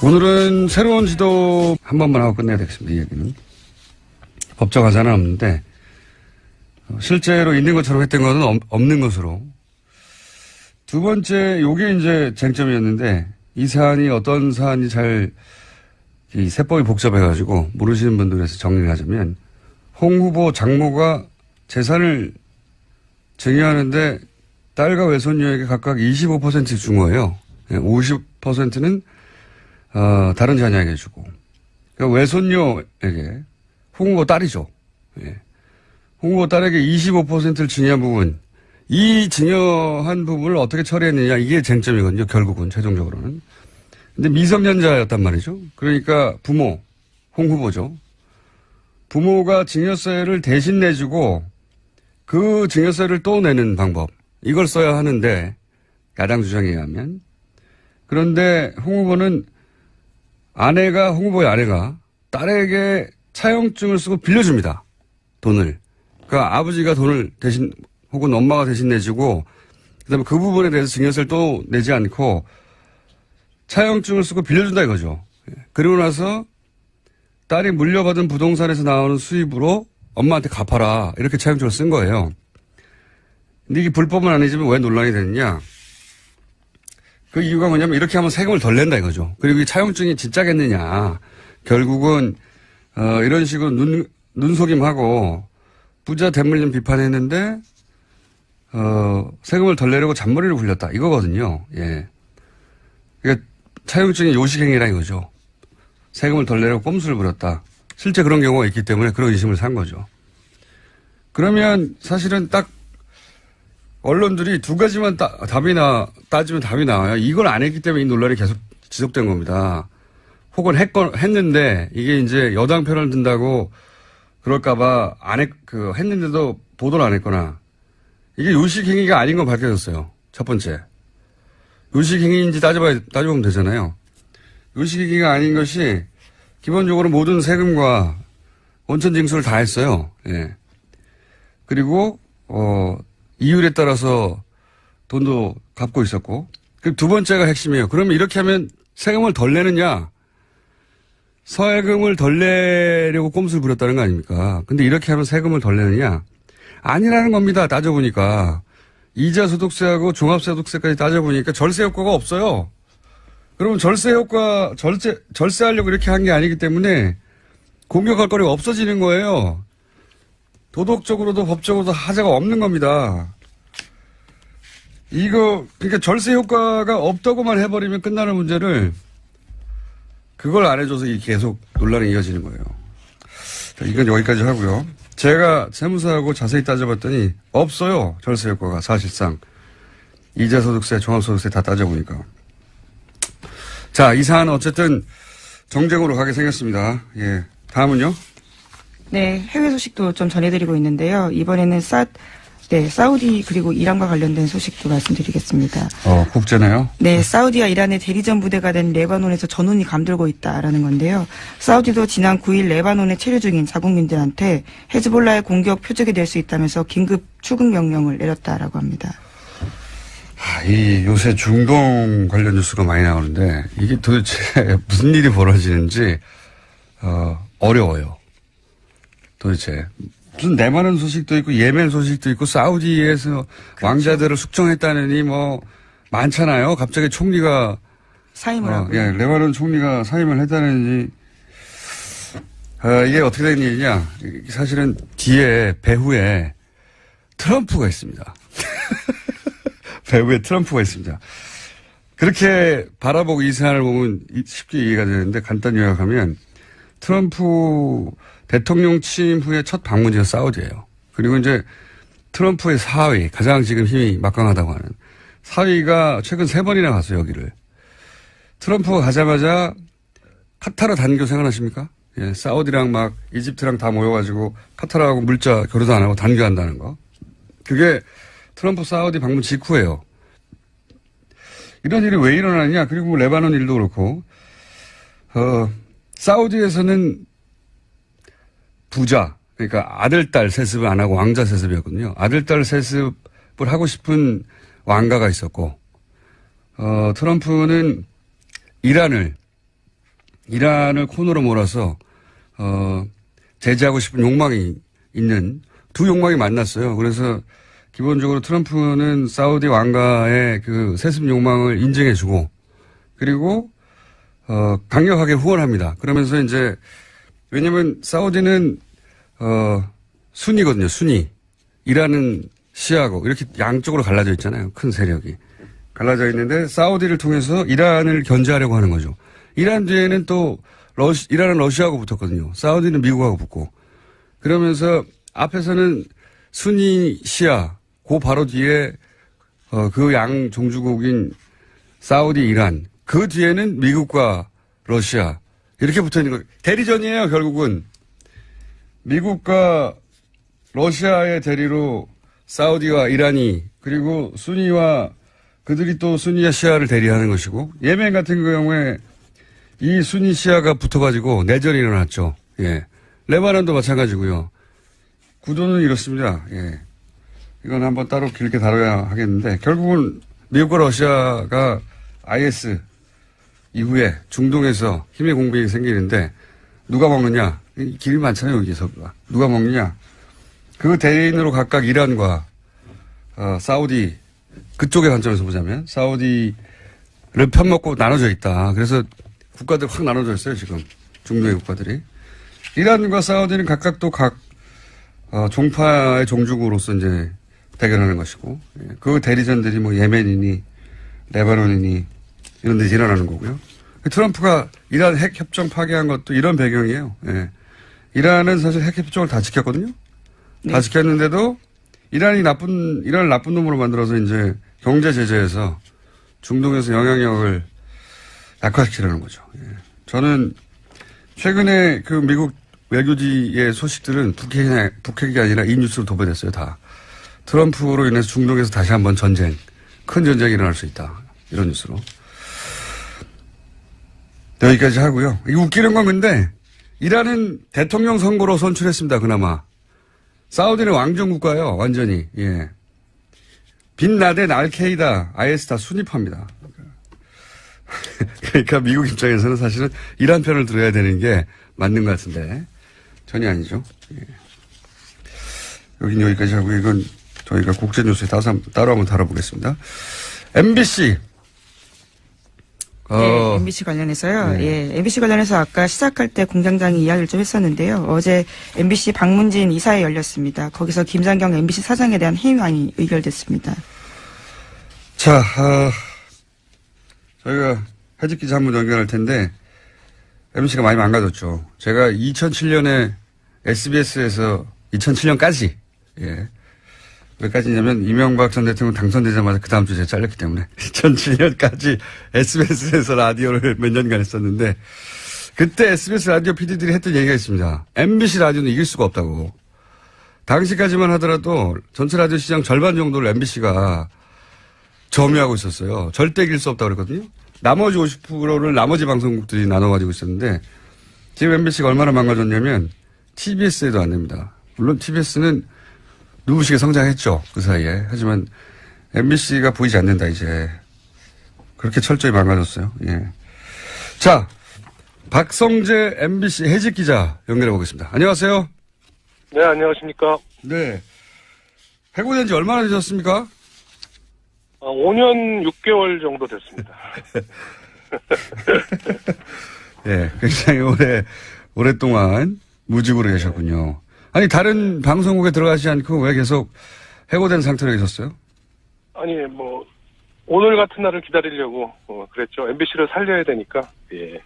오늘은 새로운 지도 한 번만 하고 끝내야 되겠습니다. 이 얘기는. 법적 하자는 없는데, 실제로 있는 것처럼 했던 것은 없는 것으로. 두 번째, 요게 이제 쟁점이었는데, 이 사안이 어떤 사안이 이 세법이 복잡해가지고 모르시는 분들에서 정리를 하자면, 홍 후보 장모가 재산을 증여하는데 딸과 외손녀에게 각각 25%씩 준 거예요. 50%는 다른 자녀에게 주고. 그러니까 외손녀에게, 홍 후보 딸이죠. 홍 후보 딸에게 25%를 증여한 부분, 이 증여한 부분을 어떻게 처리했느냐, 이게 쟁점이거든요, 결국은, 최종적으로는. 근데 미성년자였단 말이죠. 그러니까 부모, 홍 후보죠. 부모가 증여세를 대신 내주고 그 증여세를 또 내는 방법, 이걸 써야 하는데, 야당 주장에 의하면. 그런데 홍 후보는 홍 후보의 아내가 딸에게 차용증을 쓰고 빌려줍니다. 돈을. 그러니까 아버지가 돈을 대신, 혹은 엄마가 대신 내주고, 그 다음에 그 부분에 대해서 증여세를 또 내지 않고 차용증을 쓰고 빌려준다 이거죠. 그리고 나서 딸이 물려받은 부동산에서 나오는 수입으로 엄마한테 갚아라, 이렇게 차용증을 쓴 거예요. 근데 이게 불법은 아니지만 왜 논란이 되느냐. 그 이유가 뭐냐면 이렇게 하면 세금을 덜 낸다 이거죠. 그리고 이 차용증이 진짜겠느냐. 결국은 이런 식으로 눈속임하고 부자 대물림 비판했는데 세금을 덜 내려고 잔머리를 굴렸다 이거거든요. 예. 그러니까 차용증이 요식행위라 이거죠. 세금을 덜 내려고 꼼수를 부렸다. 실제 그런 경우가 있기 때문에 그런 의심을 산 거죠. 그러면 사실은 딱 언론들이 두 가지만 따지면 답이 나와요. 이걸 안 했기 때문에 이 논란이 계속 지속된 겁니다. 혹은 했는데 이게 이제 여당 편을 든다고 그럴까봐 했는데도 보도를 안 했거나, 이게 요식행위가 아닌 건 밝혀졌어요. 첫 번째. 요식행위인지 따져보면 되잖아요. 요식행위가 아닌 것이 기본적으로 모든 세금과 원천징수를 다 했어요. 예. 그리고 이율에 따라서 돈도 갚고 있었고. 그리고 두 번째가 핵심이에요. 그러면 이렇게 하면 세금을 덜 내느냐? 세금을 덜 내려고 꼼수를 부렸다는 거 아닙니까? 근데 이렇게 하면 세금을 덜 내느냐? 아니라는 겁니다. 따져보니까. 이자 소득세하고 종합소득세까지 따져보니까 절세 효과가 없어요. 그러면 절세하려고 이렇게 한 게 아니기 때문에 공격할 거리가 없어지는 거예요. 도덕적으로도 법적으로도 하자가 없는 겁니다. 그러니까 절세 효과가 없다고만 해버리면 끝나는 문제를 그걸 안 해줘서 계속 논란이 이어지는 거예요. 자, 이건 여기까지 하고요. 제가 세무사하고 자세히 따져봤더니 없어요. 절세 효과가 사실상. 이자소득세, 종합소득세 다 따져보니까. 자, 이 사안은 어쨌든 정쟁으로 가게 생겼습니다. 예. 다음은요? 네, 해외 소식도 좀 전해드리고 있는데요. 이번에는 사우디 그리고 이란과 관련된 소식도 말씀드리겠습니다. 국제네요? 네, 사우디와 이란의 대리전 부대가 된 레바논에서 전운이 감돌고 있다라는 건데요. 사우디도 지난 9일 레바논에 체류 중인 자국민들한테 헤즈볼라의 공격 표적이 될 수 있다면서 긴급 출국 명령을 내렸다라고 합니다. 요새 중동 관련 뉴스가 많이 나오는데 이게 도대체 무슨 일이 벌어지는지 어려워요. 도대체 무슨 레바논 소식도 있고 예멘 소식도 있고 사우디에서 그렇죠. 왕자들을 숙청했다느니 많잖아요. 갑자기 총리가 사임을 하고. 예, 레바논 총리가 사임을 했다느니 이게 어떻게 된 일이냐. 사실은 뒤에 배후에 트럼프가 있습니다. 배후에 트럼프가 있습니다. 그렇게 바라보고 이 사안을 보면 쉽게 이해가 되는데 간단히 요약하면 트럼프 대통령 취임 후에 첫 방문지가 사우디예요. 그리고 이제 트럼프의 사위, 가장 지금 힘이 막강하다고 하는 사위가 최근 3번이나 갔어요, 여기를. 트럼프가 가자마자 카타르 단교 생각나십니까? 예, 사우디랑 이집트랑 다 모여가지고 카타르하고 물자 교류도 안 하고 단교한다는 거. 그게 트럼프 사우디 방문 직후예요. 이런 일이 왜 일어나냐? 그리고 레바논 일도 그렇고, 사우디에서는 부자, 그러니까 아들, 딸 세습을 안 하고 왕자 세습이었거든요. 아들, 딸 세습을 하고 싶은 왕가가 있었고, 트럼프는 이란을 코너로 몰아서, 제재하고 싶은 욕망이 있는 두 욕망이 만났어요. 그래서 기본적으로 트럼프는 사우디 왕가의 그 세습 욕망을 인정해주고, 그리고, 강력하게 후원합니다. 그러면서 이제, 왜냐면 사우디는, 순위거든요, 순위. 이란은 시아고, 이렇게 양쪽으로 갈라져 있잖아요. 큰 세력이. 갈라져 있는데, 사우디를 통해서 이란을 견제하려고 하는 거죠. 이란 뒤에는 또, 이란은 러시아하고 붙었거든요. 사우디는 미국하고 붙고. 그러면서 앞에서는 순위 시아, 그 바로 뒤에, 그 양 종주국인 사우디, 이란. 그 뒤에는 미국과 러시아. 이렇게 붙어 있는 거예요. 대리전이에요, 결국은. 미국과 러시아의 대리로 사우디와 이란이, 그리고 순위와 그들이 또 순위와 시아를 대리하는 것이고, 예멘 같은 경우에 이 순위 시아가 붙어가지고 내전이 일어났죠. 예. 레바논도 마찬가지고요. 구도는 이렇습니다. 예. 이건 한번 따로 길게 다뤄야 하겠는데, 결국은 미국과 러시아가 IS 이후에 중동에서 힘의 공백이 생기는데, 누가 먹느냐? 길이 많잖아요, 여기서. 누가 먹느냐? 그 대인으로 각각 이란과, 사우디, 그쪽의 관점에서 보자면, 사우디를 편먹고 나눠져 있다. 그래서 국가들 확 나눠져 있어요, 지금. 중동의 국가들이. 이란과 사우디는 각각 또 종파의 종주국으로서 이제 대결하는 것이고, 그 대리전들이 뭐 예멘이니, 레바논이니, 이런 데서 일어나는 거고요. 트럼프가 이란 핵 협정 파기한 것도 이런 배경이에요. 예. 이란은 사실 핵 협정을 다 지켰거든요. 네. 다 지켰는데도 이란을 나쁜 놈으로 만들어서 이제 경제 제재에서 중동에서 영향력을 약화시키려는 거죠. 예. 저는 최근에 그 미국 외교지의 소식들은 북핵이 아니라 이 뉴스로 도배됐어요, 다. 트럼프로 인해서 중동에서 다시 한번 큰 전쟁이 일어날 수 있다. 이런 뉴스로. 여기까지 하고요. 이거 웃기는 건 근데, 이란은 대통령 선거로 선출했습니다, 그나마. 사우디는 왕정국가예요, 완전히. 예. 빈라덴, 알케이다, IS 다 순위파입니다. 그러니까 미국 입장에서는 사실은 이란 편을 들어야 되는 게 맞는 것 같은데, 전혀 아니죠. 예. 여긴 여기까지 하고, 이건 저희가 국제뉴스에 따로 한번 다뤄보겠습니다. MBC. 네, MBC 관련해서요. 네. 예, MBC 관련해서 아까 시작할 때 공장장이 이야기를 좀 했었는데요. 어제 MBC 박문진 이사회 열렸습니다. 거기서 김장경 MBC 사장에 대한 해임안이 의결됐습니다. 자, 저희가 해직 기자 한 분 연결할 텐데, MBC가 많이 망가졌죠. 제가 2007년에 SBS에서 2007년까지, 예. 왜까지냐면 이명박 전 대통령 당선되자마자 그 다음 주에 제가 잘렸기 때문에 2007년까지 SBS에서 라디오를 몇 년간 했었는데, 그때 SBS 라디오 PD들이 했던 얘기가 있습니다. MBC 라디오는 이길 수가 없다고. 당시까지만 하더라도 전체 라디오 시장 절반 정도를 MBC가 점유하고 있었어요. 절대 이길 수 없다고 그랬거든요. 나머지 50%를 나머지 방송국들이 나눠가지고 있었는데, 지금 MBC가 얼마나 망가졌냐면 TBS에도 안 됩니다. 물론 TBS는 누구시게 성장했죠, 그 사이에. 하지만 MBC가 보이지 않는다, 이제. 그렇게 철저히 망가졌어요. 예. 자, 박성재 MBC 해직 기자 연결해 보겠습니다. 안녕하세요. 네, 안녕하십니까. 네. 해고된 지 얼마나 되셨습니까? 5년 6개월 정도 됐습니다. 예, 굉장히 오랫동안 무직으로 계셨군요. 아니, 다른 방송국에 들어가지 않고 왜 계속 해고된 상태로 계셨어요? 아니, 오늘 같은 날을 기다리려고, 그랬죠. MBC를 살려야 되니까, 예.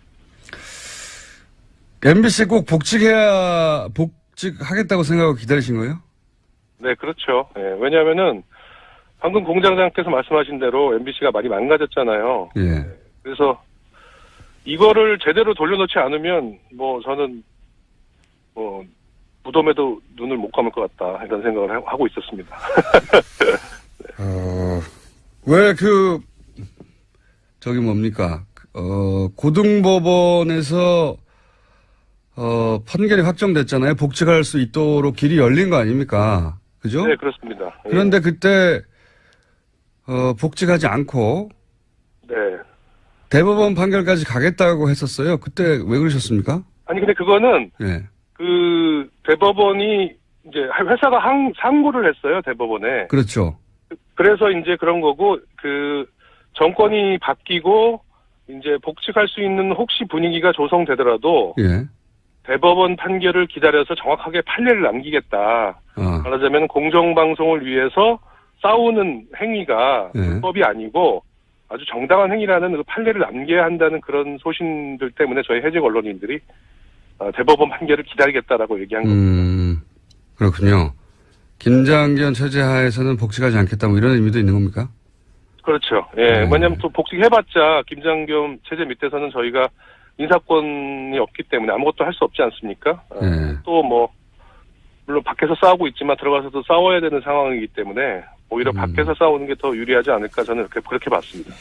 MBC 꼭 복직하겠다고 생각하고 기다리신 거예요? 네, 그렇죠. 예, 왜냐면은, 방금 공장장께서 말씀하신 대로 MBC가 많이 망가졌잖아요. 예. 그래서, 이거를 제대로 돌려놓지 않으면, 저는, 무덤에도 눈을 못 감을 것 같다, 이런 생각을 하고 있었습니다. 왜 고등법원에서, 판결이 확정됐잖아요. 복직할 수 있도록 길이 열린 거 아닙니까? 그죠? 네, 그렇습니다. 그런데 그때, 복직하지 않고, 네. 대법원 판결까지 가겠다고 했었어요. 그때 왜 그러셨습니까? 아니, 근데 그거는, 네. 그, 대법원이, 이제, 회사가 상고를 했어요, 대법원에. 그렇죠. 그래서 이제 그런 거고, 그, 정권이 바뀌고, 이제 복직할 수 있는 혹시 분위기가 조성되더라도, 예. 대법원 판결을 기다려서 정확하게 판례를 남기겠다. 말하자면 공정방송을 위해서 싸우는 행위가 불법이 아니고 아주 정당한 행위라는 그 판례를 남겨야 한다는 그런 소신들 때문에 저희 해직 언론인들이 대법원 판결을 기다리겠다라고 얘기한 겁니다. 그렇군요. 김장겸 체제 하에서는 복직하지 않겠다 뭐 이런 의미도 있는 겁니까? 그렇죠. 예. 왜냐하면 또 복직해봤자 김장겸 체제 밑에서는 저희가 인사권이 없기 때문에 아무것도 할 수 없지 않습니까? 또 뭐 물론 밖에서 싸우고 있지만 들어가서도 싸워야 되는 상황이기 때문에 오히려 밖에서 싸우는 게 더 유리하지 않을까 저는 그렇게 봤습니다.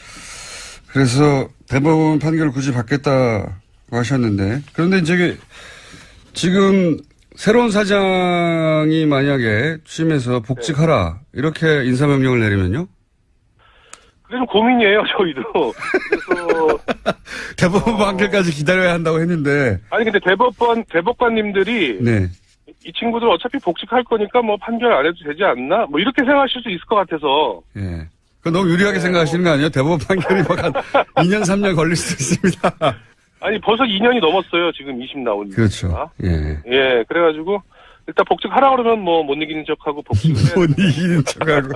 그래서 대법원 판결을 굳이 받겠다고 하셨는데 그런데 이제 지금 새로운 사장이 만약에 취임해서 복직하라 이렇게 인사명령을 내리면요? 그게 좀 고민이에요, 저희도. 그래서 대법원 판결까지 기다려야 한다고 했는데. 아니 근데 대법관님들이 네. 이 친구들 어차피 복직할 거니까 뭐 판결 안 해도 되지 않나? 뭐 이렇게 생각하실 수 있을 것 같아서. 예. 그 너무 유리하게 생각하시는 거 아니에요? 대법원 판결이 막 한 2년 3년 걸릴 수도 있습니다. 아니 벌써 2년이 넘었어요. 지금 20 나온. 그렇죠. 예. 예. 그래가지고 일단 복직하라 그러면 뭐 못 이기는 척하고 복직을 해야 못 이기는 척하고.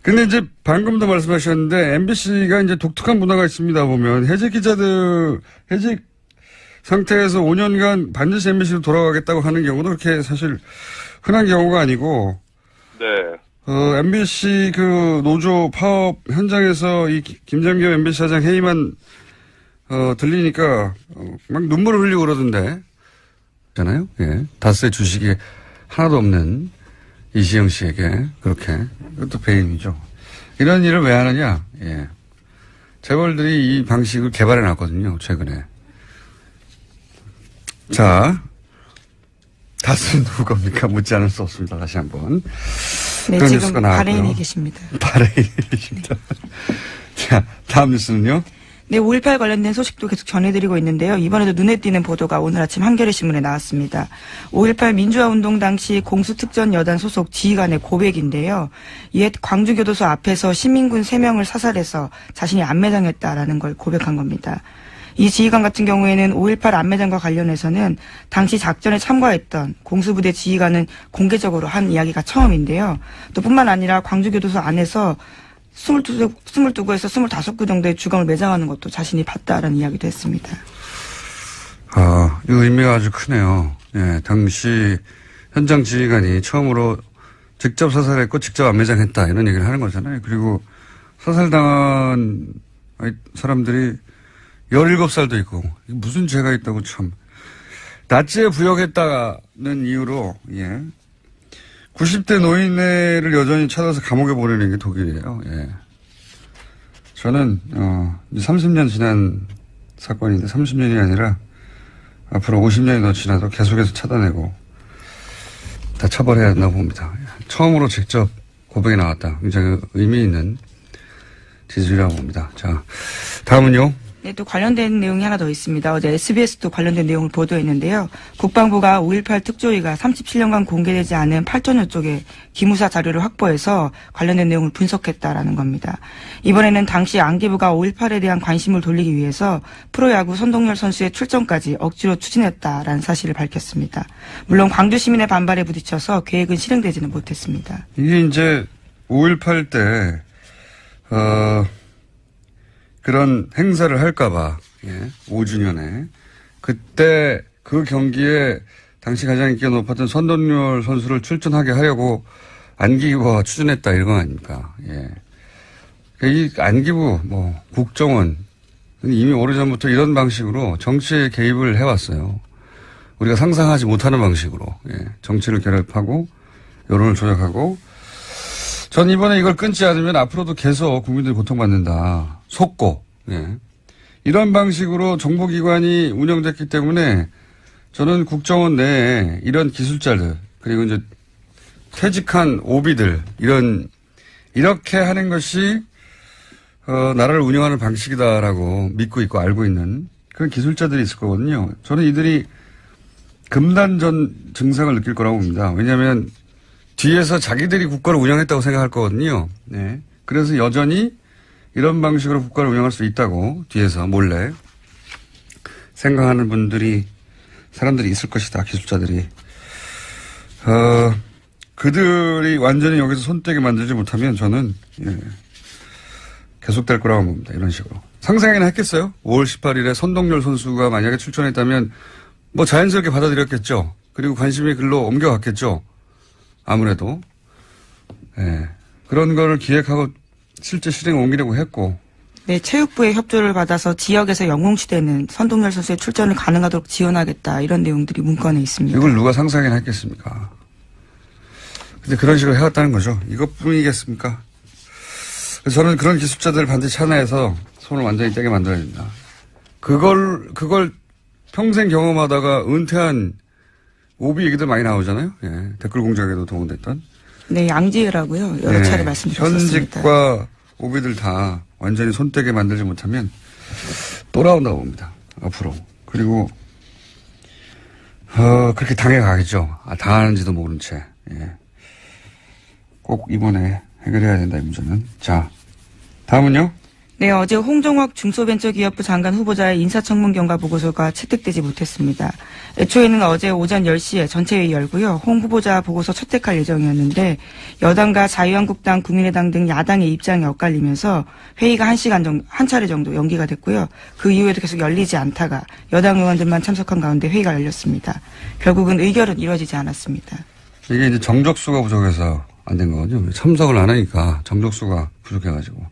근데 이제 방금도 말씀하셨는데 MBC가 이제 독특한 문화가 있습니다. 보면 해직 기자들 해직 상태에서 5년간 반드시 MBC로 돌아가겠다고 하는 경우도 그렇게 사실 흔한 경우가 아니고. 네. MBC 그 노조 파업 현장에서 이 김장겸 MBC 사장 회의만 들리니까 막 눈물을 흘리고 그러던데. 잖아요. 예. 다스의 주식이 하나도 없는 이시영 씨에게 그렇게 그것도 배임이죠. 이런 일을 왜 하느냐? 예. 재벌들이 이 방식을 개발해 놨거든요. 최근에. 자, 다스는 누구 겁니까? 묻지 않을 수 없습니다. 다시 한번. 네, 지금 바레인에 계십니다. 바레인에 계십니다. 자, 다음 뉴스는요? 네, 5.18 관련된 소식도 계속 전해드리고 있는데요. 이번에도 눈에 띄는 보도가 오늘 아침 한겨레신문에 나왔습니다. 5.18 민주화운동 당시 공수특전여단 소속 지휘관의 고백인데요. 옛 광주교도소 앞에서 시민군 3명을 사살해서 자신이 안매장했다라는 걸 고백한 겁니다. 이 지휘관 같은 경우에는 5.18 안매장과 관련해서는 당시 작전에 참가했던 공수부대 지휘관은 공개적으로 한 이야기가 처음인데요. 또 뿐만 아니라 광주교도소 안에서 22구에서 25구 정도의 주검을 매장하는 것도 자신이 봤다라는 이야기도 했습니다. 이 의미가 아주 크네요. 예, 당시 현장 지휘관이 처음으로 직접 사살했고 직접 안매장했다 이런 얘기를 하는 거잖아요. 그리고 사살당한 사람들이 17살도 있고 무슨 죄가 있다고 참. 나치에 부역했다는 이유로 90대 노인네를 여전히 찾아서 감옥에 보내는 게 독일이에요. 예. 저는 30년 지난 사건인데 30년이 아니라 앞으로 50년이 더 지나도 계속해서 찾아내고 다 처벌해야 한다고 봅니다. 처음으로 직접 고백이 나왔다. 굉장히 의미 있는 지지라고 봅니다. 자, 다음은요. 네, 또 관련된 내용이 하나 더 있습니다. 어제 SBS도 관련된 내용을 보도했는데요. 국방부가 5.18 특조위가 37년간 공개되지 않은 8천여 쪽의 기무사 자료를 확보해서 관련된 내용을 분석했다라는 겁니다. 이번에는 당시 안기부가 5.18에 대한 관심을 돌리기 위해서 프로야구 선동열 선수의 출전까지 억지로 추진했다라는 사실을 밝혔습니다. 물론 광주 시민의 반발에 부딪혀서 계획은 실행되지는 못했습니다. 이게 이제 5.18 때 그런 행사를 할까봐, 5주년에. 그때 그 경기에 당시 가장 인기가 높았던 선동열 선수를 출전하게 하려고 안기부가 추진했다 이런 거 아닙니까? 예. 이 안기부, 국정원, 이미 오래전부터 이런 방식으로 정치에 개입을 해왔어요. 우리가 상상하지 못하는 방식으로, 정치를 결합하고, 여론을 조작하고, 전 이번에 이걸 끊지 않으면 앞으로도 계속 국민들이 고통받는다. 속고, 이런 방식으로 정보기관이 운영됐기 때문에 저는 국정원 내에 이런 기술자들 그리고 이제 퇴직한 오비들 이렇게 하는 것이 나라를 운영하는 방식이다라고 믿고 있고 알고 있는 그런 기술자들이 있을 거거든요. 저는 이들이 금단전 증상을 느낄 거라고 봅니다. 왜냐하면 뒤에서 자기들이 국가를 운영했다고 생각할 거거든요. 네. 그래서 여전히 이런 방식으로 국가를 운영할 수 있다고 뒤에서 몰래 생각하는 사람들이 있을 것이다. 기술자들이. 그들이 완전히 여기서 손떼게 만들지 못하면 저는 계속될 거라고 봅니다. 이런 식으로. 상상이나 했겠어요? 5월 18일에 선동열 선수가 만약에 출전했다면 뭐 자연스럽게 받아들였겠죠. 그리고 관심이 글로 옮겨갔겠죠. 아무래도. 예. 그런 거를 기획하고 실제 실행에 옮기려고 했고. 네, 체육부의 협조를 받아서 지역에서 영웅시대는 선동열 선수의 출전을 가능하도록 지원하겠다. 이런 내용들이 문건에 있습니다. 이걸 누가 상상이나 했겠습니까? 근데 그런 식으로 해왔다는 거죠. 이것뿐이겠습니까? 그래서 저는 그런 기술자들을 반드시 하나에서 손을 완전히 떼게 만들어야 된다. 그걸 평생 경험하다가 은퇴한 오비 얘기들 많이 나오잖아요. 예. 댓글 공작에도 동원됐던. 네, 양지혜라고요. 여러 차례 말씀드렸습니다. 현직과 오비들 다 완전히 손떼게 만들지 못하면 또 나온다고 봅니다. 앞으로. 그리고 그렇게 당해가겠죠. 당하는지도 모른 채. 예. 꼭 이번에 해결해야 된다, 이 문제는. 자, 다음은요? 네, 어제 홍종학 중소벤처기업부 장관 후보자의 인사청문 경과 보고서가 채택되지 못했습니다. 애초에는 어제 오전 10시에 전체회의 열고요. 홍 후보자 보고서 채택할 예정이었는데 여당과 자유한국당, 국민의당 등 야당의 입장이 엇갈리면서 회의가 한 차례 정도 연기가 됐고요. 그 이후에도 계속 열리지 않다가 여당 의원들만 참석한 가운데 회의가 열렸습니다. 결국은 의결은 이루어지지 않았습니다. 이게 이제 정적수가 부족해서 안 된 거거든요. 참석을 안 하니까 정적수가 부족해가지고.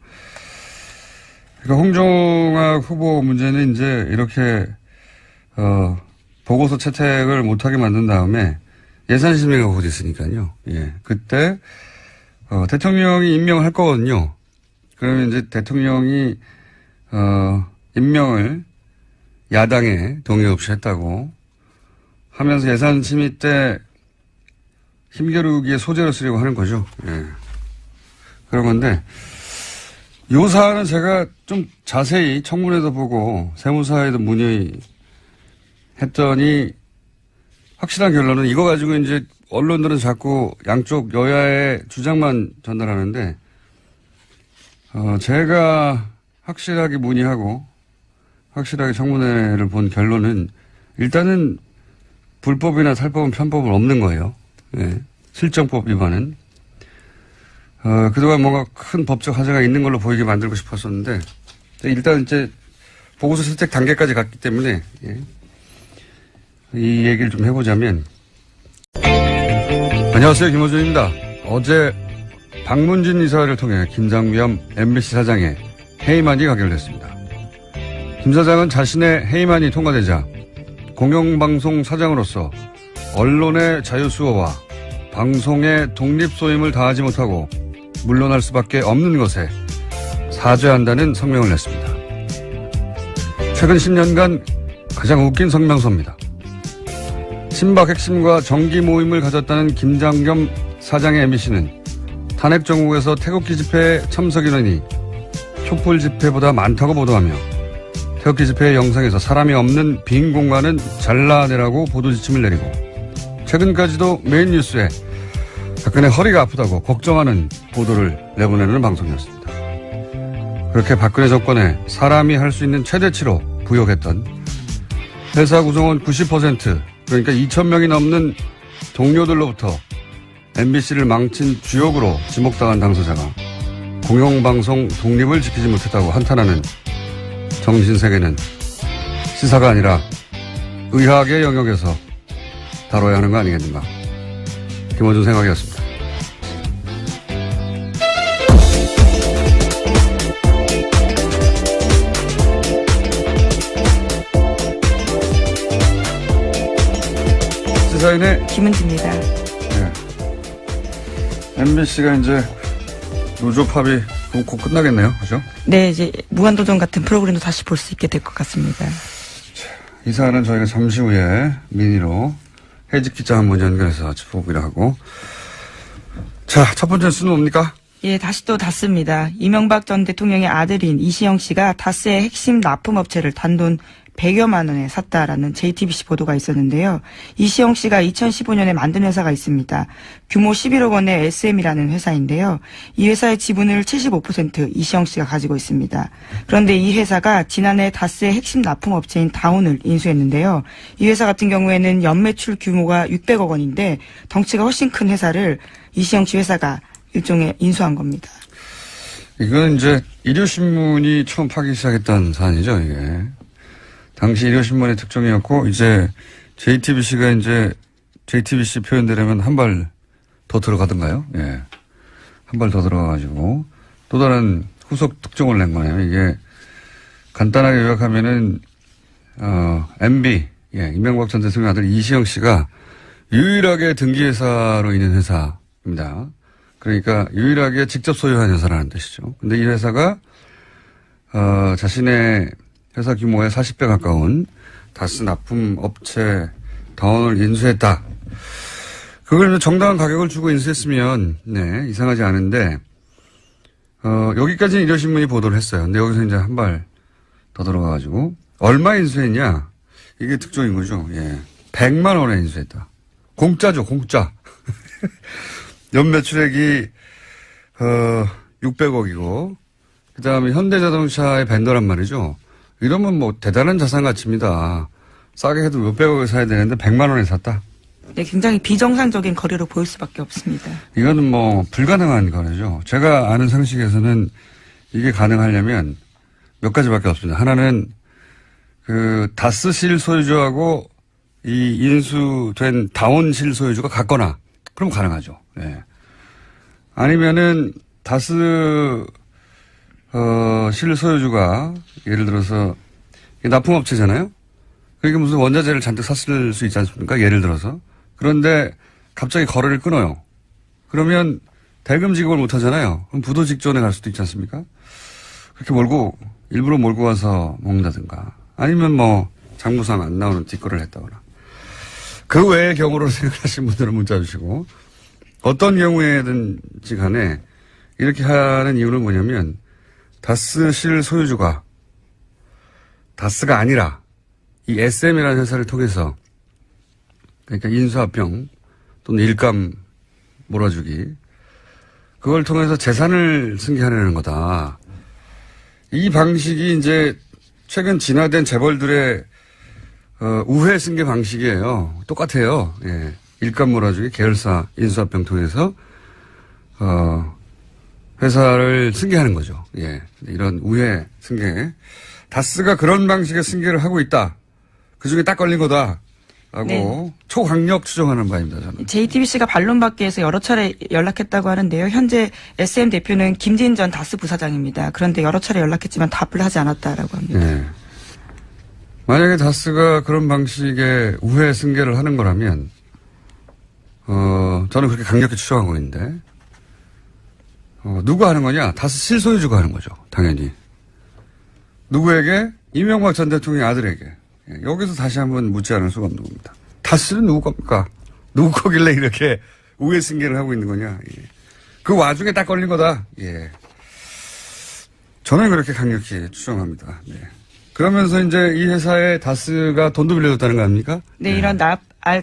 그러니까 홍종학 후보 문제는 이제 이렇게 보고서 채택을 못하게 만든 다음에 예산심의가 곧 있으니까요. 예, 그때 대통령이 임명을 할 거거든요. 그러면 이제 대통령이 임명을 야당에 동의 없이 했다고 하면서 예산심의 때 힘겨루기의 소재로 쓰려고 하는 거죠. 예. 그런 건데 요 사안은 제가 좀 자세히 청문회도 보고 세무사에도 문의했더니 확실한 결론은 이거 가지고 이제 언론들은 자꾸 양쪽 여야의 주장만 전달하는데 제가 확실하게 문의하고 확실하게 청문회를 본 결론은 일단은 불법이나 살법은 편법은 없는 거예요. 예. 실정법 위반은. 그동안 뭔가 큰 법적 하자가 있는 걸로 보이게 만들고 싶었었는데, 일단 이제 보고서 채택 단계까지 갔기 때문에, 예. 이 얘기를 좀 해보자면. 안녕하세요. 김호준입니다. 어제 박문진 이사를 통해 김장겸 MBC 사장의 해임안이 가결됐습니다. 김 사장은 자신의 해임안이 통과되자 공영방송 사장으로서 언론의 자유수호와 방송의 독립소임을 다하지 못하고 물러날 수밖에 없는 것에 사죄한다는 성명을 냈습니다. 최근 10년간 가장 웃긴 성명서입니다. 친박 핵심과 정기 모임을 가졌다는 김장겸 사장의 MBC는 탄핵 정국에서 태극기 집회에 참석 인원이 촛불 집회보다 많다고 보도하며 태극기 집회의 영상에서 사람이 없는 빈 공간은 잘라내라고 보도 지침을 내리고 최근까지도 메인 뉴스에 박근혜 허리가 아프다고 걱정하는 보도를 내보내는 방송이었습니다. 그렇게 박근혜 정권에 사람이 할 수 있는 최대치로 부역했던 회사 구성원 90% 그러니까 2,000명이 넘는 동료들로부터 MBC를 망친 주역으로 지목당한 당사자가 공영방송 독립을 지키지 못했다고 한탄하는 정신세계는 시사가 아니라 의학의 영역에서 다뤄야 하는 거 아니겠는가. 김호준 생각이었습니다. 시사인의 김은지입니다. 네. MBC가 이제 노조 파업이 그럼 곧 끝나겠네요. 그죠? 네, 이제 무한도전 같은 프로그램도 다시 볼 수 있게 될 것 같습니다. 이 사안은 저희가 잠시 후에 미니로 해직 기자 한 분 연결해서 짚어보기로 하고. 자, 첫 번째 수는 뭡니까? 예, 다시 또 다스입니다. 이명박 전 대통령의 아들인 이시영 씨가 다스의 핵심 납품업체를 단돈 100여만 원에 샀다라는 JTBC 보도가 있었는데요. 이시영 씨가 2015년에 만든 회사가 있습니다. 규모 11억 원의 SM이라는 회사인데요. 이 회사의 지분을 75% 이시영 씨가 가지고 있습니다. 그런데 이 회사가 지난해 다스의 핵심 납품업체인 다온을 인수했는데요. 이 회사 같은 경우에는 연매출 규모가 600억 원인데 덩치가 훨씬 큰 회사를 이시영 씨 회사가 일종의 인수한 겁니다. 이건 이제 일요신문이 처음 파기 시작했던 사안이죠, 이게. 당시 일요신문의 특종이었고, 이제 JTBC가 이제 JTBC 표현대로면 한 발 더 들어가던가요? 예. 한 발 더 들어가가지고 또 다른 후속 특종을 낸 거네요. 이게 간단하게 요약하면은, MB, 예, 이명박 전 대통령 아들 이시영 씨가 유일하게 등기회사로 있는 회사입니다. 그러니까 유일하게 직접 소유한 회사라는 뜻이죠. 근데 이 회사가 자신의 회사 규모의 40배 가까운 다스 납품 업체 다온을 인수했다. 그걸 정당한 가격을 주고 인수했으면 네, 이상하지 않은데 여기까지는 일요신문이 보도를 했어요. 근데 여기서 이제 한 발 더 들어가가지고 얼마 인수했냐? 이게 특종인 거죠. 예, 100만 원에 인수했다. 공짜죠, 공짜. 연매출액이 600억이고 그 다음에 현대자동차의 벤더란 말이죠. 이러면 뭐 대단한 자산 가치입니다. 싸게 해도 몇백억을 사야 되는데 100만 원에 샀다. 네, 굉장히 비정상적인 거래로 보일 수밖에 없습니다. 이거는 뭐 불가능한 거래죠. 제가 아는 상식에서는 이게 가능하려면 몇 가지밖에 없습니다. 하나는 그 다스 실소유주하고 이 인수된 다온 실소유주가 같거나 그럼 가능하죠. 예. 아니면은 다스 실소유주가 예를 들어서 납품업체잖아요. 그러니까 무슨 원자재를 잔뜩 샀을 수 있지 않습니까? 예를 들어서. 그런데 갑자기 거래를 끊어요. 그러면 대금 지급을 못 하잖아요. 그럼 부도 직전에 갈 수도 있지 않습니까? 그렇게 일부러 몰고 와서 먹는다든가. 아니면 뭐 장부상 안 나오는 뒷거래를 했다거나. 그 외의 경우로 생각하시는 분들은 문자 주시고 어떤 경우에든지 간에 이렇게 하는 이유는 뭐냐면 다스 실 소유주가 다스가 아니라 이 SM이라는 회사를 통해서 그러니까 인수합병 또는 일감 몰아주기 그걸 통해서 재산을 승계하려는 거다. 이 방식이 이제 최근 진화된 재벌들의 우회 승계 방식이에요. 똑같아요. 예. 일감 몰아주기 계열사 인수합병 통해서 회사를 승계하는 거죠. 예. 이런 우회 승계. 다스가 그런 방식의 승계를 하고 있다. 그중에 딱 걸린 거다. 라고 네. 초강력 추정하는 바입니다. 저는. JTBC가 반론받기 위해서 여러 차례 연락했다고 하는데요. 현재 SM 대표는 김진 전 다스 부사장입니다. 그런데 여러 차례 연락했지만 답을 하지 않았다라고 합니다. 네. 만약에 다스가 그런 방식의 우회 승계를 하는 거라면 저는 그렇게 강력히 추정하고 있는데 누가 하는 거냐? 다스 실소유주가 하는 거죠. 당연히. 누구에게? 이명박 전 대통령의 아들에게. 여기서 다시 한번 묻지 않을 수가 없는 겁니다. 다스는 누구 겁니까? 누구 거길래 이렇게 우회 승계를 하고 있는 거냐? 예. 그 와중에 딱 걸린 거다. 예. 저는 그렇게 강력히 추정합니다. 네. 그러면서 이제 이 회사에 다스가 돈도 빌려줬다는 거 아닙니까? 네, 이런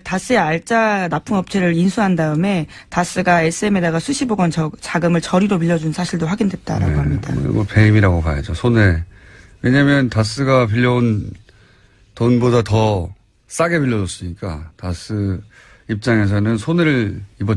다스의 알짜 납품업체를 인수한 다음에 다스가 SM에다가 수십억 원 자금을 저리로 빌려준 사실도 확인됐다라고 네, 합니다. 뭐 배임이라고 봐야죠. 손해. 왜냐하면 다스가 빌려온 돈보다 더 싸게 빌려줬으니까 다스 입장에서는 손해를 입었